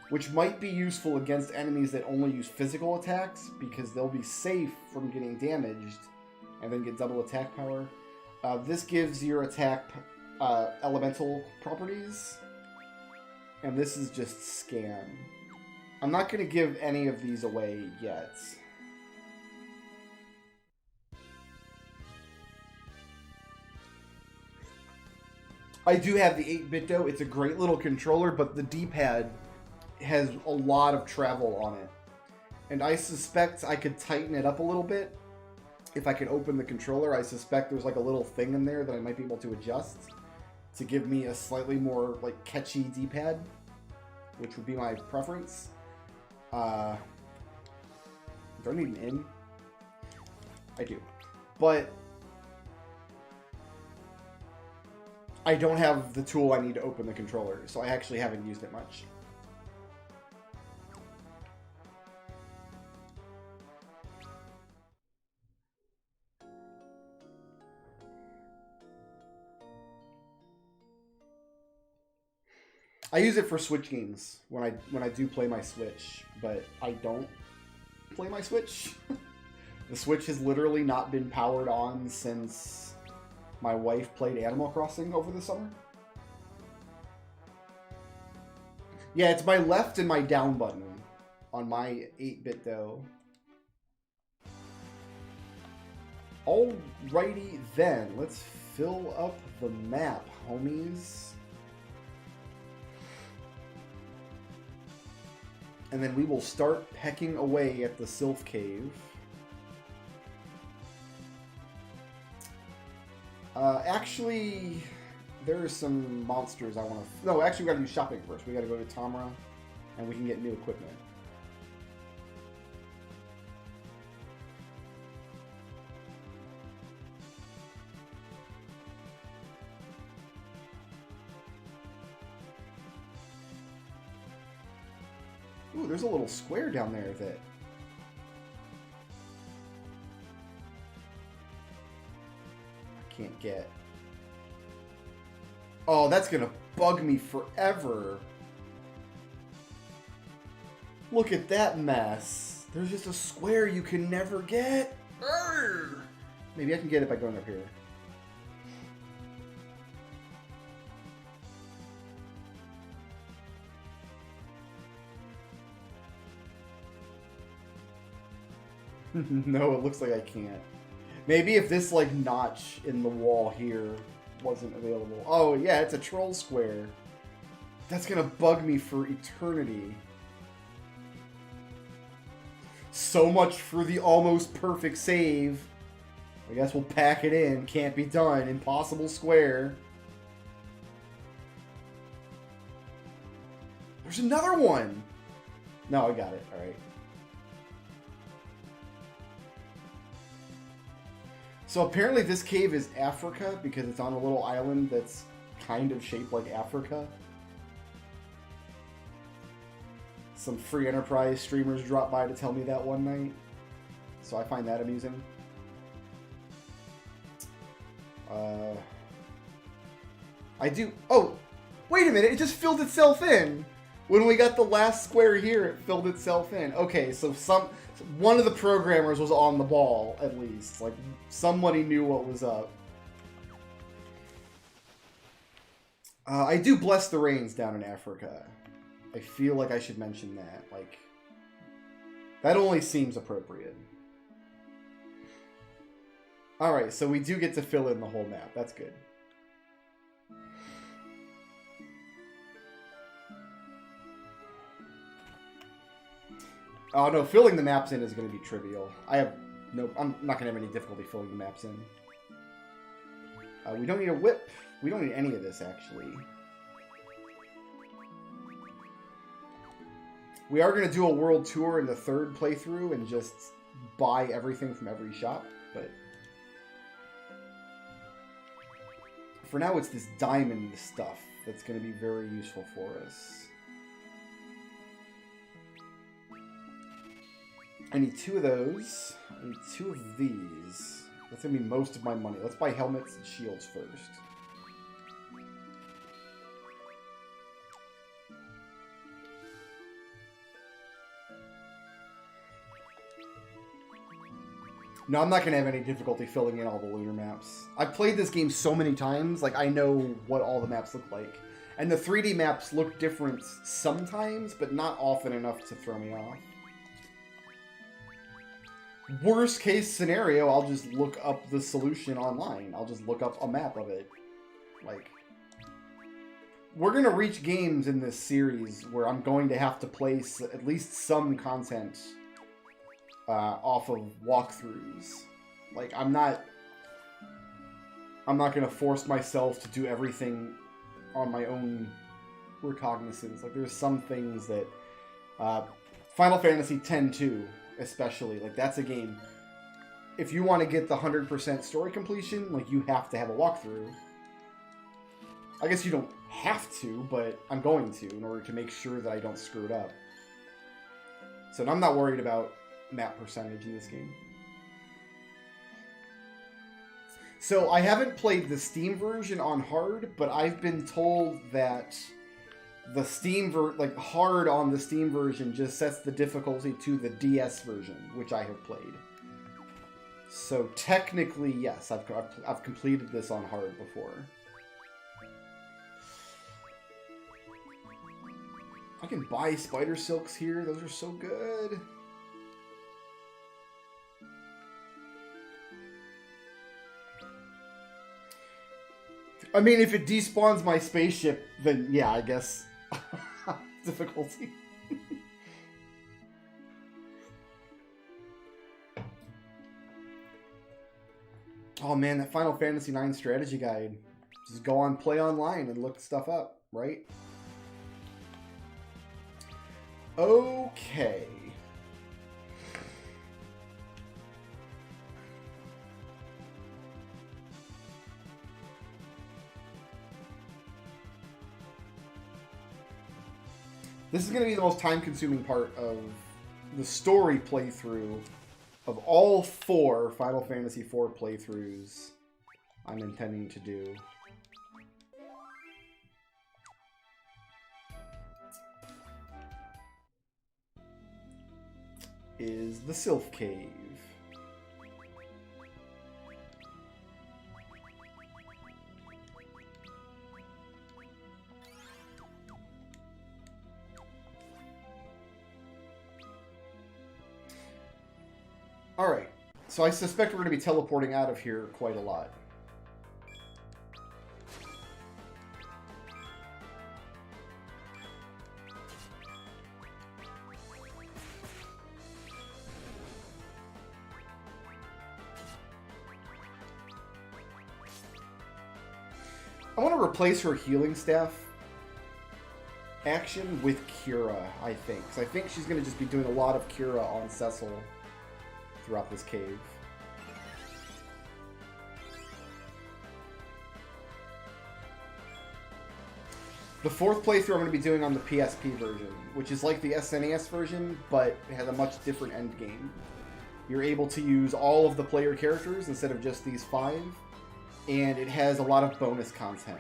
which might be useful against enemies that only use physical attacks, because they'll be safe from getting damaged and then get double attack power. This gives your attack elemental properties, and this is just scan. I'm not going to give any of these away yet. I do have the 8-bit though. It's a great little controller, but the D-pad has a lot of travel on it. And I suspect I could tighten it up a little bit. If I could open the controller, I suspect there's like a little thing in there that I might be able to adjust to give me a slightly more like catchy D-pad, which would be my preference. Do I need an in? I do. But I don't have the tool I need to open the controller, so I actually haven't used it much. I use it for Switch games when I do play my Switch, but I don't play my Switch. The Switch has literally not been powered on since my wife played Animal Crossing over the summer. Yeah, it's my left and my down button on my 8-bit though. Alrighty then, let's fill up the map, homies. And then we will start pecking away at the Sylph Cave. Actually, there are some monsters I want to... No, actually we gotta do shopping first. We gotta go to Tamra, and we can get new equipment. Ooh, there's a little square down there that... I can't get. Oh, that's gonna bug me forever. Look at that mess. There's just a square you can never get. Urgh. Maybe I can get it by going up here. No, it looks like I can't. Maybe if this, like, notch in the wall here wasn't available. Oh, yeah, it's a troll square. That's gonna bug me for eternity. So much for the almost perfect save. I guess we'll pack it in. Can't be done. Impossible square. There's another one! No, I got it. Alright. So apparently this cave is Africa because it's on a little island that's kind of shaped like Africa. Some free Enterprise streamers dropped by to tell me that one night. So I find that amusing. I do... Oh! Wait a minute, it just filled itself in. When we got the last square here, it filled itself in. Okay, so one of the programmers was on the ball, at least. Like, somebody knew what was up. I do bless the rains down in Africa. I feel like I should mention that. Like, that only seems appropriate. Alright, so we do get to fill in the whole map. That's good. Oh no, filling the maps in is going to be trivial. I'm not going to have any difficulty filling the maps in. We don't need a whip. We don't need any of this, actually. We are going to do a world tour in the third playthrough and just buy everything from every shop, but for now it's this diamond stuff that's going to be very useful for us. I need 2 of those. I need 2 of these. That's going to be most of my money. Let's buy helmets and shields first. No, I'm not going to have any difficulty filling in all the lunar maps. I've played this game so many times, like, I know what all the maps look like. And the 3D maps look different sometimes, but not often enough to throw me off. Worst case scenario, I'll just look up the solution online. I'll just look up a map of it. Like, we're going to reach games in this series where I'm going to have to place at least some content off of walkthroughs. Like, I'm not going to force myself to do everything on my own recognizance. Like, there's some things that Final Fantasy X-2 especially, like, that's a game, if you want to get the 100% story completion, like, you have to have a walkthrough. I guess you don't have to, but I'm going to in order to make sure that I don't screw it up. So I'm not worried about map percentage in this game. So I haven't played the Steam version on hard, but I've been told that the Steam hard on the Steam version just sets the difficulty to the DS version, which I have played. So technically, yes, I've completed this on hard before. I can buy spider silks here. Those are so good. I mean, if it despawns my spaceship, then yeah, I guess difficulty. Oh man, that Final Fantasy IX strategy guide. Just go on Play Online and look stuff up, right? Okay. This is going to be the most time-consuming part of the story playthrough of all 4 Final Fantasy IV playthroughs I'm intending to do. Is the Sylph Cave. Alright, so I suspect we're going to be teleporting out of here quite a lot. I want to replace her healing staff action with Cura, I think. Because I think she's going to just be doing a lot of Cura on Cecil throughout this cave. The 4th playthrough I'm going to be doing on the PSP version, which is like the SNES version, but it has a much different endgame. You're able to use all of the player characters instead of just these 5, and it has a lot of bonus content.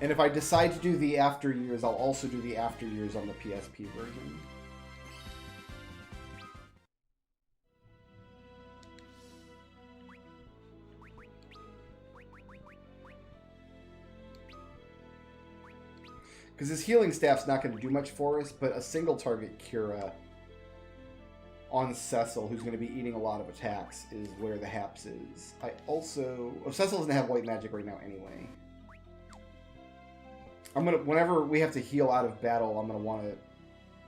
And if I decide to do the After Years, I'll also do the After Years on the PSP version. Because his healing staff's not going to do much for us, but a single target Cura on Cecil, who's going to be eating a lot of attacks, is where the haps is. I also... Oh, Cecil doesn't have white magic right now anyway. I'm going to... Whenever we have to heal out of battle, I'm going to want to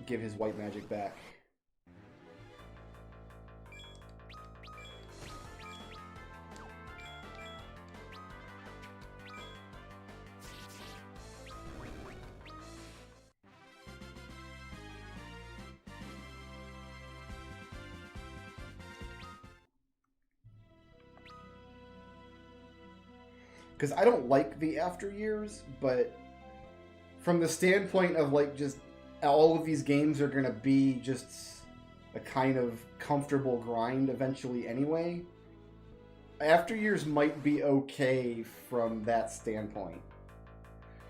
give his white magic back. Because I don't like the After Years, but from the standpoint of, like, just all of these games are going to be just a kind of comfortable grind eventually anyway, After Years might be okay from that standpoint.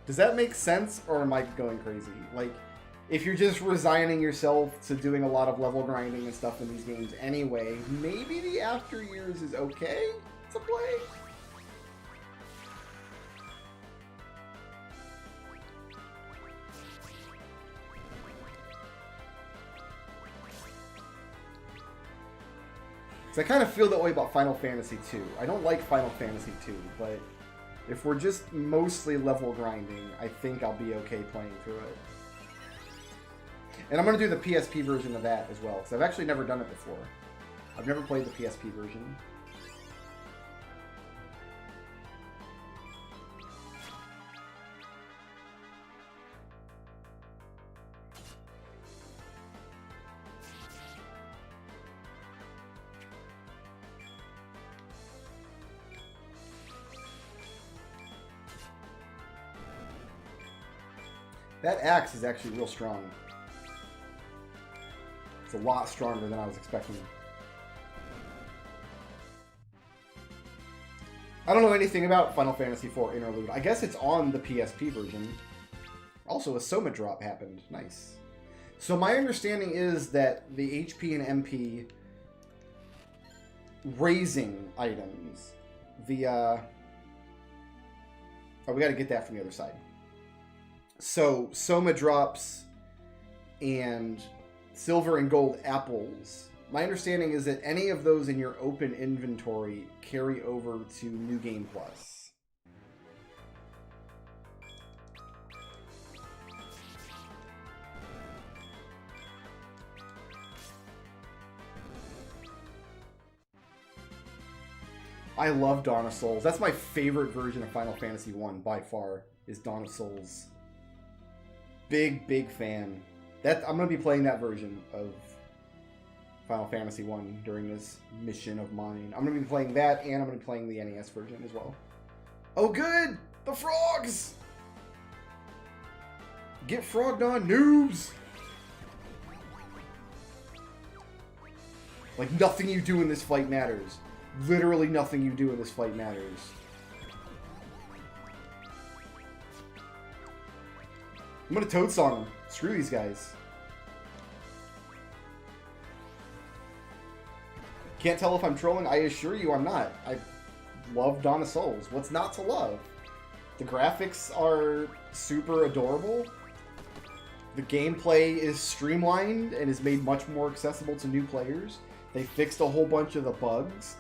Does that make sense, or am I going crazy? Like, if you're just resigning yourself to doing a lot of level grinding and stuff in these games anyway, maybe the After Years is okay to play? I kind of feel that way about Final Fantasy II. I don't like Final Fantasy II, but if we're just mostly level grinding, I think I'll be okay playing through it. And I'm going to do the PSP version of that as well, because I've actually never done it before. I've never played the PSP version. That axe is actually real strong. It's a lot stronger than I was expecting. I don't know anything about Final Fantasy IV Interlude. I guess it's on the PSP version. Also, a Soma drop happened. Nice. So my understanding is that the HP and MP raising items, the... Oh, we gotta get that from the other side. So, Soma drops and silver and gold apples. My understanding is that any of those in your open inventory carry over to New Game Plus. I love Dawn of Souls. That's my favorite version of Final Fantasy I by far, is Dawn of Souls. Big fan. I'm going to be playing that version of Final Fantasy I during this mission of mine. I'm going to be playing that, and I'm going to be playing the NES version as well. Oh, good! The frogs! Get frogged on, noobs! Like, nothing you do in this fight matters. Literally nothing you do in this fight matters. I'm gonna Toad Song them. Screw these guys. Can't tell if I'm trolling? I assure you I'm not. I love Dawn of Souls. What's not to love? The graphics are super adorable. The gameplay is streamlined and is made much more accessible to new players. They fixed a whole bunch of the bugs.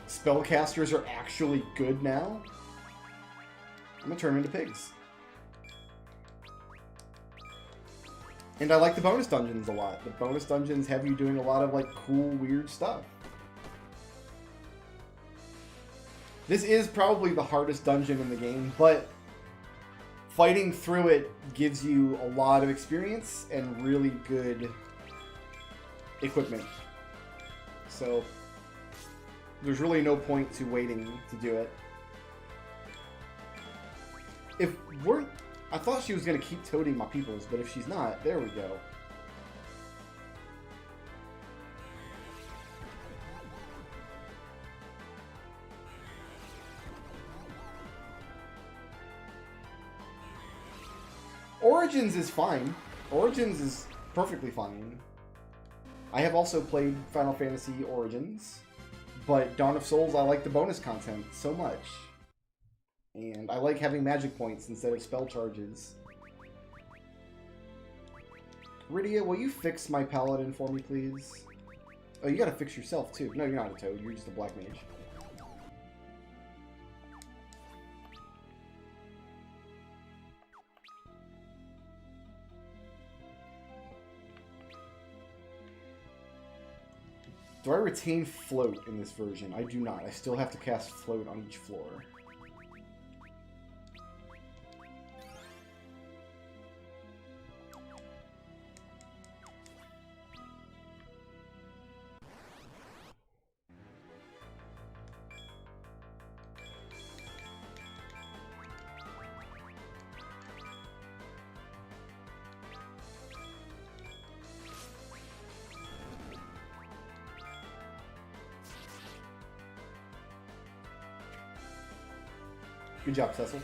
Spellcasters are actually good now. I'm gonna turn them into pigs. And I like the bonus dungeons a lot. The bonus dungeons have you doing a lot of, like, cool, weird stuff. This is probably the hardest dungeon in the game, but fighting through it gives you a lot of experience and really good equipment. So there's really no point to waiting to do it. I thought she was going to keep toting my peoples, but if she's not, there we go. Origins is fine. Origins is perfectly fine. I have also played Final Fantasy Origins, but Dawn of Souls, I like the bonus content so much. And I like having magic points instead of spell charges. Rydia, will you fix my paladin for me, please? Oh, you gotta fix yourself, too. No, you're not a toad. You're just a black mage. Do I retain float in this version? I do not. I still have to cast float on each floor. Good job, Cecil.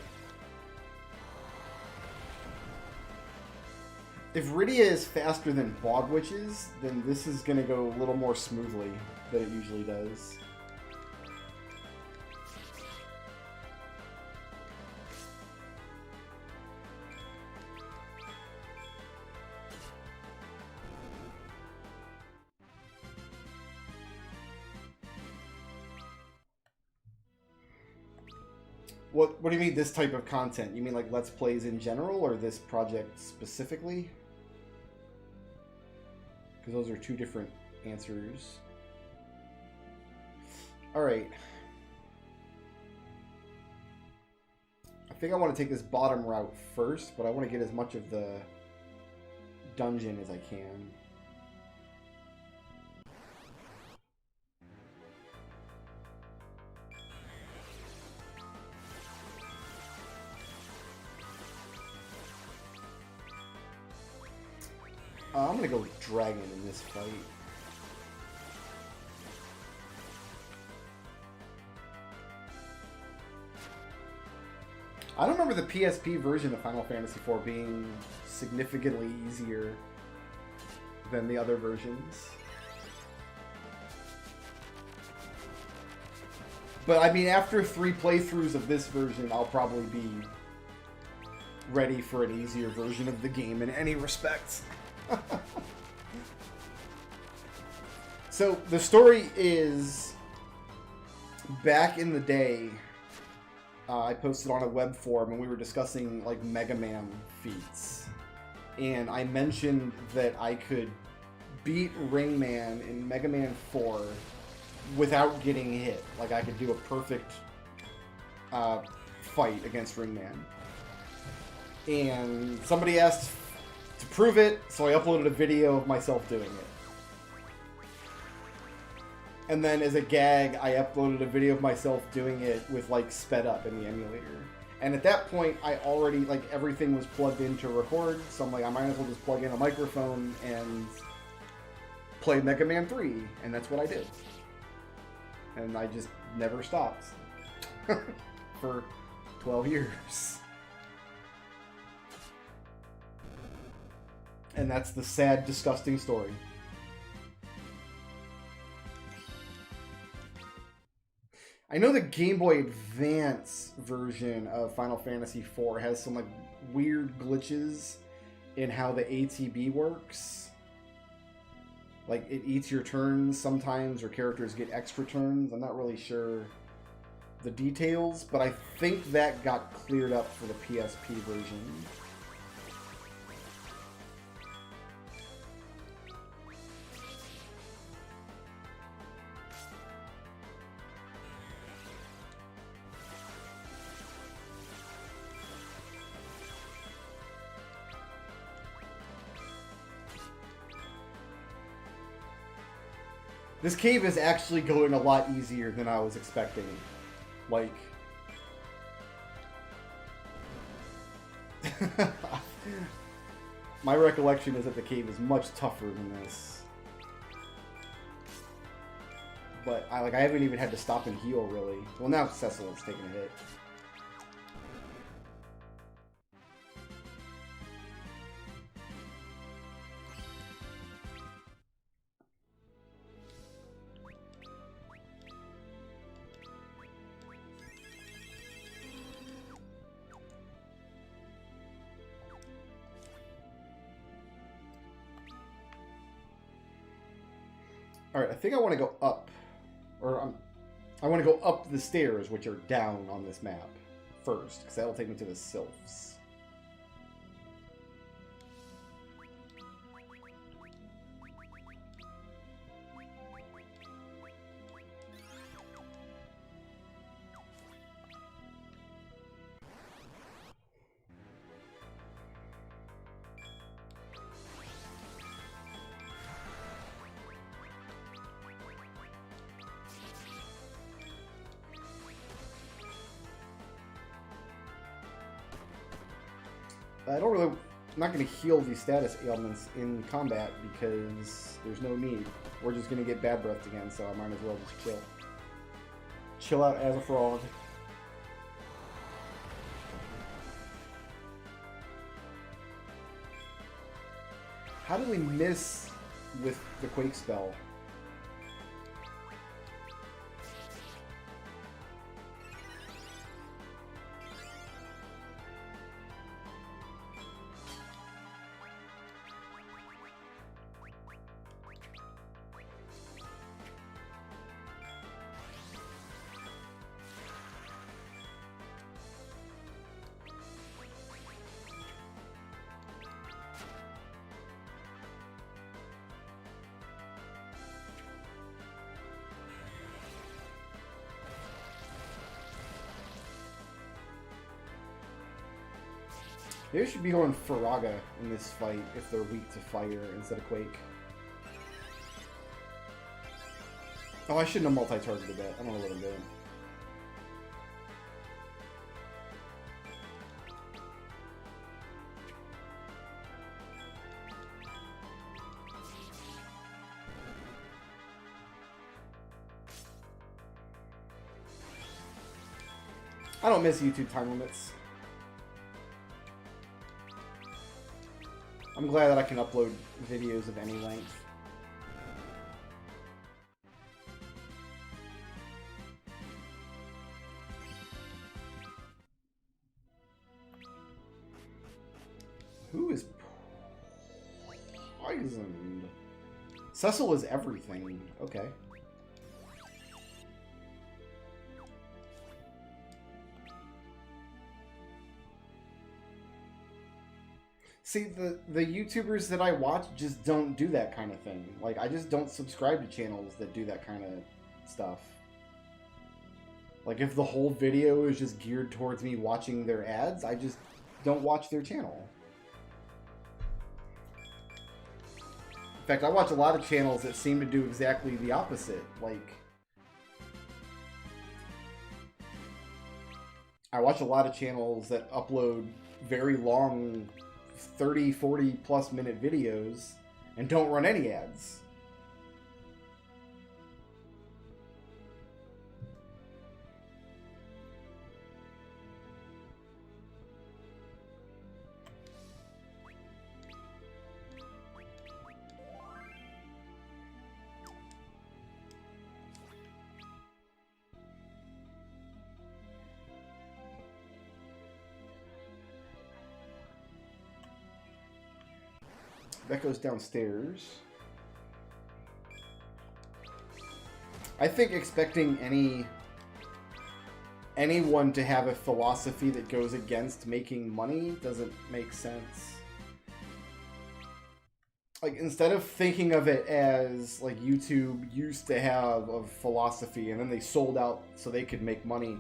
If Rydia is faster than Bog Witches, then this is going to go a little more smoothly than it usually does. What do you mean, this type of content? You mean like Let's Plays in general, or this project specifically? Because those are two different answers. Alright. I think I want to take this bottom route first, but I want to get as much of the dungeon as I can. I'm gonna go dragon in this fight. I don't remember the PSP version of Final Fantasy IV being significantly easier than the other versions. But I mean, after 3 playthroughs of this version, I'll probably be ready for an easier version of the game in any respect. So the story is, back in the day, I posted on a web forum and we were discussing like Mega Man feats, and I mentioned that I could beat Ring Man in Mega Man 4 without getting hit. Like I could do a perfect fight against Ring Man, and somebody asked to prove it, so I uploaded a video of myself doing it. And then as a gag, I uploaded a video of myself doing it with like sped up in the emulator. And at that point, I already, like, everything was plugged in to record, so I'm like, I might as well just plug in a microphone and play Mega Man 3, and that's what I did. And I just never stopped for 12 years. And that's the sad, disgusting story. I know the Game Boy Advance version of Final Fantasy IV has some like weird glitches in how the ATB works. Like it eats your turns sometimes, or characters get extra turns. I'm not really sure the details, but I think that got cleared up for the PSP version. This cave is actually going a lot easier than I was expecting. Like... my recollection is that the cave is much tougher than this. But I haven't even had to stop and heal, really. Well, now Cecil is taking a hit. Alright, I think I want to go up. I want to go up the stairs, which are down on this map, first, because that'll take me to the Sylphs. I'm not going to heal these status ailments in combat because there's no need. We're just going to get bad breathed again, so I might as well just chill. Chill out as a frog. How did we miss with the Quake spell? They should be going Faraga in this fight if they're weak to fire instead of Quake. Oh, I shouldn't have multi-targeted that. I don't know what I'm doing. I don't miss YouTube time limits. I'm glad that I can upload videos of any length. Who is poisoned? Cecil is everything. Okay. See, the YouTubers that I watch just don't do that kind of thing. Like, I just don't subscribe to channels that do that kind of stuff. Like, if the whole video is just geared towards me watching their ads, I just don't watch their channel. In fact, I watch a lot of channels that seem to do exactly the opposite. Like, I watch a lot of channels that upload very long 30, 40 plus minute videos and don't run any ads. That goes downstairs. I think expecting anyone to have a philosophy that goes against making money doesn't make sense. Like, instead of thinking of it as, like, YouTube used to have a philosophy and then they sold out so they could make money,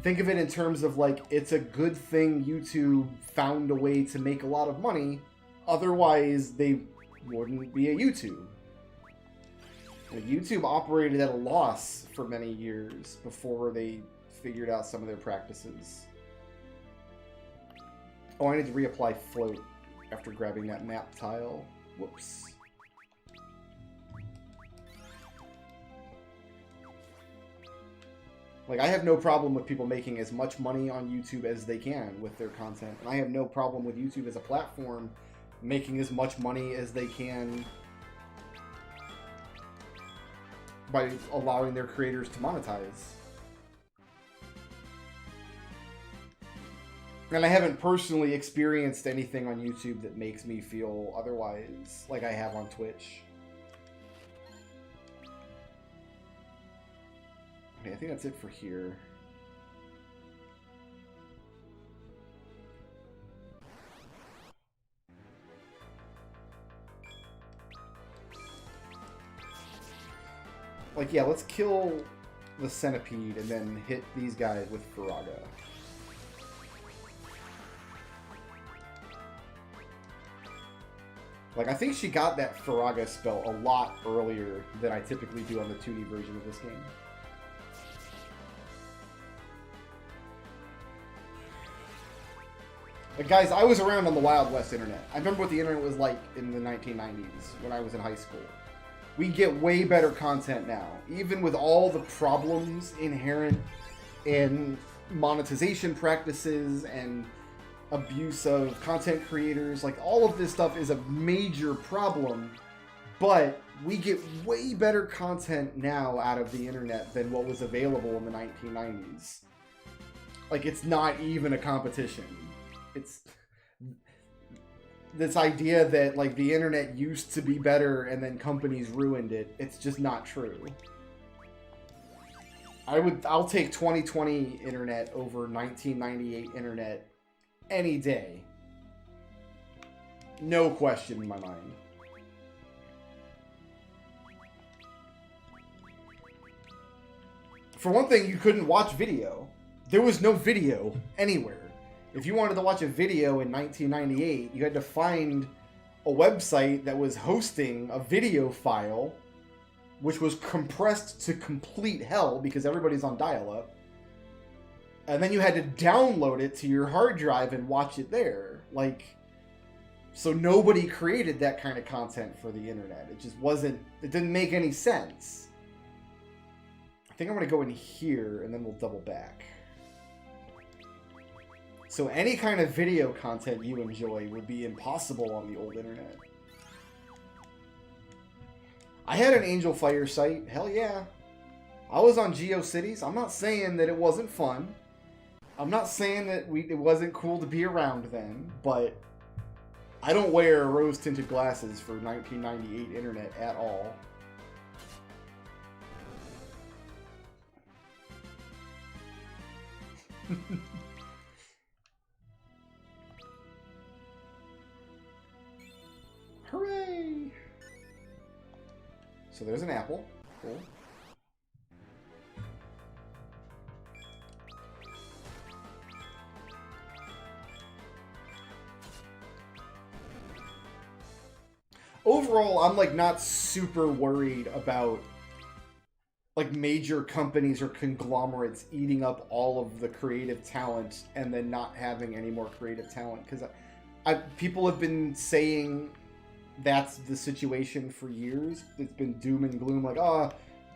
think of it in terms of, like, it's a good thing YouTube found a way to make a lot of money. Otherwise, they wouldn't be a YouTube. YouTube operated at a loss for many years before they figured out some of their practices. Oh, I need to reapply float after grabbing that map tile. Whoops. Like, I have no problem with people making as much money on YouTube as they can with their content. And I have no problem with YouTube as a platform making as much money as they can by allowing their creators to monetize. And I haven't personally experienced anything on YouTube that makes me feel otherwise, like I have on Twitch. Okay, I think that's it for here. Like, yeah, let's kill the centipede and then hit these guys with Faraga. Like, I think she got that Faraga spell a lot earlier than I typically do on the 2D version of this game. Like, guys, I was around on the Wild West internet. I remember what the internet was like in the 1990s when I was in high school. We get way better content now. Even with all the problems inherent in monetization practices and abuse of content creators, like all of this stuff is a major problem, but we get way better content now out of the internet than what was available in the 1990s. Like, it's not even a competition. It's this idea that, like, the internet used to be better and then companies ruined it. It's just not true. I'll take 2020 internet over 1998 internet any day. No question in my mind. For one thing, you couldn't watch video. There was no video anywhere. If you wanted to watch a video in 1998, you had to find a website that was hosting a video file, which was compressed to complete hell because everybody's on dial-up. And then you had to download it to your hard drive and watch it there. Like, so nobody created that kind of content for the internet. It just wasn't, it didn't make any sense. I think I'm going to go in here and then we'll double back. So any kind of video content you enjoy would be impossible on the old internet. I had an Angel Fire site. Hell yeah. I was on GeoCities. I'm not saying that it wasn't fun. I'm not saying that it wasn't cool to be around then, but I don't wear rose-tinted glasses for 1998 internet at all. Hooray! So there's an apple. Cool. Overall, I'm like not super worried about like major companies or conglomerates eating up all of the creative talent and then not having any more creative talent, because people have been saying that's the situation for years. It's been doom and gloom, like, oh,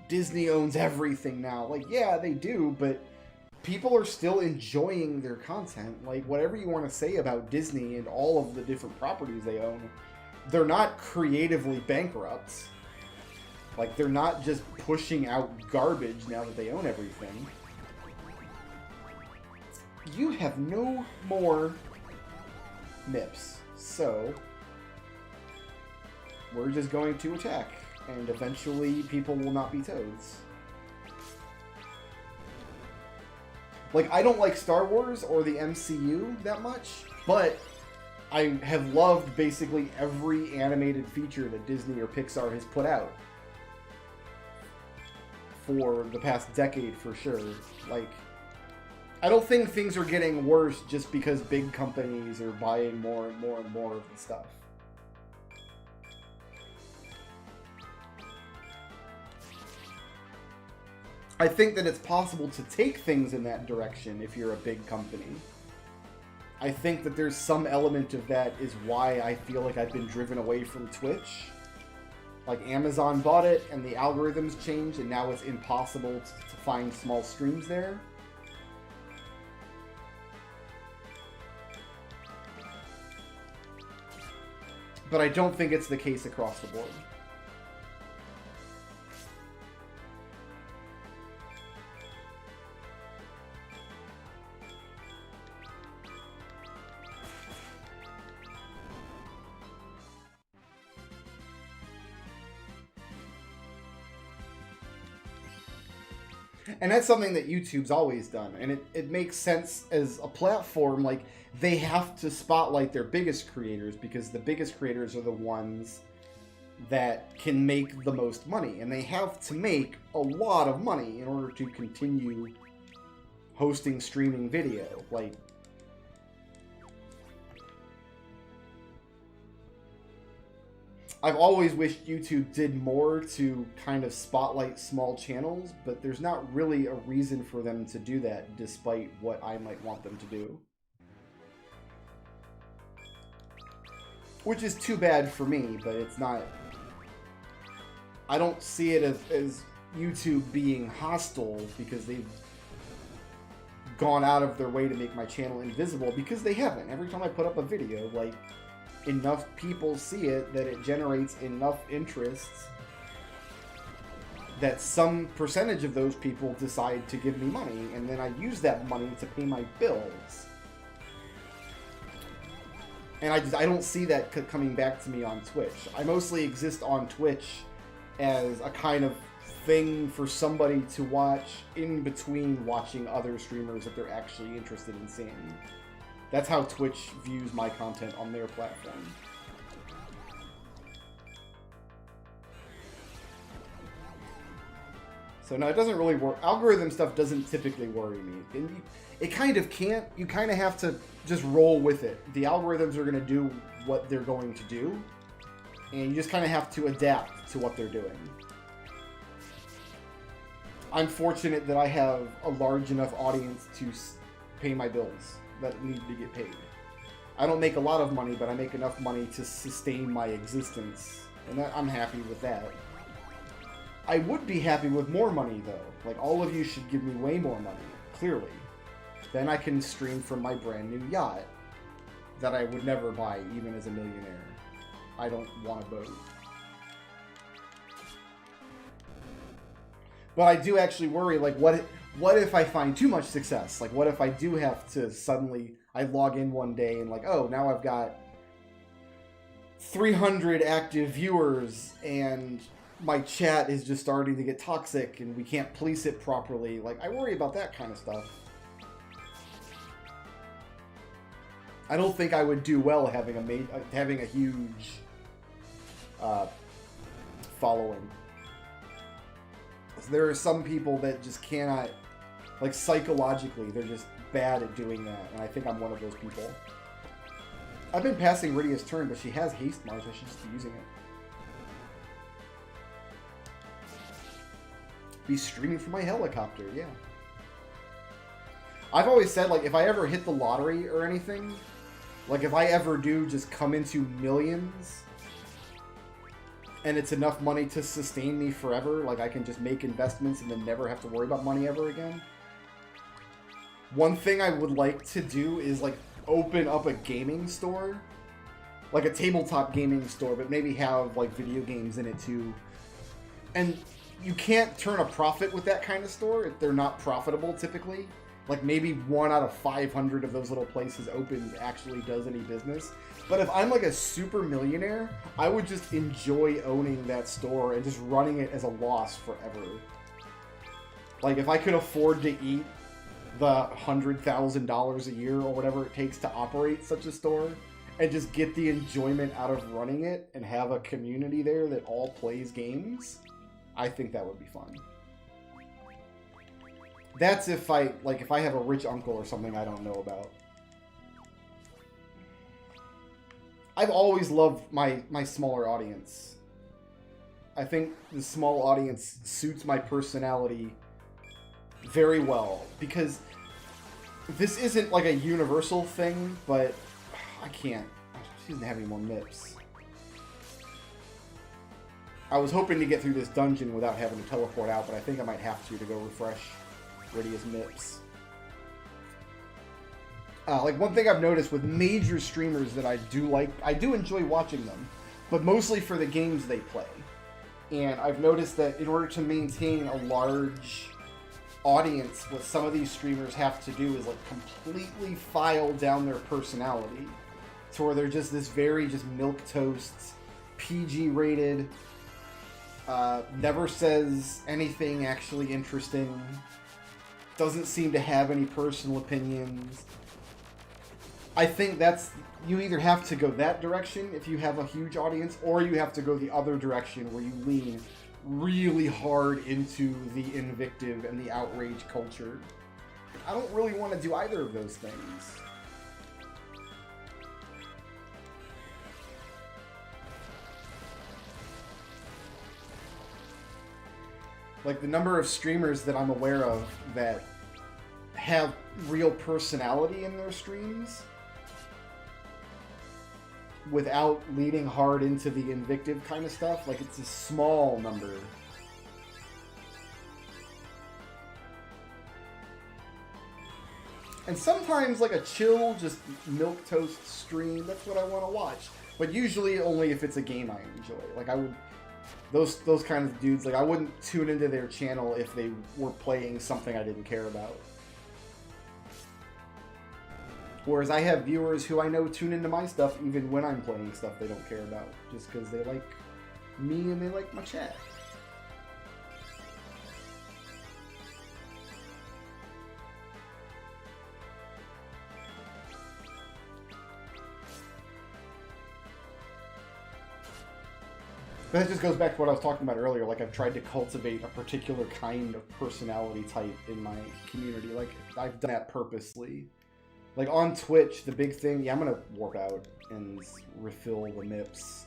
Disney owns everything now. Like, yeah, they do, but people are still enjoying their content. Like, whatever you want to say about Disney and all of the different properties they own, they're not creatively bankrupt. Like, they're not just pushing out garbage now that they own everything. You have no more MIPS, so we're just going to attack, and eventually people will not be toads. Like, I don't like Star Wars or the MCU that much, but I have loved basically every animated feature that Disney or Pixar has put out for the past decade, for sure. Like, I don't think things are getting worse just because big companies are buying more and more and more of the stuff. I think that it's possible to take things in that direction if you're a big company. I think that there's some element of that is why I feel like I've been driven away from Twitch. Like, Amazon bought it and the algorithms changed and now it's impossible to find small streams there. But I don't think it's the case across the board. And that's something that YouTube's always done. And it makes sense as a platform. Like, they have to spotlight their biggest creators because the biggest creators are the ones that can make the most money. And they have to make a lot of money in order to continue hosting streaming video. Like, I've always wished YouTube did more to kind of spotlight small channels, but there's not really a reason for them to do that, despite what I might want them to do. Which is too bad for me, but it's not... I don't see it as YouTube being hostile because they've gone out of their way to make my channel invisible, because they haven't. Every time I put up a video, like, enough people see it that it generates enough interest that some percentage of those people decide to give me money, and then I use that money to pay my bills. And I don't see that coming back to me on Twitch. I mostly exist on Twitch as a kind of thing for somebody to watch in between watching other streamers that they're actually interested in seeing. That's how Twitch views my content on their platform. So no, it doesn't really work. Algorithm stuff doesn't typically worry me. And it kind of can't. You kind of have to just roll with it. The algorithms are going to do what they're going to do. And you just kind of have to adapt to what they're doing. I'm fortunate that I have a large enough audience to pay my bills that need to get paid. I don't make a lot of money, but I make enough money to sustain my existence, and I'm happy with that. I would be happy with more money, though. Like, all of you should give me way more money, clearly. Then I can stream from my brand new yacht that I would never buy, even as a millionaire. I don't want a boat. But I do actually worry, like, what if I find too much success? Like, what if I do have to suddenly, I log in one day and like, oh, now I've got 300 active viewers and my chat is just starting to get toxic and we can't police it properly. Like, I worry about that kind of stuff. I don't think I would do well having a huge following. There are some people that just cannot, like, psychologically, they're just bad at doing that, and I think I'm one of those people. I've been passing Rydia's turn, but she has haste Mars. I should just be using it. Be streaming from my helicopter, yeah. I've always said, like, if I ever hit the lottery or anything, like, if I ever do just come into millions, and it's enough money to sustain me forever, like I can just make investments and then never have to worry about money ever again. One thing I would like to do is, like, open up a gaming store. Like a tabletop gaming store, but maybe have, like, video games in it too. And you can't turn a profit with that kind of store. They're not profitable typically. Like, maybe 1 out of 500 of those little places open actually does any business. But if I'm like a super millionaire, I would just enjoy owning that store and just running it as a loss forever. Like, if I could afford to eat the $100,000 a year or whatever it takes to operate such a store, and just get the enjoyment out of running it and have a community there that all plays games, I think that would be fun. That's if I have a rich uncle or something I don't know about. I've always loved my smaller audience. I think the small audience suits my personality very well, because this isn't like a universal thing, but I can't. She doesn't have any more MIPS. I was hoping to get through this dungeon without having to teleport out, but I think I might have to go refresh Rydia's MIPS. Like, one thing I've noticed with major streamers that I do enjoy watching them, but mostly for the games they play. And I've noticed that in order to maintain a large audience, what some of these streamers have to do is, like, completely file down their personality to where they're just this very just milquetoast, PG-rated, Never says anything actually interesting. Doesn't seem to have any personal opinions. I think that's... You either have to go that direction if you have a huge audience, or you have to go the other direction where you lean really hard into the invective and the outrage culture. I don't really want to do either of those things. Like, the number of streamers that I'm aware of that have real personality in their streams without leading hard into the invective kind of stuff, like, it's a small number. And sometimes, like, a chill, just milquetoast stream, that's what I want to watch. But usually only if it's a game I enjoy. Like, I would... Those kinds of dudes, like, I wouldn't tune into their channel if they were playing something I didn't care about. Whereas I have viewers who I know tune into my stuff even when I'm playing stuff they don't care about. Just because they like me and they like my chat. But that just goes back to what I was talking about earlier. Like, I've tried to cultivate a particular kind of personality type in my community. Like, I've done that purposely. Like, on Twitch, the big thing... Yeah, I'm gonna warp out and refill the MIPS.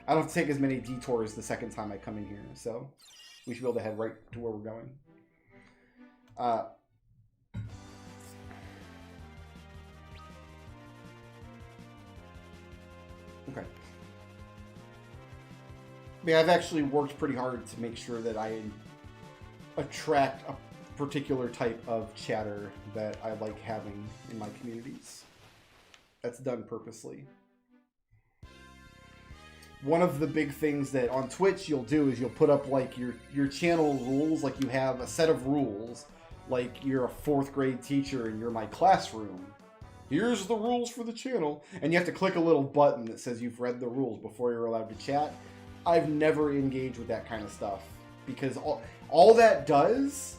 I don't have to take as many detours the second time I come in here, so we should be able to head right to where we're going. Okay. Yeah, I've actually worked pretty hard to make sure that I attract a particular type of chatter that I like having in my communities. That's done purposely. One of the big things that on Twitch you'll do is you'll put up like your channel rules, like you have a set of rules, like you're a 4th grade teacher and you're my classroom. Here's the rules for the channel, and you have to click a little button that says you've read the rules before you're allowed to chat. I've never engaged with that kind of stuff because all that does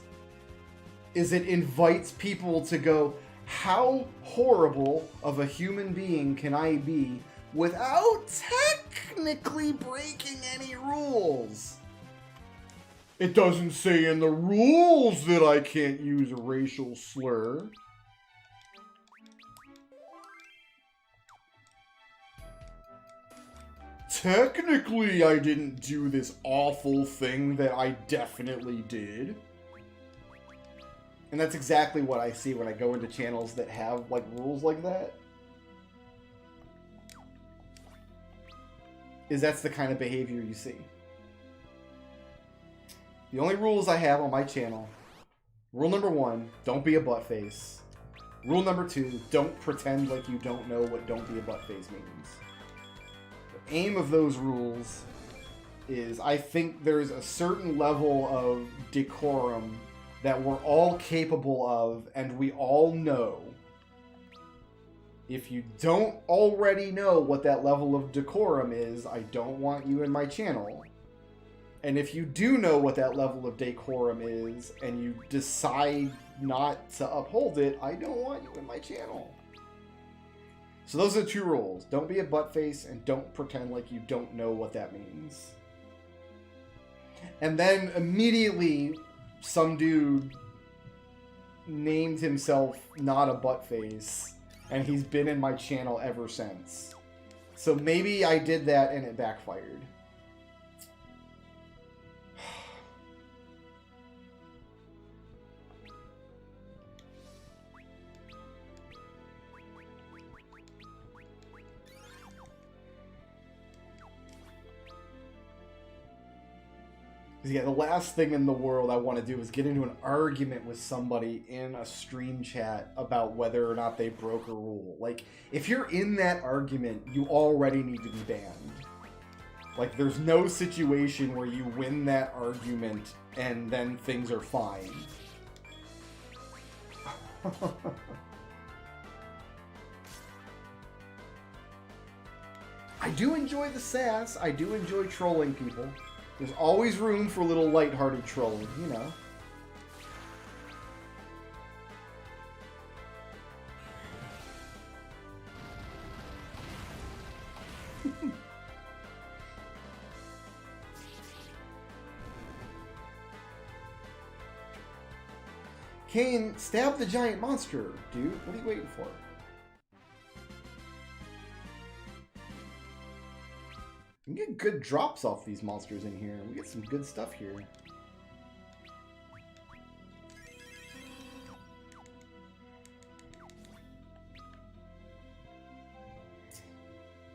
is it invites people to go, how horrible of a human being can I be without technically breaking any rules? It doesn't say in the rules that I can't use a racial slur. Technically, I didn't do this awful thing that I definitely did. And that's exactly what I see when I go into channels that have, like, rules like that. That's the kind of behavior you see. The only rules I have on my channel: rule number 1, don't be a buttface. Rule number 2, don't pretend like you don't know what don't be a buttface means. The aim of those rules is, I think there's a certain level of decorum that we're all capable of, and we all know. If you don't already know what that level of decorum is, I don't want you in my channel. And if you do know what that level of decorum is, and you decide not to uphold it, I don't want you in my channel. So those are the 2 rules. Don't be a buttface, and don't pretend like you don't know what that means. And then immediately, some dude named himself not a buttface, and he's been in my channel ever since. So maybe I did that and it backfired. Yeah, the last thing in the world I want to do is get into an argument with somebody in a stream chat about whether or not they broke a rule. Like, if you're in that argument, you already need to be banned. Like, there's no situation where you win that argument and then things are fine. I do enjoy the sass. I do enjoy trolling people. There's always room for a little lighthearted trolling, you know. Kane, stab the giant monster, dude. What are you waiting for? We get good drops off these monsters in here. We get some good stuff here.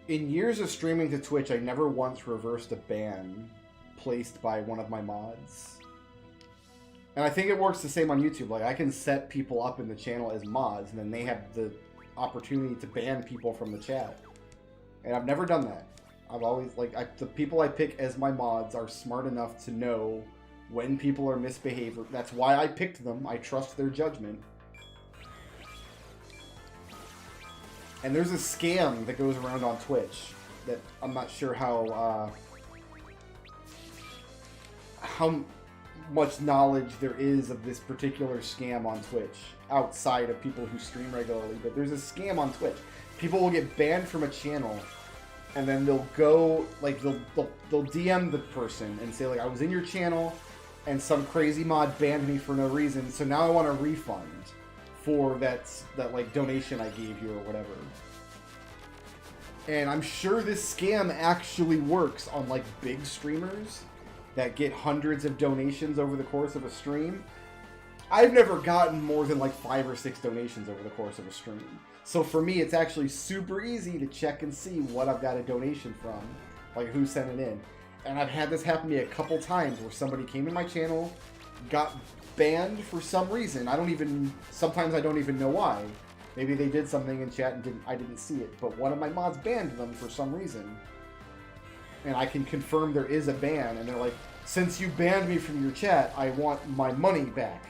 In years of streaming to Twitch, I never once reversed a ban placed by one of my mods. And I think it works the same on YouTube. Like, I can set people up in the channel as mods, and then they have the opportunity to ban people from the chat. And I've never done that. I've always, like, the people I pick as my mods are smart enough to know when people are misbehaving. That's why I picked them. I trust their judgment. And there's a scam that goes around on Twitch that I'm not sure how much knowledge there is of this particular scam on Twitch outside of people who stream regularly, but there's a scam on Twitch. People will get banned from a channel, and then they'll go, like, they'll DM the person and say, like, I was in your channel and some crazy mod banned me for no reason, so now I want a refund for that like donation I gave you or whatever. And I'm sure this scam actually works on, like, big streamers that get hundreds of donations over the course of a stream. I've never gotten more than like 5 or 6 donations over the course of a stream. So for me, it's actually super easy to check and see what I've got a donation from, like who sent it in. And I've had this happen to me a couple times where somebody came in my channel, got banned for some reason. Sometimes I don't even know why. Maybe they did something in chat and I didn't see it, but one of my mods banned them for some reason. And I can confirm there is a ban, and they're like, since you banned me from your chat, I want my money back.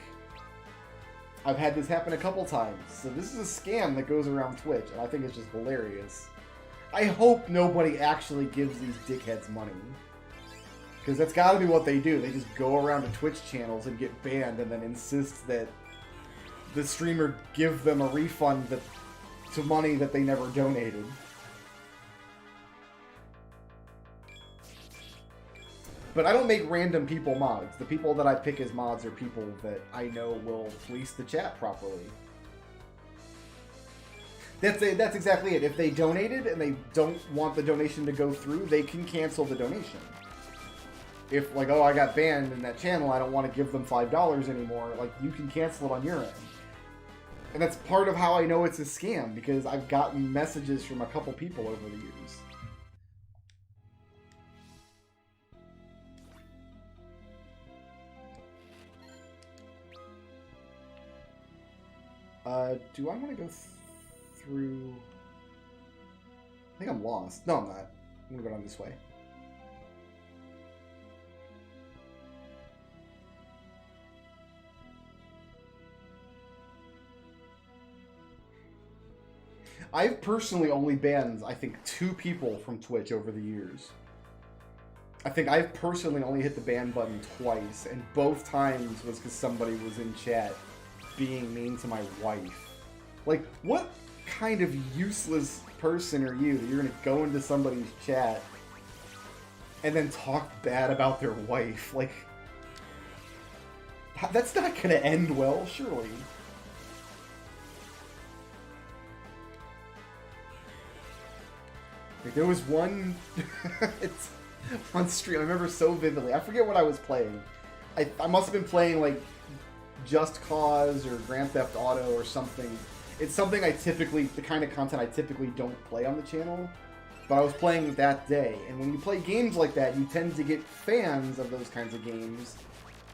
I've had this happen a couple times. So this is a scam that goes around Twitch, and I think it's just hilarious. I hope nobody actually gives these dickheads money. Because that's gotta be what they do. They just go around to Twitch channels and get banned and then insist that the streamer give them a refund to money that they never donated. But I don't make random people mods. The people that I pick as mods are people that I know will police the chat properly. That's exactly it. If they donated and they don't want the donation to go through, they can cancel the donation. If, like, oh, I got banned in that channel, I don't want to give them $5 anymore, like, you can cancel it on your end. And that's part of how I know it's a scam, because I've gotten messages from a couple people over the years. Do I want to go through... I think I'm lost. No, I'm not. I'm going to go down this way. I've personally only banned, I think, 2 people from Twitch over the years. I think I've personally only hit the ban button twice, and both times was because somebody was in chat being mean to my wife. Like, what kind of useless person are you that you're gonna go into somebody's chat and then talk bad about their wife? Like, that's not gonna end well, surely. Like, there was one it's on stream, I remember so vividly. I forget what I was playing. I must have been playing, like, Just Cause or Grand Theft Auto or something. It's something the kind of content I typically don't play on the channel, but I was playing that day. And when you play games like that, you tend to get fans of those kinds of games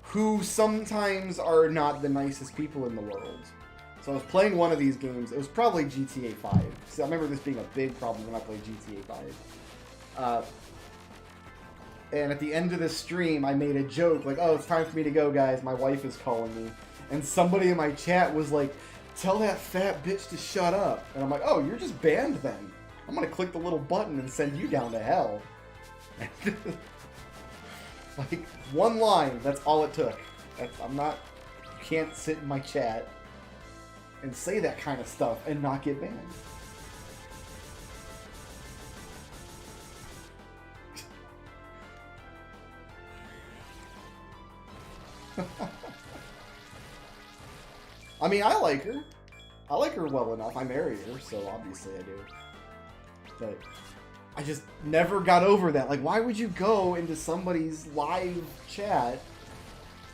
who sometimes are not the nicest people in the world. So I was playing one of these games. It was probably GTA 5. So I remember this being a big problem when I played GTA 5. And at the end of the stream, I made a joke, like, oh, it's time for me to go, guys. My wife is calling me. And somebody in my chat was like, tell that fat bitch to shut up. And I'm like, oh, you're just banned then. I'm gonna click the little button and send you down to hell. Like, one line, that's all it took. I'm not... You can't sit in my chat and say that kind of stuff and not get banned. I mean, I like her. I like her well enough. I married her, so obviously I do. But I just never got over that. Like, why would you go into somebody's live chat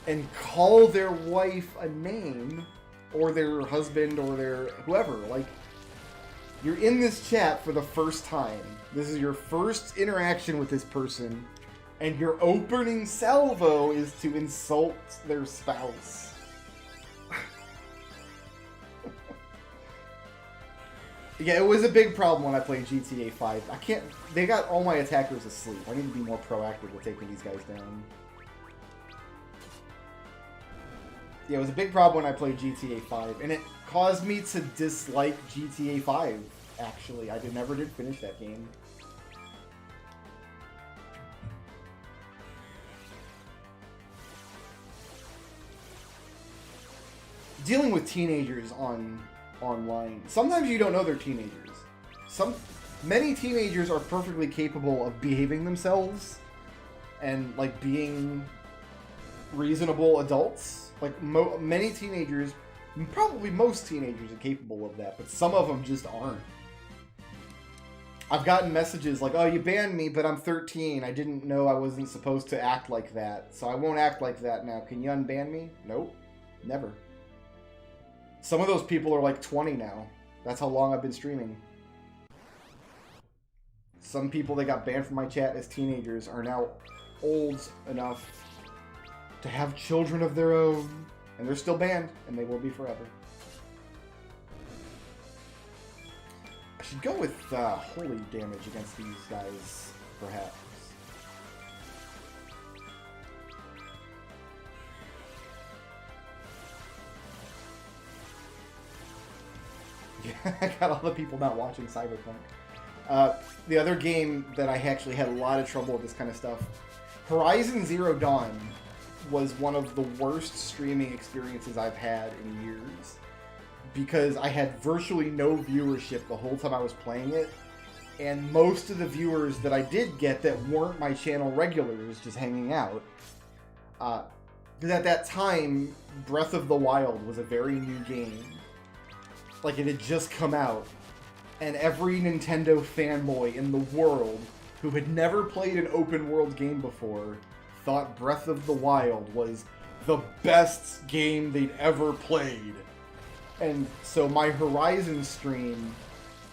and call their wife a name, or their husband, or their whoever? Like, you're in this chat for the first time. This is your first interaction with this person, and your opening salvo is to insult their spouse. Yeah, it was a big problem when I played GTA 5. I can't... They got all my attackers asleep. I need to be more proactive with taking these guys down. Yeah, it was a big problem when I played GTA 5. And it caused me to dislike GTA 5, actually. I never did finish that game. Dealing with teenagers online. Sometimes you don't know they're teenagers. Many teenagers are perfectly capable of behaving themselves and like being reasonable adults. Like many teenagers, probably most teenagers are capable of that, but some of them just aren't. I've gotten messages like, "Oh, you banned me, but I'm 13. I didn't know I wasn't supposed to act like that, so I won't act like that now. Can you unban me?" Nope, never. Some of those people are like 20 now. That's how long I've been streaming. Some people that got banned from my chat as teenagers are now old enough to have children of their own. And they're still banned, and they will be forever. I should go with holy damage against these guys, perhaps. Yeah, I got all the people not watching Cyberpunk. The other game that I actually had a lot of trouble with this kind of stuff, Horizon Zero Dawn, was one of the worst streaming experiences I've had in years. Because I had virtually no viewership the whole time I was playing it. And most of the viewers that I did get that weren't my channel regulars just hanging out. Because at that time, Breath of the Wild was a very new game. Like, it had just come out, and every Nintendo fanboy in the world who had never played an open world game before thought Breath of the Wild was the best game they'd ever played. And so my Horizon stream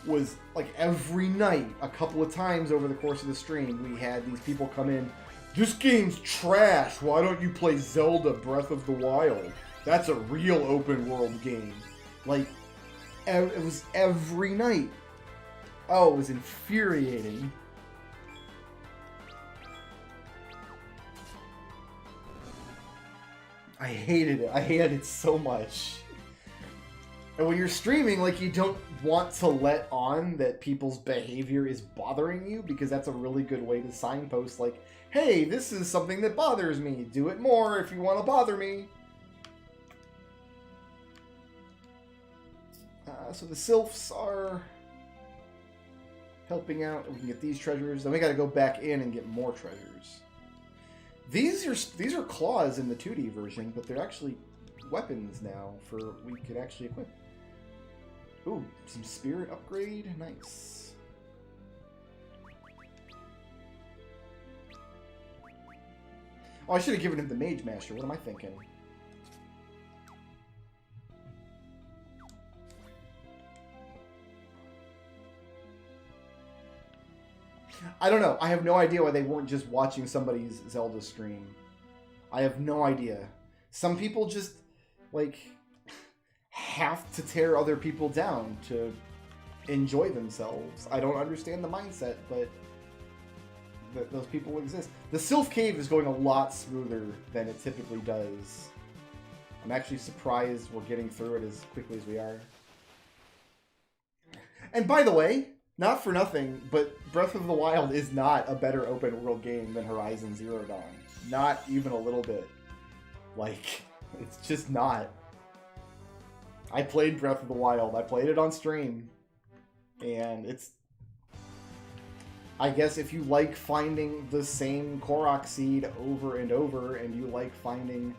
was like every night, a couple of times over the course of the stream, we had these people come in, "This game's trash, why don't you play Zelda Breath of the Wild? That's a real open world game." Like, it was every night. Oh, it was infuriating. I hated it. I hated it so much. And when you're streaming, like, you don't want to let on that people's behavior is bothering you, because that's a really good way to signpost, like, "Hey, this is something that bothers me. Do it more if you want to bother me." So the Sylphs are helping out. We can get these treasures. Then we got to go back in and get more treasures. These are claws in the 2D version, but they're actually weapons now for we could actually equip. Ooh, some spirit upgrade. Nice. Oh, I should have given him the Mage Master. What am I thinking? I don't know. I have no idea why they weren't just watching somebody's Zelda stream. I have no idea. Some people just, like, have to tear other people down to enjoy themselves. I don't understand the mindset, but those people exist. The Sylph Cave is going a lot smoother than it typically does. I'm actually surprised we're getting through it as quickly as we are. And by the way, Not for nothing, but Breath of the Wild is not a better open world game than Horizon Zero Dawn. Not even a little bit. Like, it's just not. I played Breath of the Wild. I played it on stream. And it's... I guess if you like finding the same Korok seed over and over, and you like finding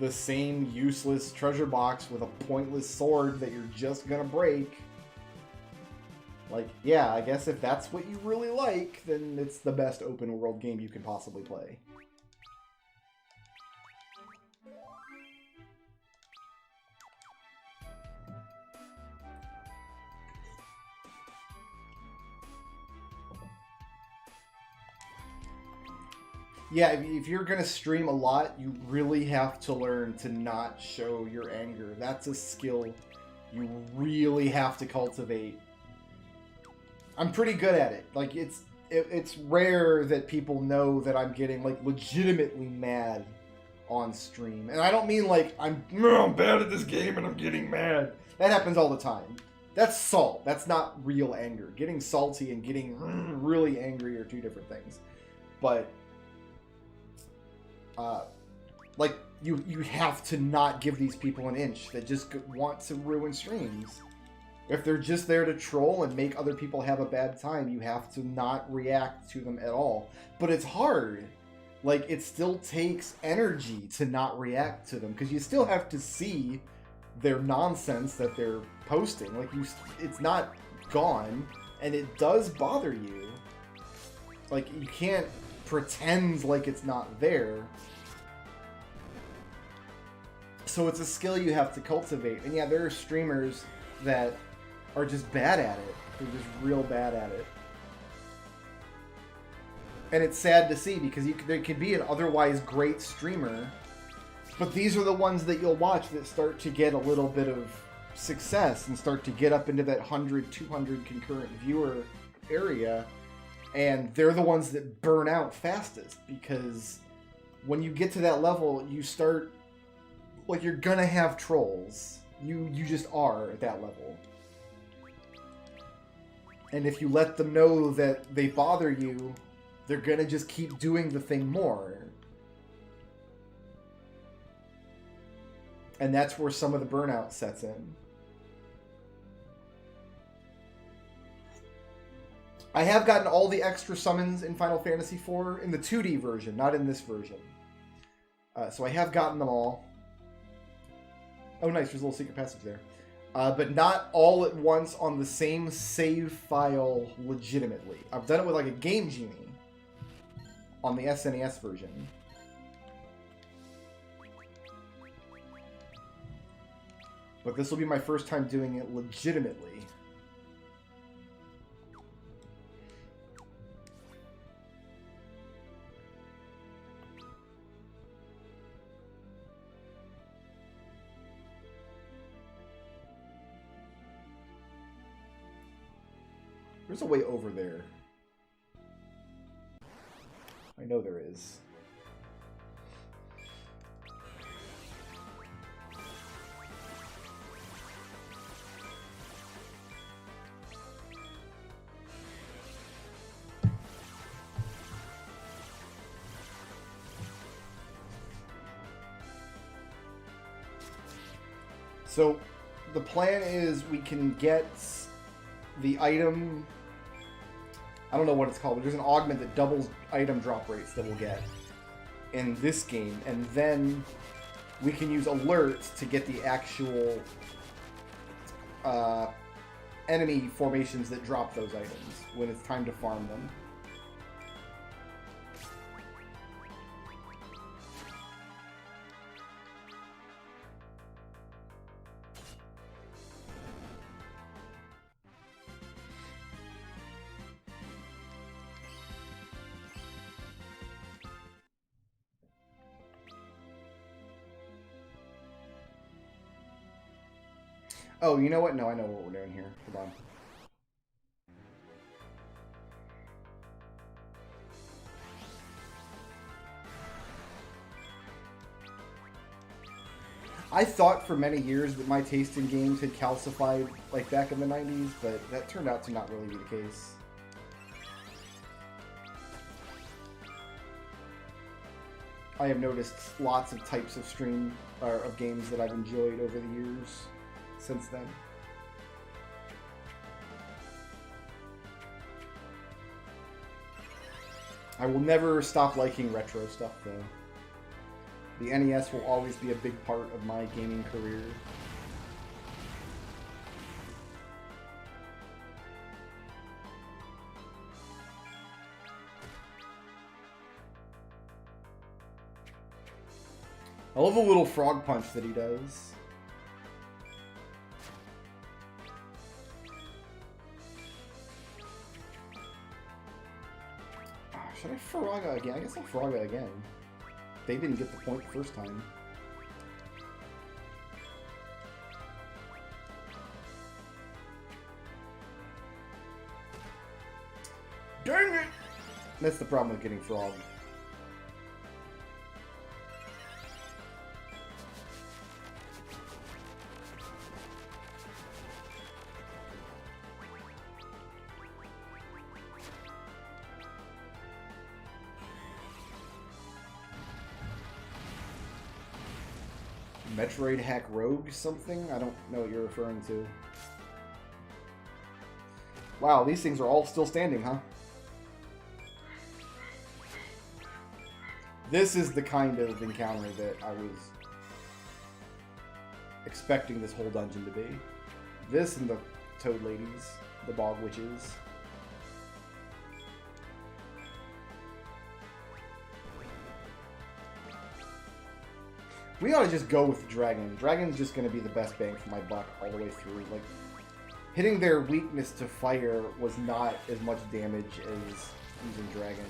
the same useless treasure box with a pointless sword that you're just gonna break, like, yeah, I guess if that's what you really like, then it's the best open world game you can possibly play. Yeah, if you're going to stream a lot, you really have to learn to not show your anger. That's a skill you really have to cultivate. I'm pretty good at it. Like, it's rare that people know that I'm getting, like, legitimately mad on stream. And I don't mean, like, I'm bad at this game and I'm getting mad. That happens all the time. That's salt. That's not real anger. Getting salty and getting really angry are two different things. But... like, you have to not give these people an inch that just want to ruin streams. If they're just there to troll and make other people have a bad time, you have to not react to them at all. But it's hard. Like, it still takes energy to not react to them, because you still have to see their nonsense that they're posting. Like, it's not gone, and it does bother you. Like, you can't pretend like it's not there. So it's a skill you have to cultivate. And yeah, there are streamers that are just bad at it. They're just real bad at it. And it's sad to see, because there could be an otherwise great streamer, but these are the ones that you'll watch that start to get a little bit of success and start to get up into that 100, 200 concurrent viewer area. And they're the ones that burn out fastest, because when you get to that level, you start, like, you're gonna have trolls. You just are at that level. And if you let them know that they bother you, they're gonna just keep doing the thing more. And that's where some of the burnout sets in. I have gotten all the extra summons in Final Fantasy IV in the 2D version, not in this version. So I have gotten them all. Oh, nice. There's a little secret passage there. But not all at once on the same save file legitimately. I've done it with, like, a Game Genie on the SNES version. But this will be my first time doing it legitimately. There's a way over there. I know there is. So the plan is we can get the item, I don't know what it's called, but there's an augment that doubles item drop rates that we'll get in this game, and then we can use alerts to get the actual enemy formations that drop those items when it's time to farm them. Oh, you know what? No, I know what we're doing here. Hold on. I thought for many years that my taste in games had calcified, like back in the 90s, but that turned out to not really be the case. I have noticed lots of types of of games that I've enjoyed over the years since then. I will never stop liking retro stuff, though. The NES will always be a big part of my gaming career. I love the little frog punch that he does. Should I Faraga again? I guess I'll Faraga again. They didn't get the point the first time. Dang it! That's the problem with getting Frog. Metroid Hack Rogue something? I don't know what you're referring to. Wow, these things are all still standing, huh? This is the kind of encounter that I was expecting this whole dungeon to be. This and the Toad Ladies, the Bog Witches. We ought to just go with the Dragon. Dragon's just going to be the best bang for my buck all the way through. Like, hitting their weakness to fire was not as much damage as using Dragon.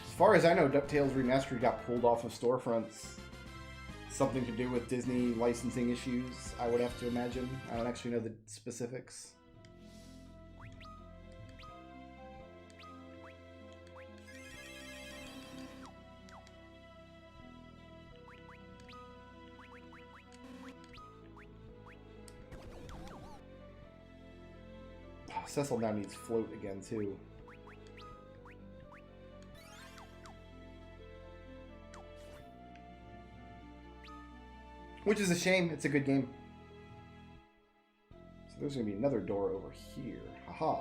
As far as I know, DuckTales Remastered got pulled off of storefronts. Something to do with Disney licensing issues, I would have to imagine. I don't actually know the specifics. Oh, Cecil now needs float again, too. Which is a shame. It's a good game. So there's going to be another door over here. Haha.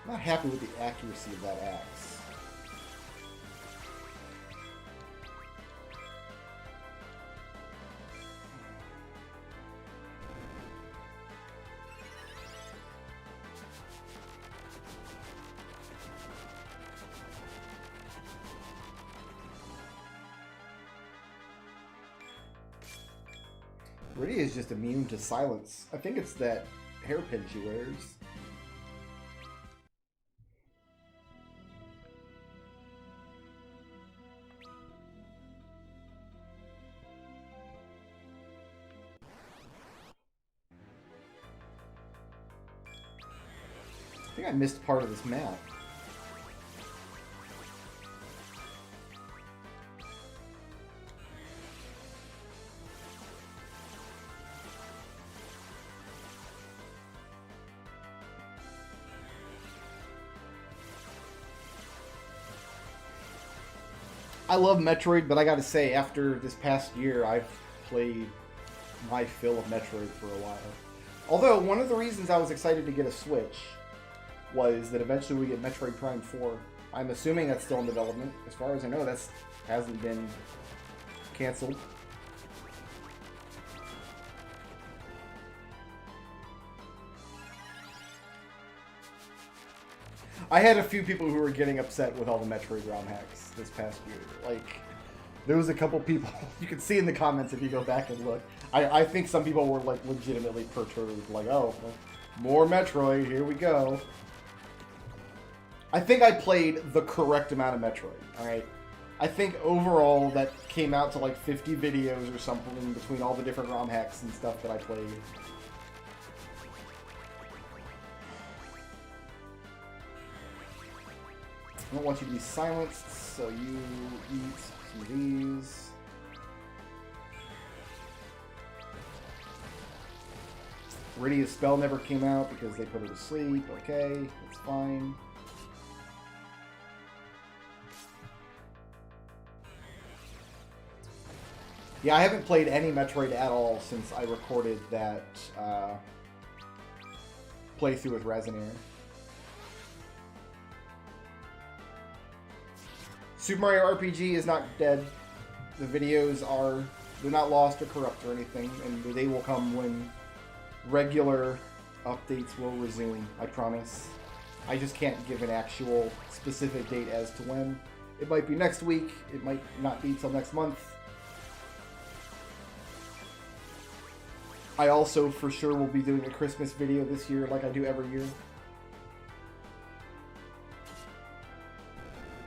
I'm not happy with the accuracy of that axe. Brittany is just immune to silence. I think it's that hairpin she wears. I think I missed part of this map. I love Metroid, but I gotta say, after this past year, I've played my fill of Metroid for a while. Although, one of the reasons I was excited to get a Switch was that eventually we get Metroid Prime 4. I'm assuming that's still in development. As far as I know, that's hasn't been canceled. I had a few people who were getting upset with all the Metroid ROM hacks this past year. Like, there was a couple people, you can see in the comments if you go back and look. I think some people were, like, legitimately perturbed. Like, oh, well, more Metroid, here we go. I think I played the correct amount of Metroid, alright? I think overall that came out to, like, 50 videos or something between all the different ROM hacks and stuff that I played. I don't want you to be silenced, so you eat some of these. Rydia's spell never came out because they put her to sleep. Okay, that's fine. Yeah, I haven't played any Metroid at all since I recorded that playthrough with Razinair. Super Mario RPG is not dead. The videos they're not lost or corrupt or anything, and they will come when regular updates will resume, I promise. I just can't give an actual specific date as to when. It might be next week, it might not be till next month. I also for sure will be doing a Christmas video this year like I do every year.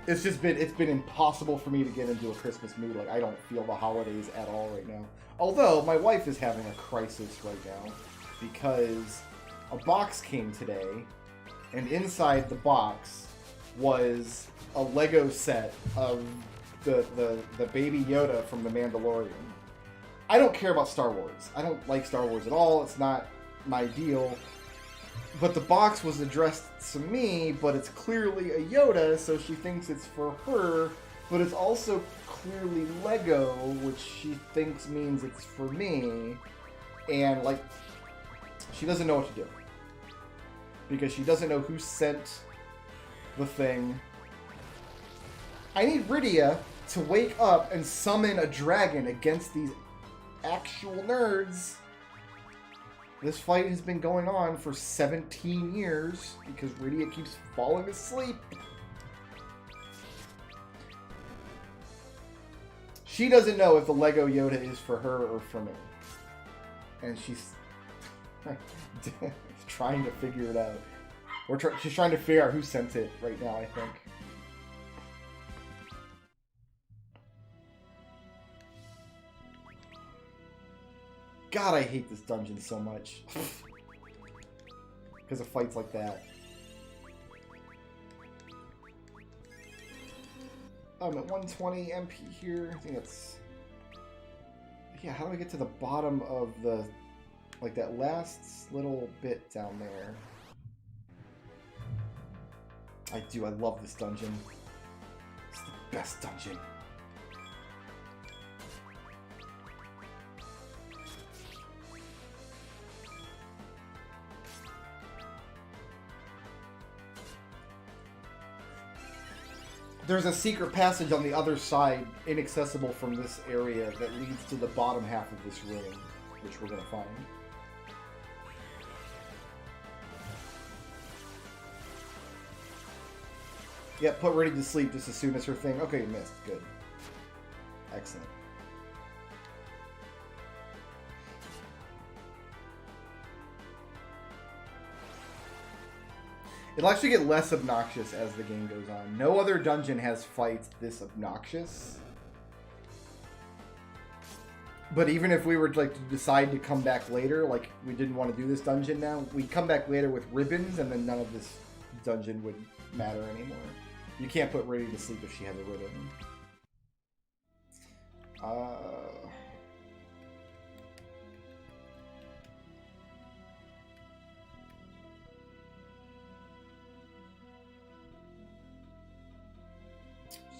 It's been impossible for me to get into a Christmas mood. Like, I don't feel the holidays at all right now. Although, my wife is having a crisis right now because a box came today, and inside the box was a Lego set of the Baby Yoda from The Mandalorian. I don't care about Star Wars. I don't like Star Wars at all. It's not my deal. But the box was addressed to me, but it's clearly a Yoda, so she thinks it's for her, but it's also clearly Lego, which she thinks means it's for me, and, like, she doesn't know what to do. Because she doesn't know who sent the thing. I need Rydia to wake up and summon a dragon against these actual nerds. This fight has been going on for 17 years because Rydia keeps falling asleep. She doesn't know if the Lego Yoda is for her or for me. And she's trying to figure it out. She's trying to figure out who sent it right now, I think. God, I hate this dungeon so much. Because of fights like that. I'm at 120 MP here. I think that's... Yeah, how do I get to the bottom of the... Like, that last little bit down there? I do. I love this dungeon. It's the best dungeon. There's a secret passage on the other side, inaccessible from this area, that leads to the bottom half of this room, which we're going to find. Yep, put Rydia to sleep just as soon as her thing... Okay, you missed. Good. Excellent. It'll actually get less obnoxious as the game goes on. No other dungeon has fights this obnoxious. But even if we were to decide to come back later, like we didn't want to do this dungeon now, we'd come back later with ribbons and then none of this dungeon would matter anymore. You can't put Rydia to sleep if she has a ribbon.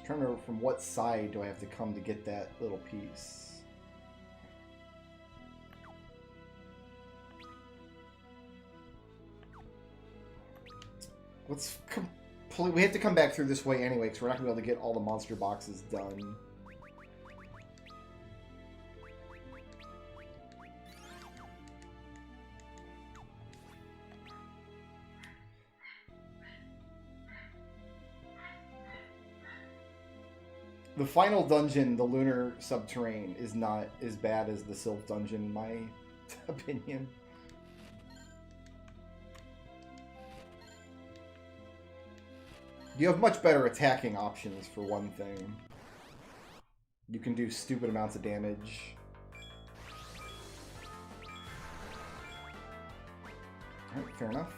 Trying to remember from what side do I have to come to get that little piece. Let's we have to come back through this way anyway, because we're not going to be able to get all the monster boxes done. The final dungeon, the Lunar Subterrane, is not as bad as the Sylph dungeon, in my opinion. You have much better attacking options, for one thing. You can do stupid amounts of damage. Alright, fair enough.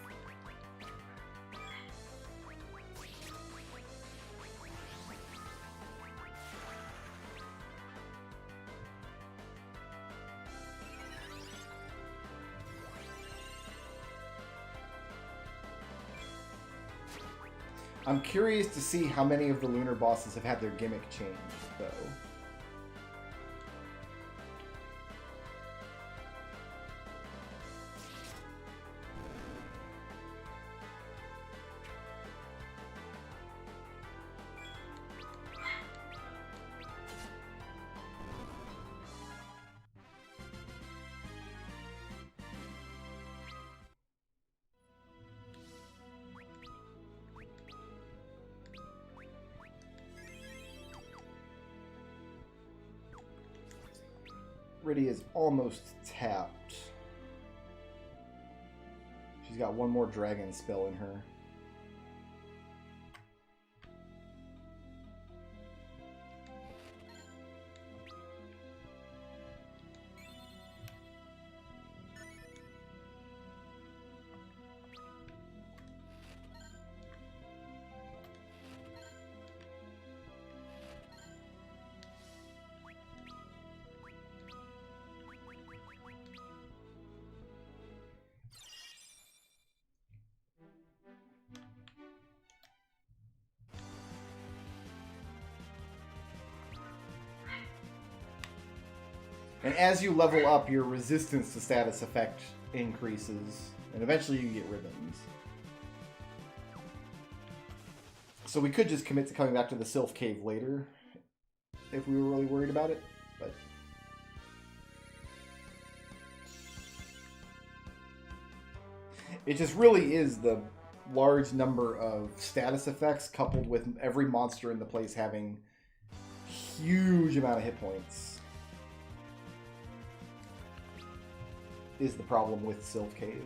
I'm curious to see how many of the lunar bosses have had their gimmick changed, though. Riddy is almost tapped. She's got one more dragon spell in her. And as you level up, your resistance to status effect increases, and eventually you get ribbons. So we could just commit to coming back to the Sylph Cave later, if we were really worried about it, but... It just really is the large number of status effects coupled with every monster in the place having huge amount of hit points is the problem with Sylph Cave.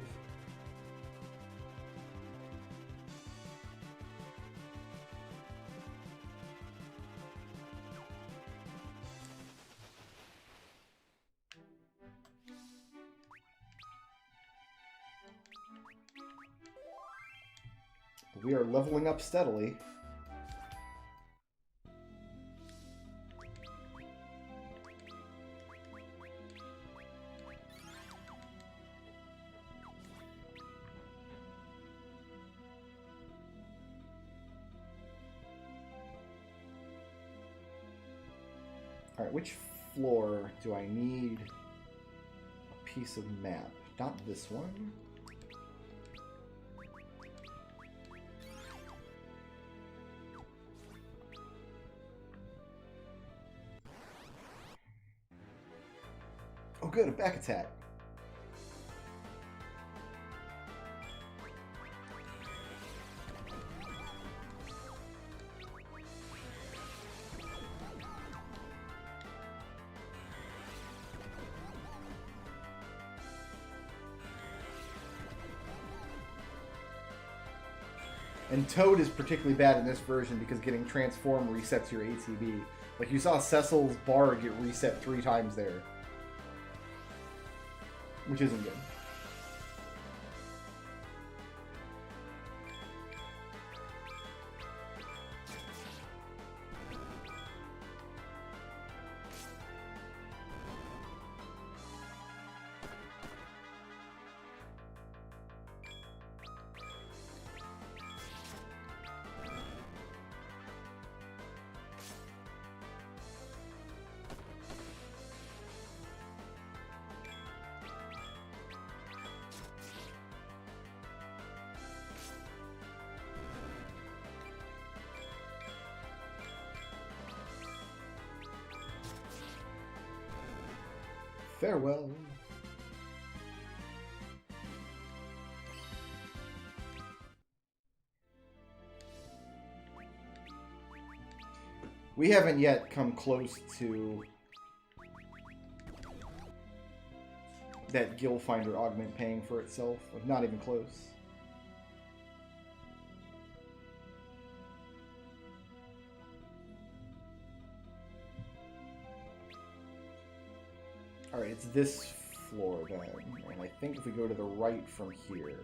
We are leveling up steadily. Alright, which floor do I need a piece of map? Not this one. Oh good, a back attack. And Toad is particularly bad in this version because getting transformed resets your ATB. Like you saw Cecil's bar get reset 3 times there. Which isn't good. Farewell. We haven't yet come close to that Gill Finder augment paying for itself. Like, not even close. Alright, it's this floor then. And I think if we go to the right from here...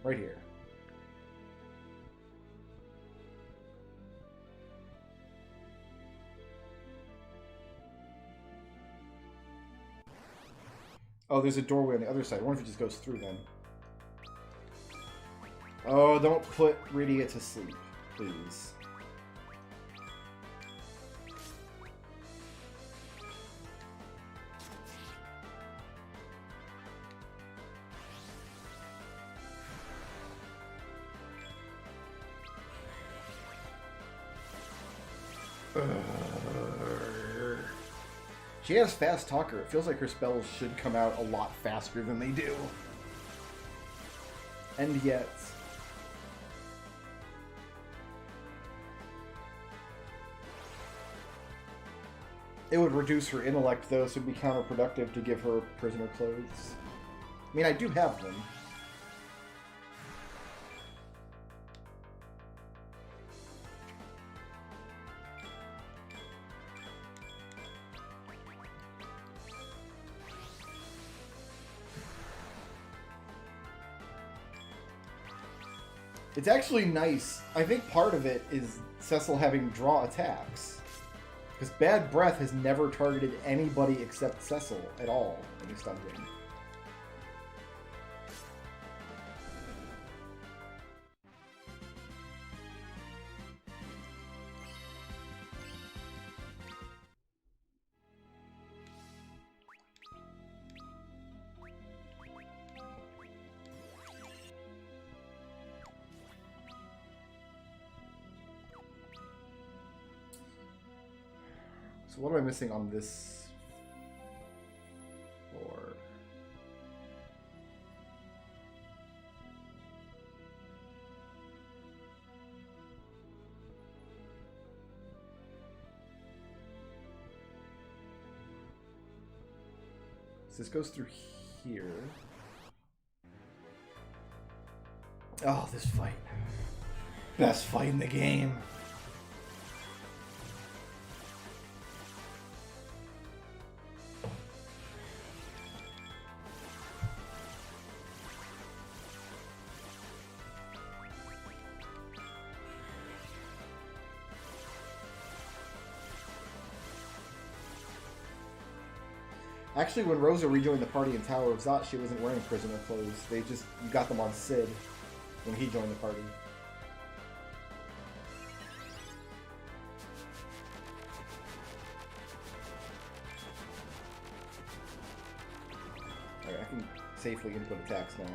Right here. Oh, there's a doorway on the other side. I wonder if it just goes through then. Oh, don't put Rydia to sleep, please. She has fast talker. It feels like her spells should come out a lot faster than they do. And yet... It would reduce her intellect, though, so it would be counterproductive to give her prisoner clothes. I mean, I do have them. It's actually nice. I think part of it is Cecil having draw attacks. Because Bad Breath has never targeted anybody except Cecil at all in this dungeon. So what am I missing on this floor? So this goes through here. Oh, this fight. Best fight in the game. Actually, when Rosa rejoined the party in Tower of Zot, she wasn't wearing prisoner clothes. They just got them on Sid when he joined the party. Alright, I can safely input attacks now.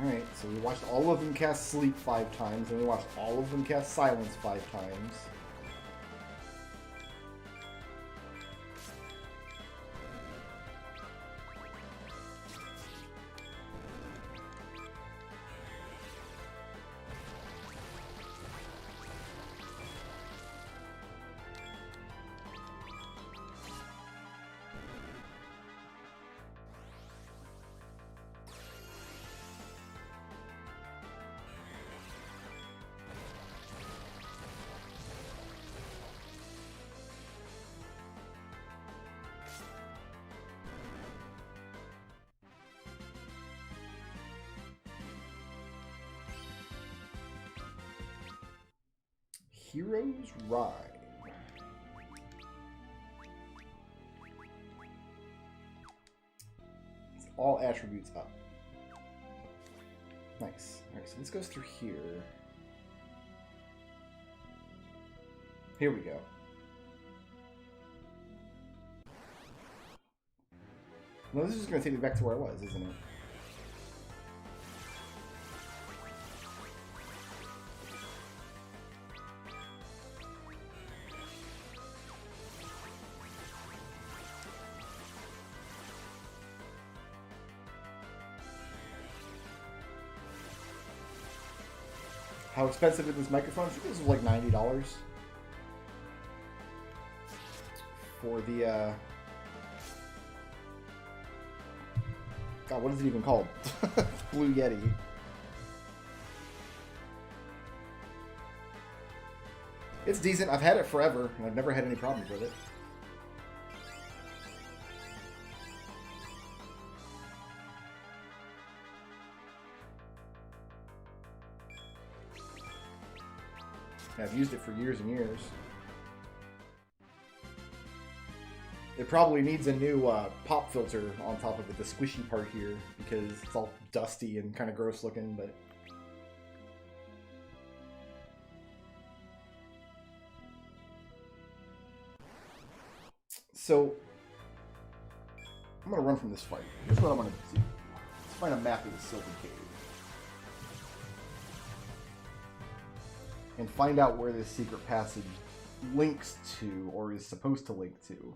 Alright, so we watched all of them cast Sleep 5 times, and we watched all of them cast Silence 5 times. Hero's Ride. all attributes up. Nice. Alright, so this goes through here. Here we go. No, this is going to take me back to where I was, isn't it? How expensive is this microphone? I think this was like $90 for the God, what is it even called? Blue Yeti. It's decent. I've had it forever, and I've never had any problems with it. I've used it for years and years. It probably needs a new pop filter on top of it, the squishy part here, because it's all dusty and kind of gross looking, but... So, I'm going to run from this fight. Here's what I'm going to do. Let's find a map of the Sylph Cave. And find out where this secret passage links to, or is supposed to link to.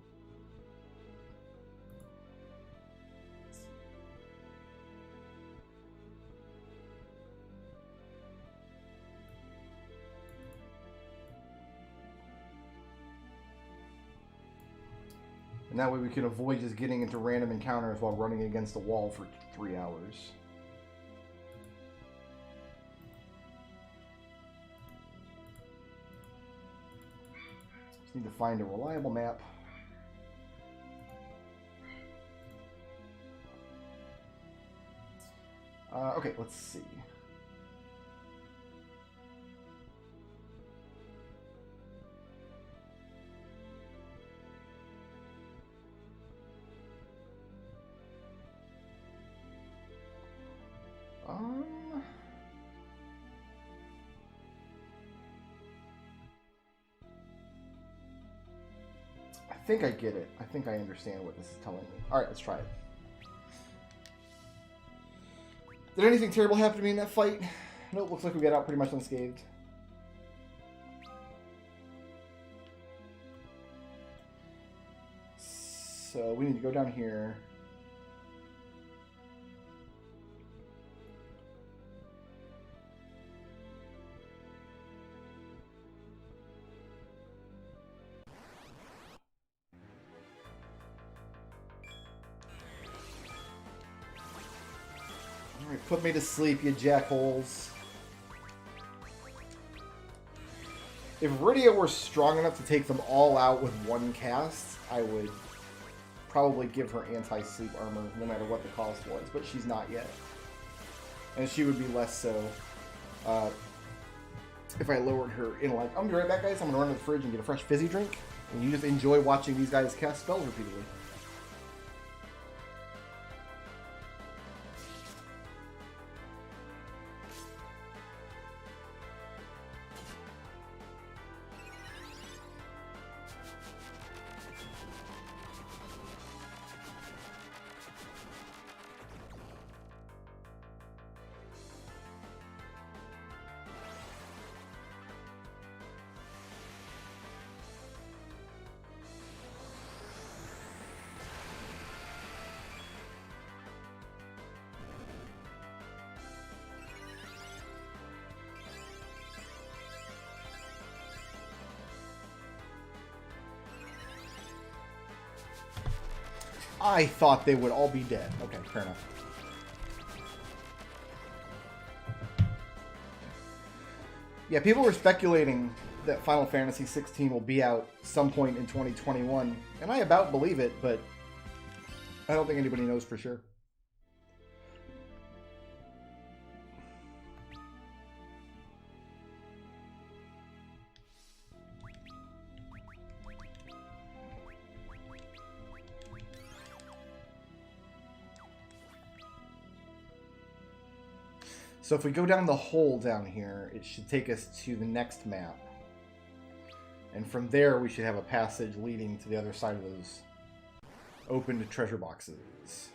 And that way we can avoid just getting into random encounters while running against a wall for 3 hours. Just need to find a reliable map. Okay, let's see. I think I get it. I think I understand what this is telling me. Alright, let's try it. Did anything terrible happen to me in that fight? Nope, looks like we got out pretty much unscathed. So we need to go down here. Alright, put me to sleep, you jackholes. If Rydia were strong enough to take them all out with one cast, I would probably give her anti-sleep armor, no matter what the cost was, but she's not yet. And she would be less so if I lowered her in like, I'm gonna be right back, guys. I'm gonna run to the fridge and get a fresh fizzy drink, and you just enjoy watching these guys cast spells repeatedly. I thought they would all be dead. Okay, fair enough. Yeah, people were speculating that Final Fantasy 16 will be out some point in 2021, and I about believe it, but I don't think anybody knows for sure. So if we go down the hole down here, it should take us to the next map. And from there, we should have a passage leading to the other side of those opened treasure boxes.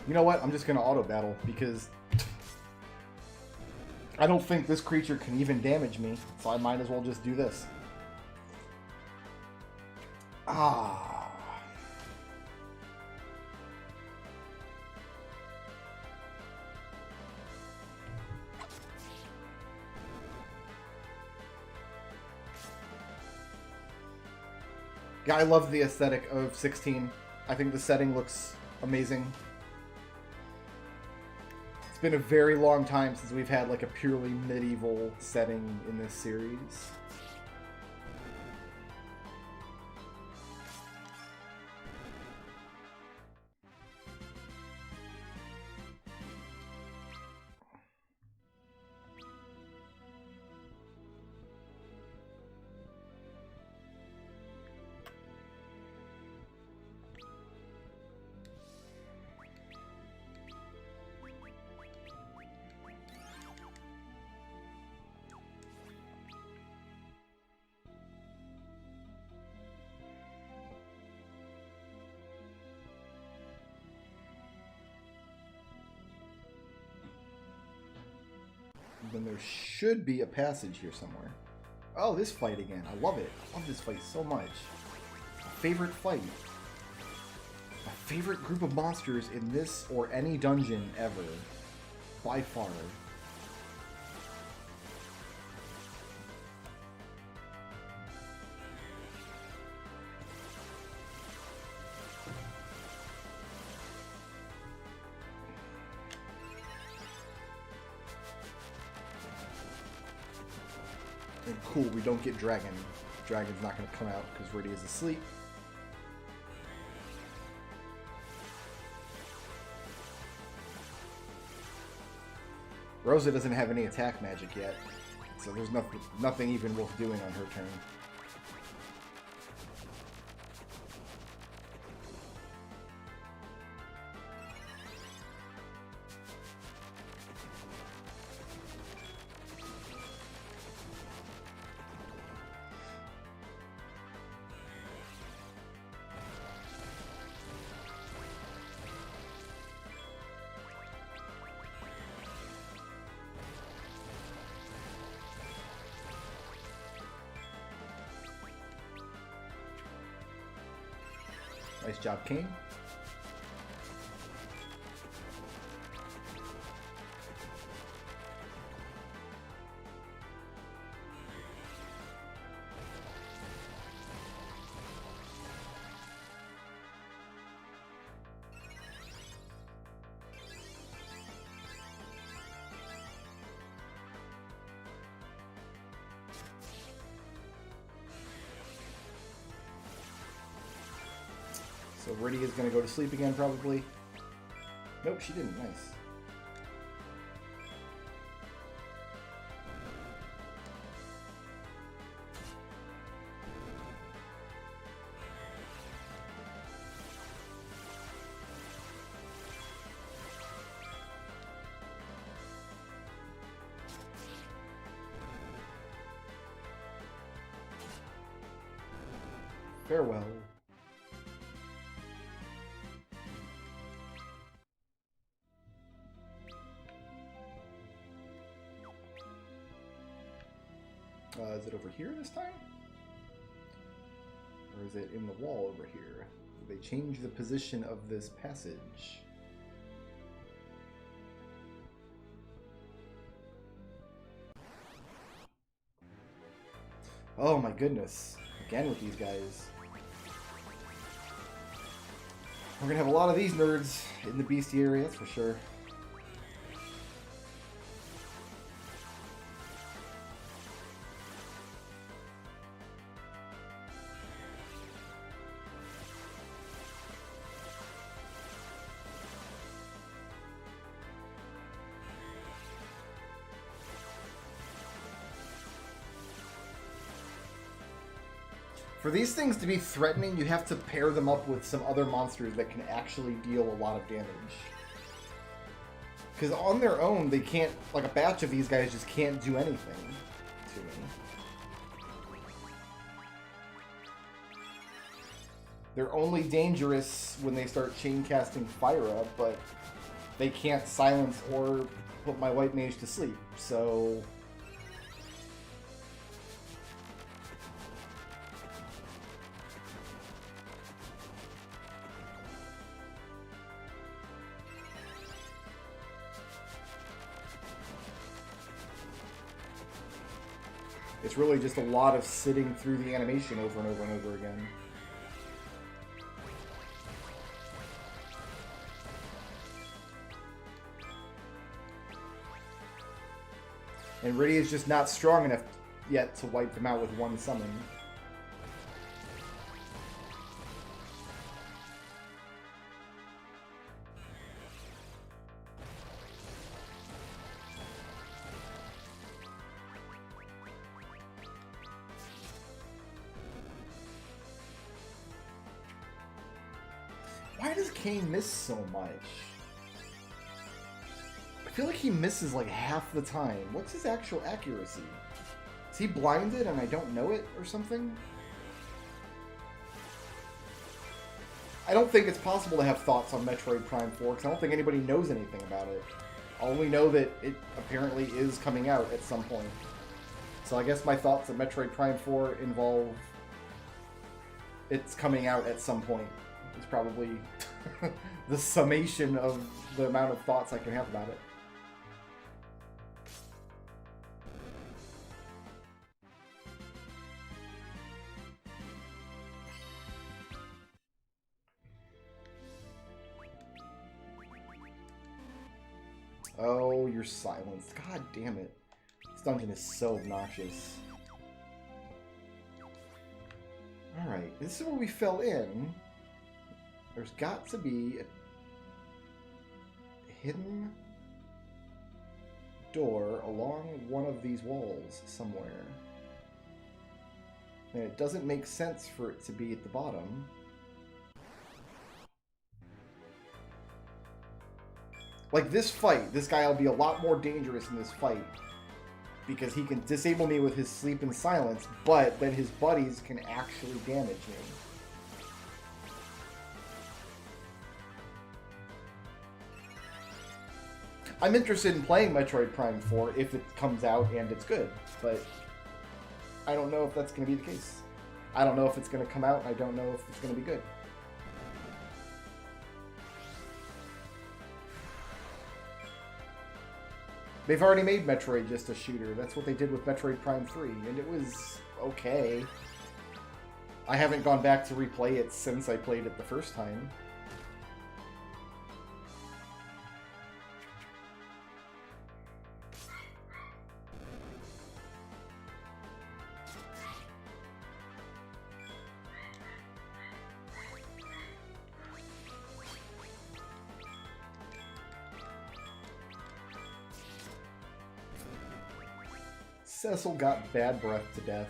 You know what? I'm just going to auto battle because I don't think this creature can even damage me, so I might as well just do this. Ah. Yeah, I love the aesthetic of 16. I think the setting looks amazing. It's been a very long time since we've had like a purely medieval setting in this series. Then there should be a passage here somewhere. Oh, this fight again. I love it. I love this fight so much. My favorite fight. My favorite group of monsters in this or any dungeon ever. By far. And cool, we don't get Dragon. Dragon's not going to come out because Riddy is asleep. Rosa doesn't have any attack magic yet, so there's nothing even worth doing on her turn. Nice job, King. So Riddy is going to go to sleep again, probably. Nope, she didn't. Nice. Farewell. Is it over here this time? Or is it in the wall over here? Did they change the position of this passage? Oh my goodness. Again with these guys. We're gonna have a lot of these nerds in the bestiary, that's for sure. For these things to be threatening, you have to pair them up with some other monsters that can actually deal a lot of damage. Because on their own, they can't, like a batch of these guys just can't do anything to me. They're only dangerous when they start chain casting Fire Up, but they can't silence or put my white mage to sleep, so... It's really just a lot of sitting through the animation over and over and over again. And Riddy is just not strong enough yet to wipe them out with one summon. Why does Kane miss so much? I feel like he misses like half the time. What's his actual accuracy? Is he blinded and I don't know it or something? I don't think it's possible to have thoughts on Metroid Prime 4 because I don't think anybody knows anything about it. I only know that it apparently is coming out at some point. So I guess my thoughts on Metroid Prime 4 involve it's coming out at some point. It's probably the summation of the amount of thoughts I can have about it. Oh, you're silenced. God damn it. This dungeon is so obnoxious. Alright, this is where we fell in. There's got to be a hidden door along one of these walls somewhere. And it doesn't make sense for it to be at the bottom. Like this fight, this guy will be a lot more dangerous in this fight. Because he can disable me with his sleep and silence, but then his buddies can actually damage me. I'm interested in playing Metroid Prime 4 if it comes out and it's good, but I don't know if that's going to be the case. I don't know if it's going to come out, and I don't know if it's going to be good. They've already made Metroid just a shooter. That's what they did with Metroid Prime 3, and it was okay. I haven't gone back to replay it since I played it the first time. Cecil got bad breath to death.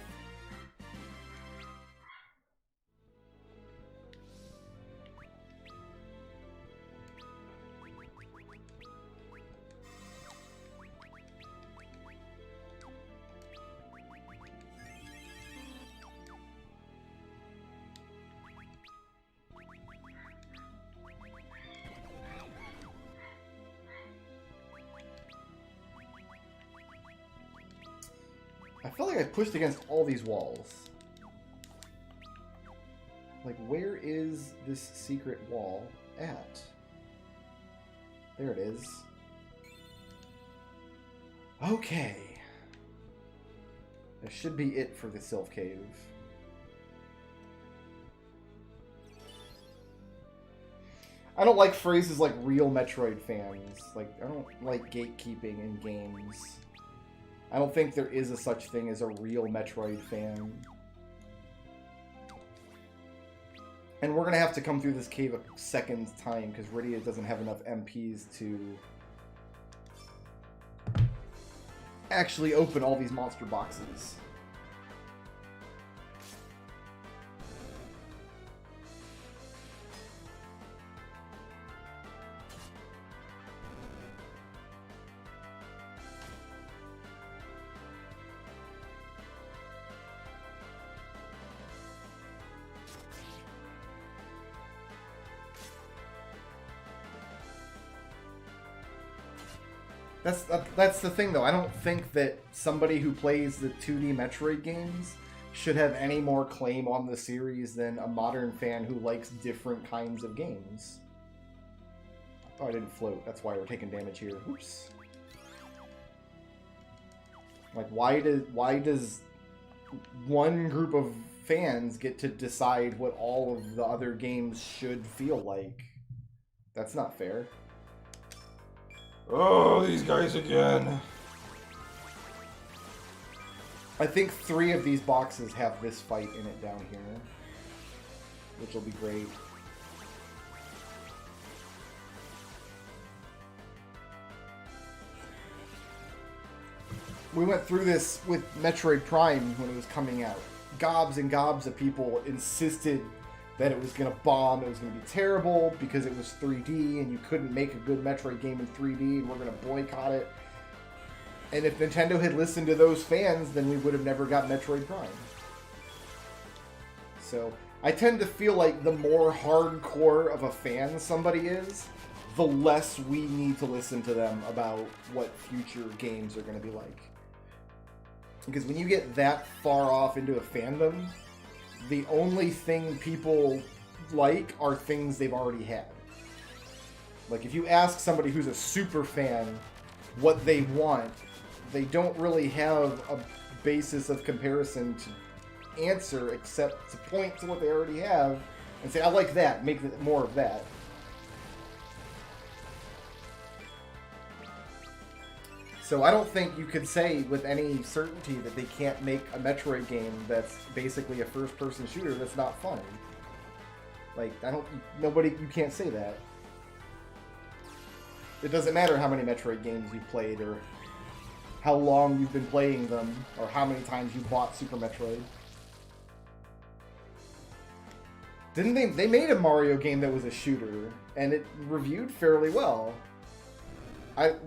I feel like I pushed against all these walls. Like, where is this secret wall at? There it is. Okay. That should be it for the Sylph Cave. I don't like phrases like real Metroid fans. Like, I don't like gatekeeping in games. I don't think there is a such thing as a real Metroid fan. And we're gonna have to come through this cave a second time because Rydia doesn't have enough MPs to actually open all these monster boxes. That's the thing, though. I don't think that somebody who plays the 2D Metroid games should have any more claim on the series than a modern fan who likes different kinds of games. Oh, I didn't float. That's why we're taking damage here. Oops. Like, why does one group of fans get to decide what all of the other games should feel like? That's not fair. Oh, these guys again. I think 3 of these boxes have this fight in it down here, which will be great. We went through this with Metroid Prime when it was coming out. Gobs and gobs of people insisted that it was going to bomb, it was going to be terrible because it was 3D and you couldn't make a good Metroid game in 3D and we're going to boycott it. And if Nintendo had listened to those fans, then we would have never got Metroid Prime. So, I tend to feel like the more hardcore of a fan somebody is, the less we need to listen to them about what future games are going to be like. Because when you get that far off into a fandom, the only thing people like are things they've already had. Like, if you ask somebody who's a super fan what they want, they don't really have a basis of comparison to answer except to point to what they already have and say, I like that, make more of that. So I don't think you could say with any certainty that they can't make a Metroid game that's basically a first-person shooter that's not fun. Like, you can't say that. It doesn't matter how many Metroid games you've played, or how long you've been playing them, or how many times you bought Super Metroid. Didn't they made a Mario game that was a shooter, and it reviewed fairly well.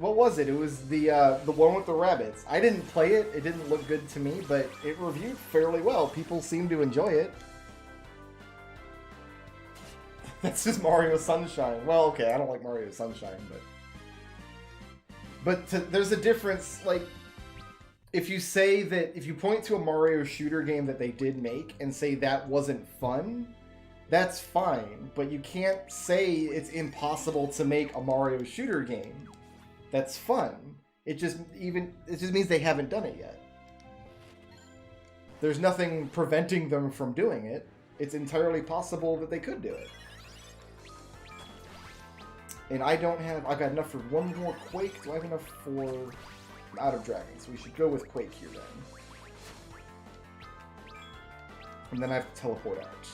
What was it? It was the one with the rabbits. I didn't play it. It didn't look good to me, but it reviewed fairly well. People seem to enjoy it. That's just Mario Sunshine. Well, okay, I don't like Mario Sunshine, but there's a difference. Like, if you point to a Mario shooter game that they did make and say that wasn't fun, that's fine. But you can't say it's impossible to make a Mario shooter game that's fun. It just means they haven't done it yet. There's nothing preventing them from doing it. It's entirely possible that they could do it. And I've got enough for one more Quake. Do I have enough for... I'm out of dragons. We should go with Quake here then. And then I have to teleport out.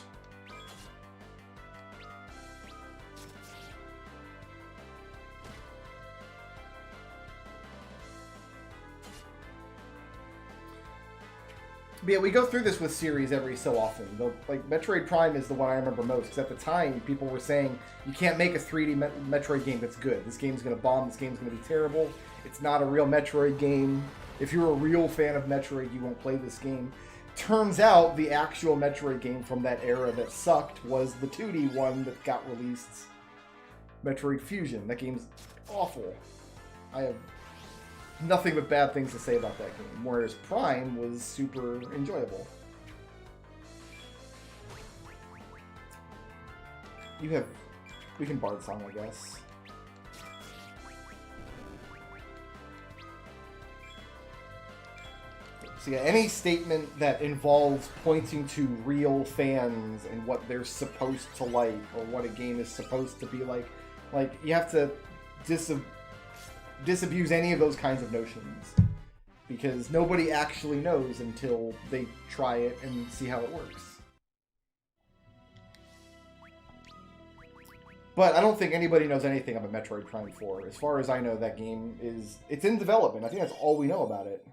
But yeah, we go through this with series every so often. Like, Metroid Prime is the one I remember most, because at the time, people were saying, you can't make a 3D Metroid game that's good. This game's going to bomb, this game's going to be terrible. It's not a real Metroid game. If you're a real fan of Metroid, you won't play this game. Turns out, the actual Metroid game from that era that sucked was the 2D one that got released. Metroid Fusion. That game's awful. I have nothing but bad things to say about that game, whereas Prime was super enjoyable. We can bard song, I guess. So yeah, any statement that involves pointing to real fans and what they're supposed to like, or what a game is supposed to be like you have to disabuse any of those kinds of notions, because nobody actually knows until they try it and see how it works. But I don't think anybody knows anything about Metroid Prime 4. As far as I know, that game it's in development. I think that's all we know about it.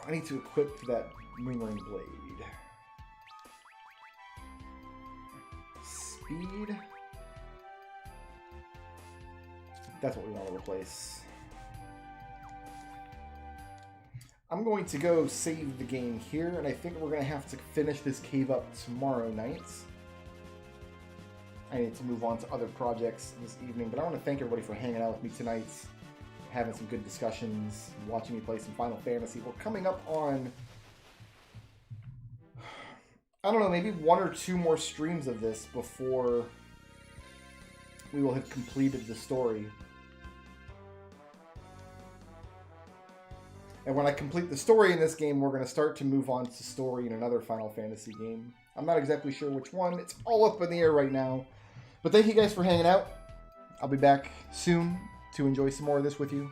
I need to equip that Ringling Blade. Speed. That's what we want to replace. I'm going to go save the game here, and I think we're going to have to finish this cave up tomorrow night. I need to move on to other projects this evening, but I want to thank everybody for hanging out with me tonight, having some good discussions, watching me play some Final Fantasy. We're coming up on, I don't know, maybe 1 or 2 more streams of this before we will have completed the story. And when I complete the story in this game, we're going to start to move on to story in another Final Fantasy game. I'm not exactly sure which one. It's all up in the air right now. But thank you guys for hanging out. I'll be back soon to enjoy some more of this with you.